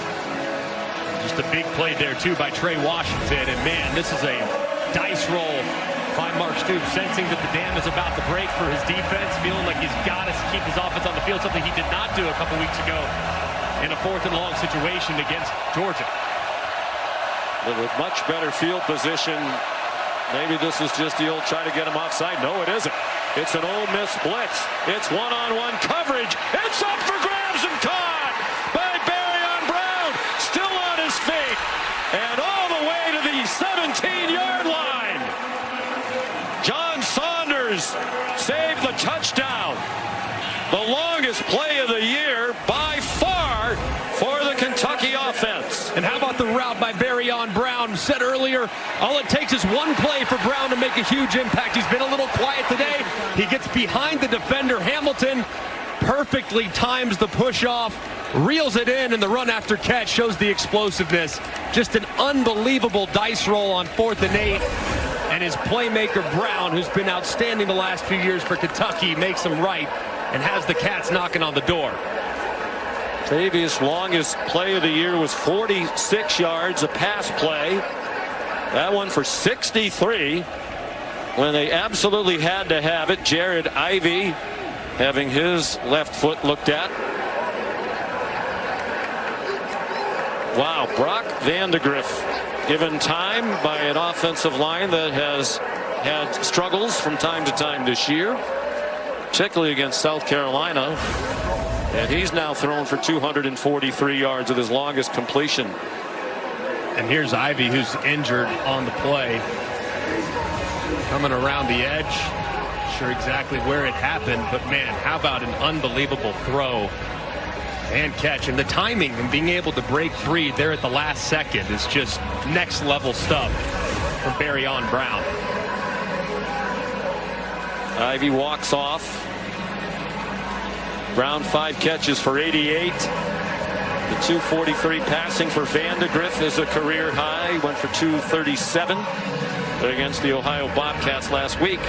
Just a big play there, too, by Trey Washington. And, man, this is a dice roll by Mark Stoops, sensing that the dam is about to break for his defense, feeling like he's got to keep his offense on the field, something he did not do a couple weeks ago in a 4th and long situation against Georgia. But with much better field position, maybe this is just the old try to get him offside. No, it isn't. It's an Ole Miss blitz. It's one-on-one coverage. It's up for grabs and caught by Barryon Brown. Still on his feet. And all the way to the 17-yard line. John Saunders saved the touchdown. The longest play of the year by far for the Kentucky offense. And how about the route by Barryon Brown? Said earlier, all it takes is one play for Brown to make a huge impact. He's been a little quiet today. He gets behind the defender, Hamilton, perfectly times the push off, reels it in, and the run after catch shows the explosiveness. Just an unbelievable dice roll on 4th and 8. And his playmaker Brown, who's been outstanding the last few years for Kentucky, makes him right and has the Cats knocking on the door. Previous longest play of the year was 46 yards, a pass play. That one for 63 when they absolutely had to have it. Jared Ivey having his left foot looked at. Wow, Brock Vandegrift given time by an offensive line that has had struggles from time to time this year, particularly against South Carolina. And he's now thrown for 243 yards with his longest completion. And here's Ivey, who's injured on the play. Coming around the edge. Not sure exactly where it happened, but man, how about an unbelievable throw and catch. And the timing and being able to break free there at the last second is just next level stuff from Barryon Brown. Ivey walks off. Brown 5 catches for 88. The 243 passing for Vandegrift is a career high. Went for 237 against the Ohio Bobcats last week.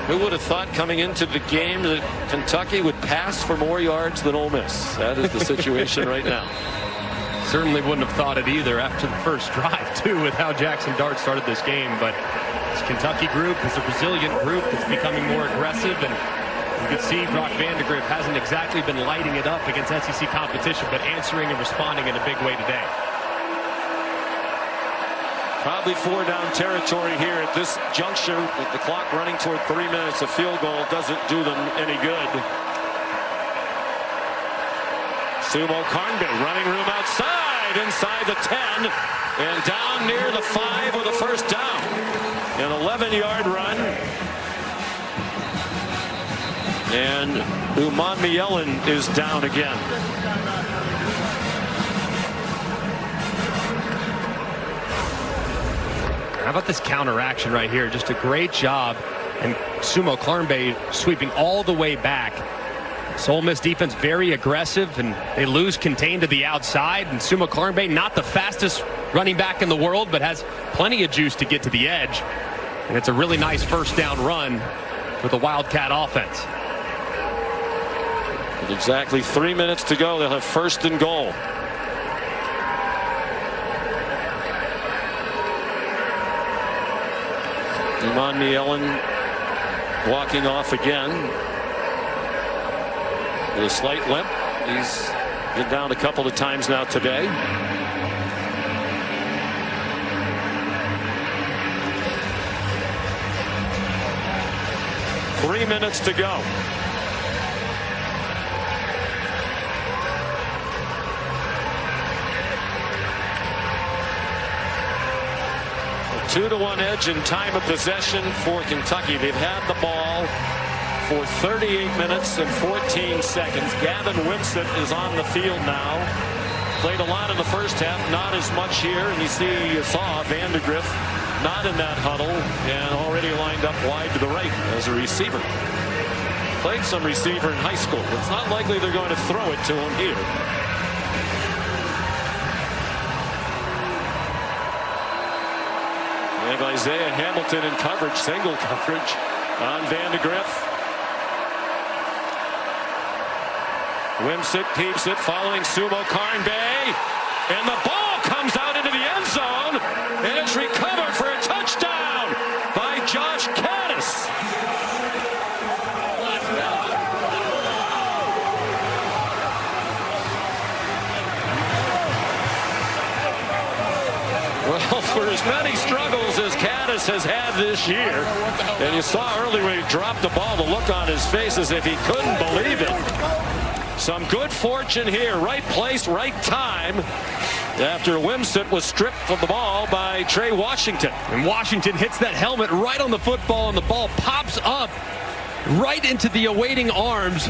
Who would have thought coming into the game that Kentucky would pass for more yards than Ole Miss? That is the situation right now. Certainly wouldn't have thought it either after the first drive, too, with how Jackson Dart started this game. But this Kentucky group is a resilient group that's becoming more aggressive, and You can see Brock Vandegrift hasn't exactly been lighting it up against SEC competition, but answering and responding in a big way today. Probably 4 down territory here at this juncture, with the clock running toward 3 minutes. A field goal doesn't do them any good. Sumo Karnbe running room outside, inside the 10, and down near the 5 with a first down. An 11-yard run. And Umanmielen is down again. How about this counter action right here? Just a great job. And Sumo Karnbe sweeping all the way back. Ole Miss defense very aggressive, and they lose contained to the outside. And Sumo Karnbe, not the fastest running back in the world, but has plenty of juice to get to the edge. And it's a really nice first down run for the Wildcat offense. With exactly 3 minutes to go, they'll have first and goal. Umanmielen walking off again with a slight limp. He's been down a couple of times now today. Three minutes to go. A 2-1 edge in time of possession for Kentucky. They've had the ball for 38 minutes and 14 seconds. Gavin Wimsatt is on the field now. Played a lot in the first half, not as much here. And you saw Vandegrift not in that huddle and already lined up wide to the right as a receiver. Played some receiver in high school. It's not likely they're going to throw it to him here. They have Isaiah Hamilton in coverage, single coverage on Vandegrift. Wimsatt keeps it, following Sumo Karnbe, and the ball comes out into the end zone, and it's recovered for a touchdown by Josh Caddis. Well, for as many struggles as Caddis has had this year, and you saw earlier when he dropped the ball, the look on his face as if he couldn't believe it. Some good fortune here. Right place, right time. After Wimsatt was stripped of the ball by Trey Washington. And Washington hits that helmet right on the football, and the ball pops up right into the awaiting arms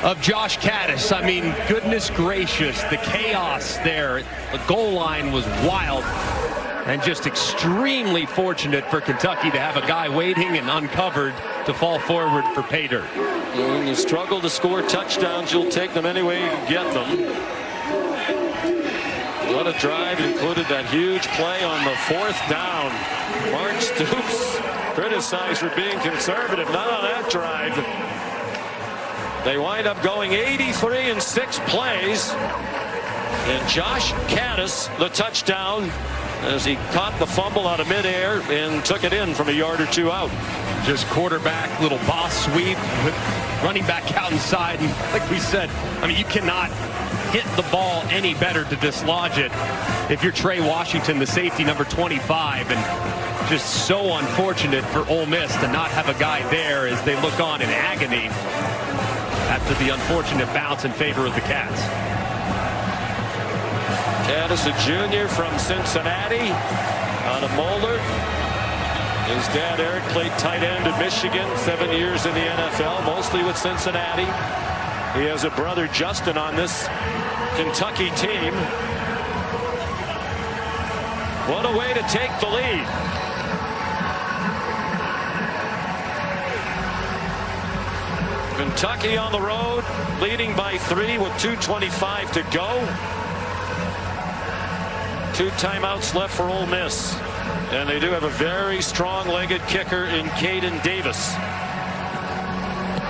of Josh Caddis. I mean, goodness gracious, the chaos there. The goal line was wild. And just extremely fortunate for Kentucky to have a guy waiting and uncovered to fall forward for pay dirt. When you struggle to score touchdowns, you'll take them any way you can get them. What a drive. Included that huge play on the 4th down. Mark Stoops criticized for being conservative. Not on that drive. They wind up going 83 in 6 plays. And Josh Caddis, the touchdown, as he caught the fumble out of midair and took it in from a yard or 2 out. Just quarterback, little boss sweep with running back out inside. And like we said, I mean, you cannot hit the ball any better to dislodge it if you're Trey Washington, the safety, number 25. And just so unfortunate for Ole Miss to not have a guy there as they look on in agony after the unfortunate bounce in favor of the Cats. Caddis, a junior from Cincinnati, out of Moeller. His dad, Eric, played tight end in Michigan, 7 years in the NFL, mostly with Cincinnati. He has a brother, Justin, on this Kentucky team. What a way to take the lead. Kentucky on the road, leading by 3 with 2:25 to go. 2 timeouts left for Ole Miss. And they do have a very strong-legged kicker in Caden Davis.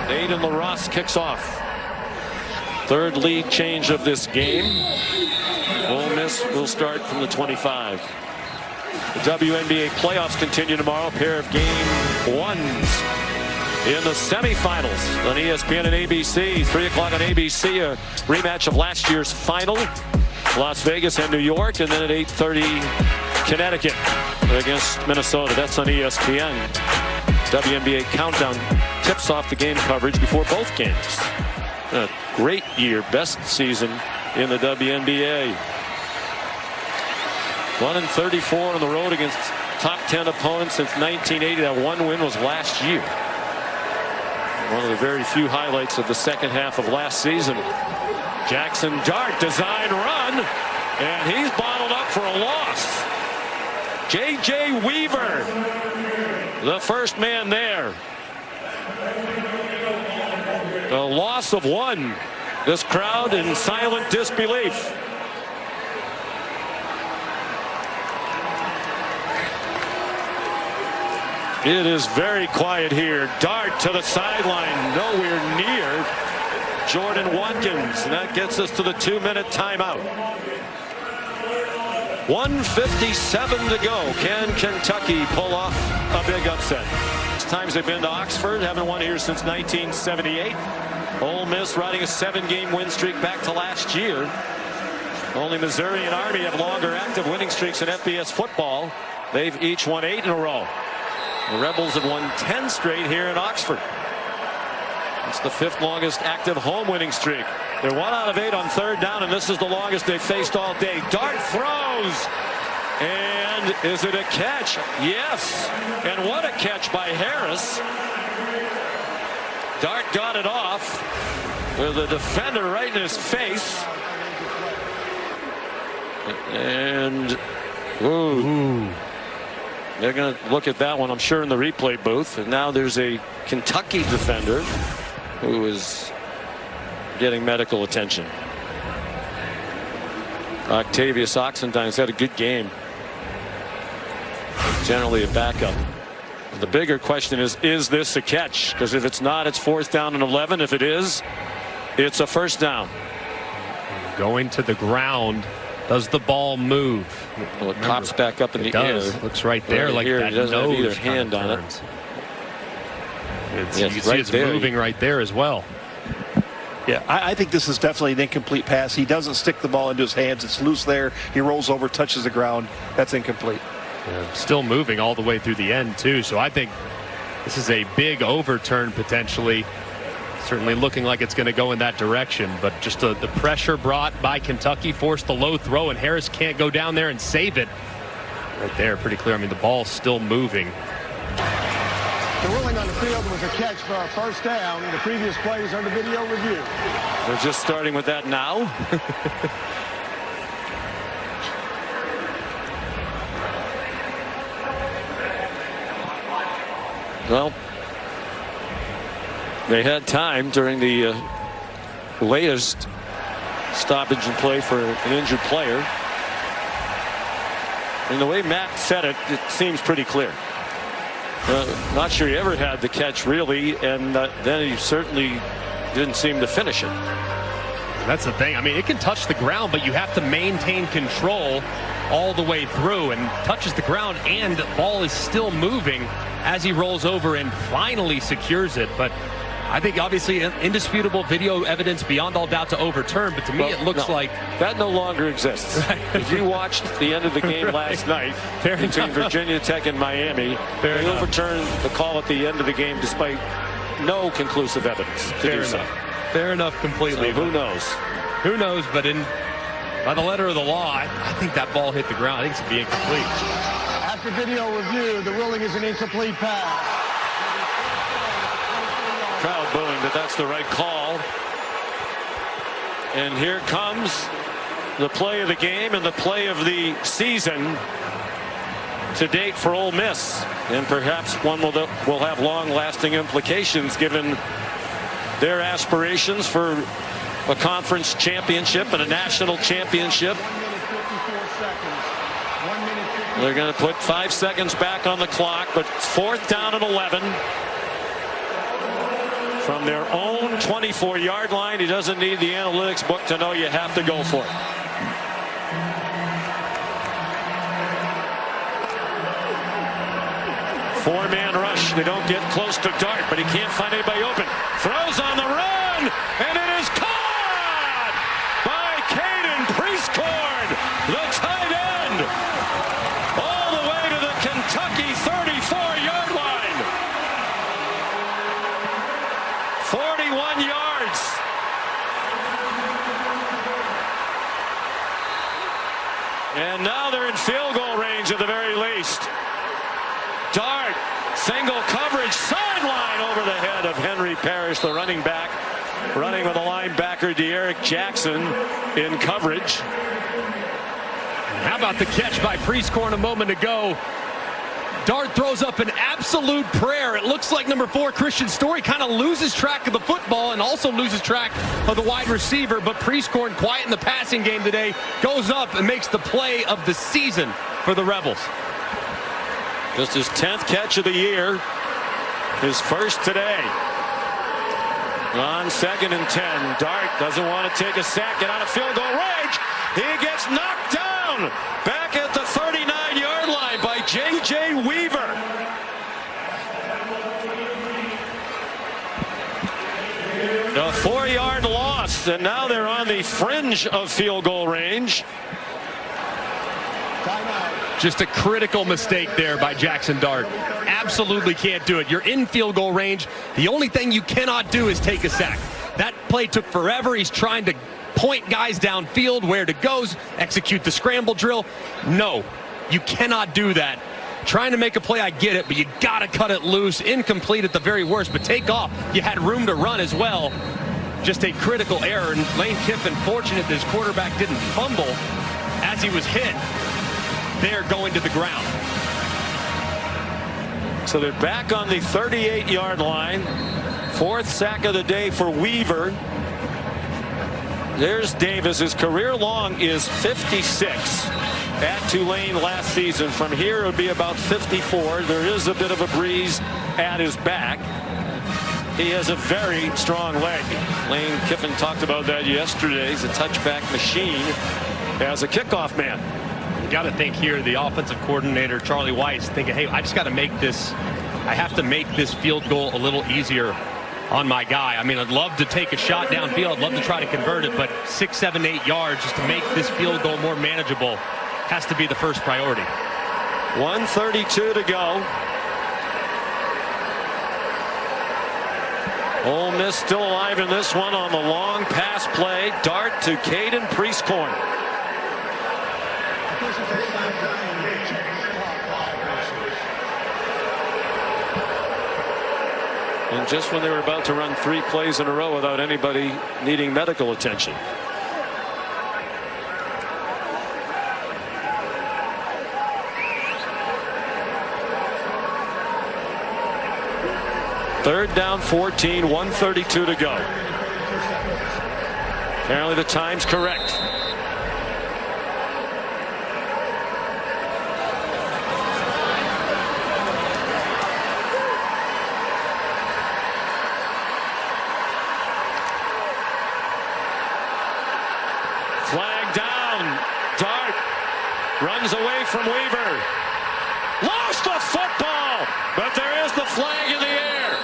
Aiden LaRosse kicks off. 3rd lead change of this game. Ole Miss will start from the 25. The WNBA playoffs continue tomorrow. A pair of game 1s in the semifinals on ESPN and ABC. 3 o'clock on ABC, a rematch of last year's final, Las Vegas and New York, and then at 8:30 Connecticut against Minnesota. That's on ESPN. WNBA countdown tips off the game coverage before both games. A great year, best season in the WNBA. 1-34 on the road against top 10 opponents since 1980. That one win was last year. One of the very few highlights of the second half of last season. Jackson Dart, design run, and he's bottled up for a loss. J.J. Weaver, the first man there. A loss of one. This crowd in silent disbelief. It is very quiet here. Dart to the sideline, nowhere near Jordan Watkins. And that gets us to the 2-minute timeout. 1:57 to go. Can Kentucky pull off a big upset? It's times they've been to Oxford, haven't won here since 1978. Ole Miss riding a 7-game win streak back to last year. Only Missouri and Army have longer active winning streaks in FBS football. They've each won 8 in a row. The Rebels have won 10 straight here in Oxford. It's the 5th longest active home winning streak. They're 1 out of 8 on 3rd down, and this is the longest they've faced all day. Dart throws, and is it a catch? Yes, and what a catch by Harris. Dart got it off with a defender right in his face, and ooh. They're going to look at that one, I'm sure, in the replay booth. And now there's a Kentucky defender who is getting medical attention. Octavius Oxendine's had a good game. Generally a backup. The bigger question is this a catch? Because if it's not, it's 4th down and 11. If it is, it's a 1st down. Going to the ground. Does the ball move? Well, it pops back up in the air. Looks right there, like that doesn't have either nose hand on it. You can see it's moving right there as well. Yeah, I think this is definitely an incomplete pass. He doesn't stick the ball into his hands. It's loose there. He rolls over, touches the ground. That's incomplete. Yeah, still moving all the way through the end, too. So I think this is a big overturn potentially. Certainly looking like it's going to go in that direction, but just the pressure brought by Kentucky forced the low throw, and Harris can't go down there and save it. Right there, pretty clear. I mean, the ball's still moving. The ruling on the field was a catch for our 1st down. The previous plays under video review. They're just starting with that now. Well, they had time during the latest stoppage in play for an injured player. And the way Matt said it, it seems pretty clear. Not sure he ever had the catch, really, and then he certainly didn't seem to finish it. That's the thing. I mean, it can touch the ground, but you have to maintain control all the way through, and touches the ground, and the ball is still moving as he rolls over and finally secures it. But I think obviously indisputable video evidence beyond all doubt to overturn, but to me it looks like that no longer exists. Right. If you watched the end of the game last night between Virginia Tech and Miami, they overturned the call at the end of the game despite no conclusive evidence to do so. Fair enough completely. So who knows? Who knows, but by the letter of the law, I think that ball hit the ground. I think it's going to be incomplete. After video review, the ruling is an incomplete pass. Crowd booing, but that's the right call. And here comes the play of the game and the play of the season to date for Ole Miss, and perhaps one will have long-lasting implications given their aspirations for a conference championship and a national championship. They're going to put 5 seconds back on the clock, but it's 4th down and 11. From their own 24-yard line. He doesn't need the analytics book to know you have to go for it. Four-man rush. They don't get close to Dart, but he can't find anybody open. Throws on the run, and it is caught by Caden Priestcorn, the tight end, all the way to the Kentucky 34-yard line. 41 yards. And now they're in field goal range at the very least. Dart, single coverage, sideline over the head of Henry Parrish, the running back, running with the linebacker De'Eric Jackson in coverage. How about the catch by Priestcorn a moment ago? Dart throws up an absolute prayer. It looks like number 4, Christian Story, kind of loses track of the football and also loses track of the wide receiver. But Priestcorn, quiet in the passing game today, goes up and makes the play of the season for the Rebels. Just his 10th catch of the year, his first today. On 2nd and 10, Dart doesn't want to take a sack, get out of field goal range. He gets knocked down back at the 39-yard line by J.J. Weaver. A 4-yard loss, and now they're on the fringe of field goal range. Just a critical mistake there by Jackson Dart. Absolutely can't do it. You're in field goal range. The only thing you cannot do is take a sack. That play took forever. He's trying to point guys downfield where to go, execute the scramble drill. No, you cannot do that. Trying to make a play, I get it, but you got to cut it loose. Incomplete at the very worst, but take off. You had room to run as well. Just a critical error. And Lane Kiffin, fortunate that his quarterback didn't fumble as he was hit. They're going to the ground. So they're back on the 38-yard line. 4th sack of the day for Weaver. There's Davis. His career long is 56 at Tulane last season. From here it would be about 54. There is a bit of a breeze at his back. He has a very strong leg. Lane Kiffin talked about that yesterday. He's a touchback machine as a kickoff man. Got to think here, the offensive coordinator, Charlie Weiss, thinking, hey, I just got to make this, I have to make this field goal a little easier on my guy. I mean, I'd love to take a shot downfield. I'd love to try to convert it, but 6, 7, 8 yards just to make this field goal more manageable has to be the first priority. 1:32 to go. Ole Miss still alive in this one on the long pass play. Dart to Caden Priestcorn. And just when they were about to run 3 plays in a row without anybody needing medical attention. Third down 14, 1:32 to go. Apparently the time's correct. Flag down. Dart runs away from Weaver. Lost the football, but there is the flag in the air.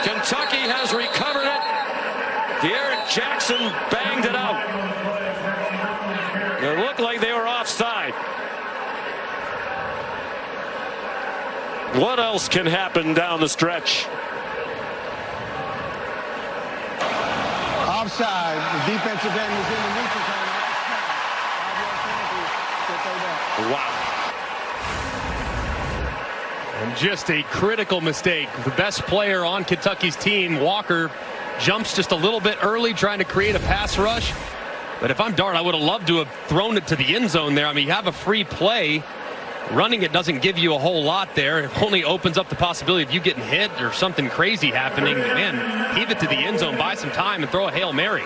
Kentucky has recovered it. De'Eric Jackson banged it out. It looked like they were offside. What else can happen down the stretch? Offside. The defensive end was in the neutral zone. Wow. And just a critical mistake. The best player on Kentucky's team, Walker, jumps just a little bit early trying to create a pass rush. But if I'm Dart, I would have loved to have thrown it to the end zone there. I mean, you have a free play. Running it doesn't give you a whole lot there. It only opens up the possibility of you getting hit or something crazy happening. Man, heave it to the end zone, buy some time, and throw a Hail Mary.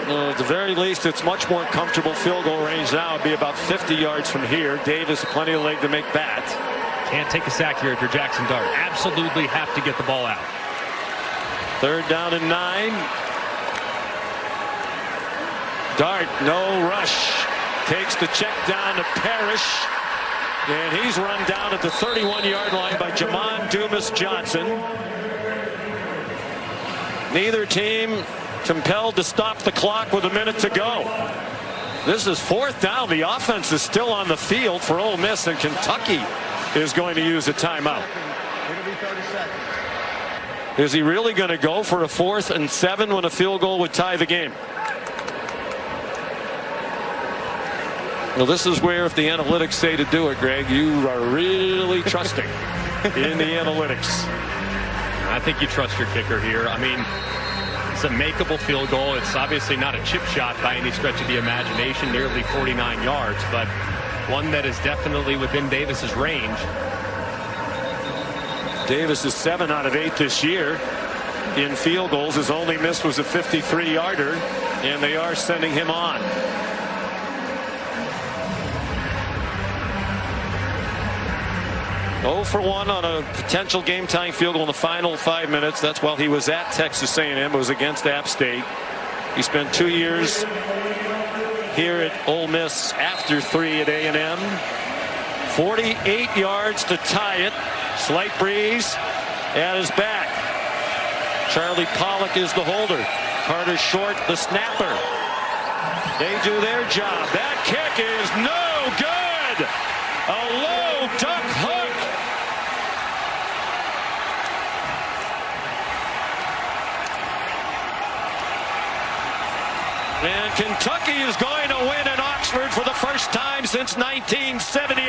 Well, at the very least, it's much more comfortable field goal range now. It'd be about 50 yards from here. Davis, plenty of leg to make that. Can't take a sack here if you're Jackson Dart. Absolutely have to get the ball out. Third down and 9. Dart, no rush. Takes the check down to Parrish. And he's run down at the 31-yard line by Jamon Dumas-Johnson. Neither team compelled to stop the clock with a minute to go. This is 4th down. The offense is still on the field for Ole Miss, and Kentucky is going to use a timeout. Is he really going to go for a 4th and 7 when a field goal would tie the game? Well, this is where, if the analytics say to do it, Greg, you are really trusting in the analytics. I think you trust your kicker here. I mean, it's a makeable field goal. It's obviously not a chip shot by any stretch of the imagination, nearly 49 yards, but one that is definitely within Davis's range. Davis is 7 out of 8 this year in field goals. His only miss was a 53-yarder, and they are sending him on. Oh for 1 on a potential game-tying field goal in the final 5 minutes. That's while he was at Texas A&M. It was against App State. He spent 2 years here at Ole Miss after 3 at A&M. 48 yards to tie it. Slight breeze at his back. Charlie Pollock is the holder. Carter Short, the snapper. They do their job. That kick is no good. A low duck hook. And Kentucky is going to win in Oxford for the first time since 1978.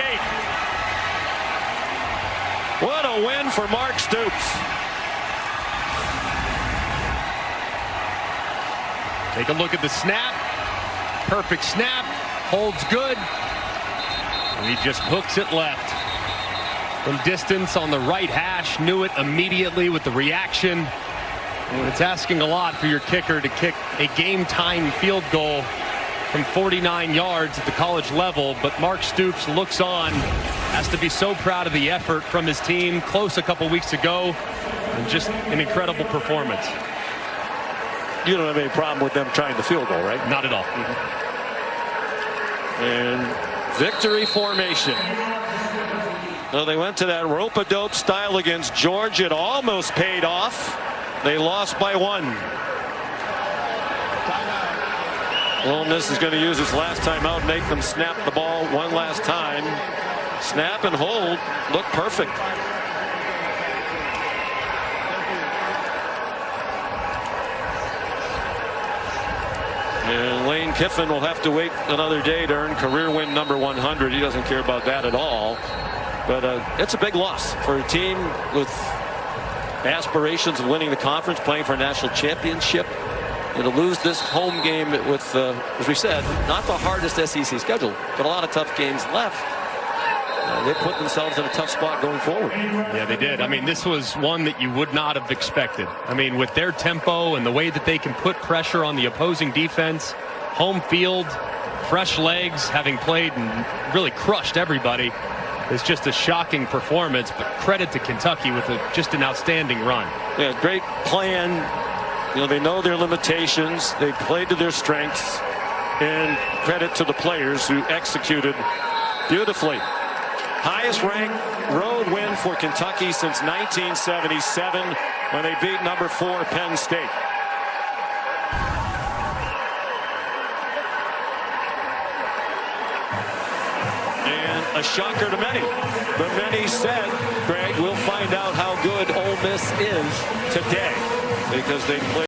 What a win for Mark Stoops. Take a look at the snap. Perfect snap. Holds good. And he just hooks it left. From distance on the right hash. Knew it immediately with the reaction. And it's asking a lot for your kicker to kick a game-tying field goal from 49 yards at the college level, but Mark Stoops looks on, has to be so proud of the effort from his team, close a couple weeks ago, and just an incredible performance. You don't have any problem with them trying the field goal, right? Not at all. And victory formation. So they went to that rope-a-dope style against Georgia. It almost paid off. They lost by 1. Ole Miss is going to use his last timeout, make them snap the ball one last time. Snap and hold look perfect. And Lane Kiffin will have to wait another day to earn career win number 100. He doesn't care about that at all. But it's a big loss for a team with aspirations of winning the conference, playing for a national championship. And to lose this home game with, as we said, not the hardest SEC schedule, but a lot of tough games left. They put themselves in a tough spot going forward. Yeah, they did. I mean, this was one that you would not have expected. I mean, with their tempo and the way that they can put pressure on the opposing defense, home field, fresh legs, having played and really crushed everybody. It's just a shocking performance, but credit to Kentucky with just an outstanding run. Yeah, great plan. You know, they know their limitations. They played to their strengths, and credit to the players who executed beautifully. Highest ranked road win for Kentucky since 1977 when they beat number 4 Penn State. A shocker to many, but many said, Greg, we'll find out how good Ole Miss is today because they played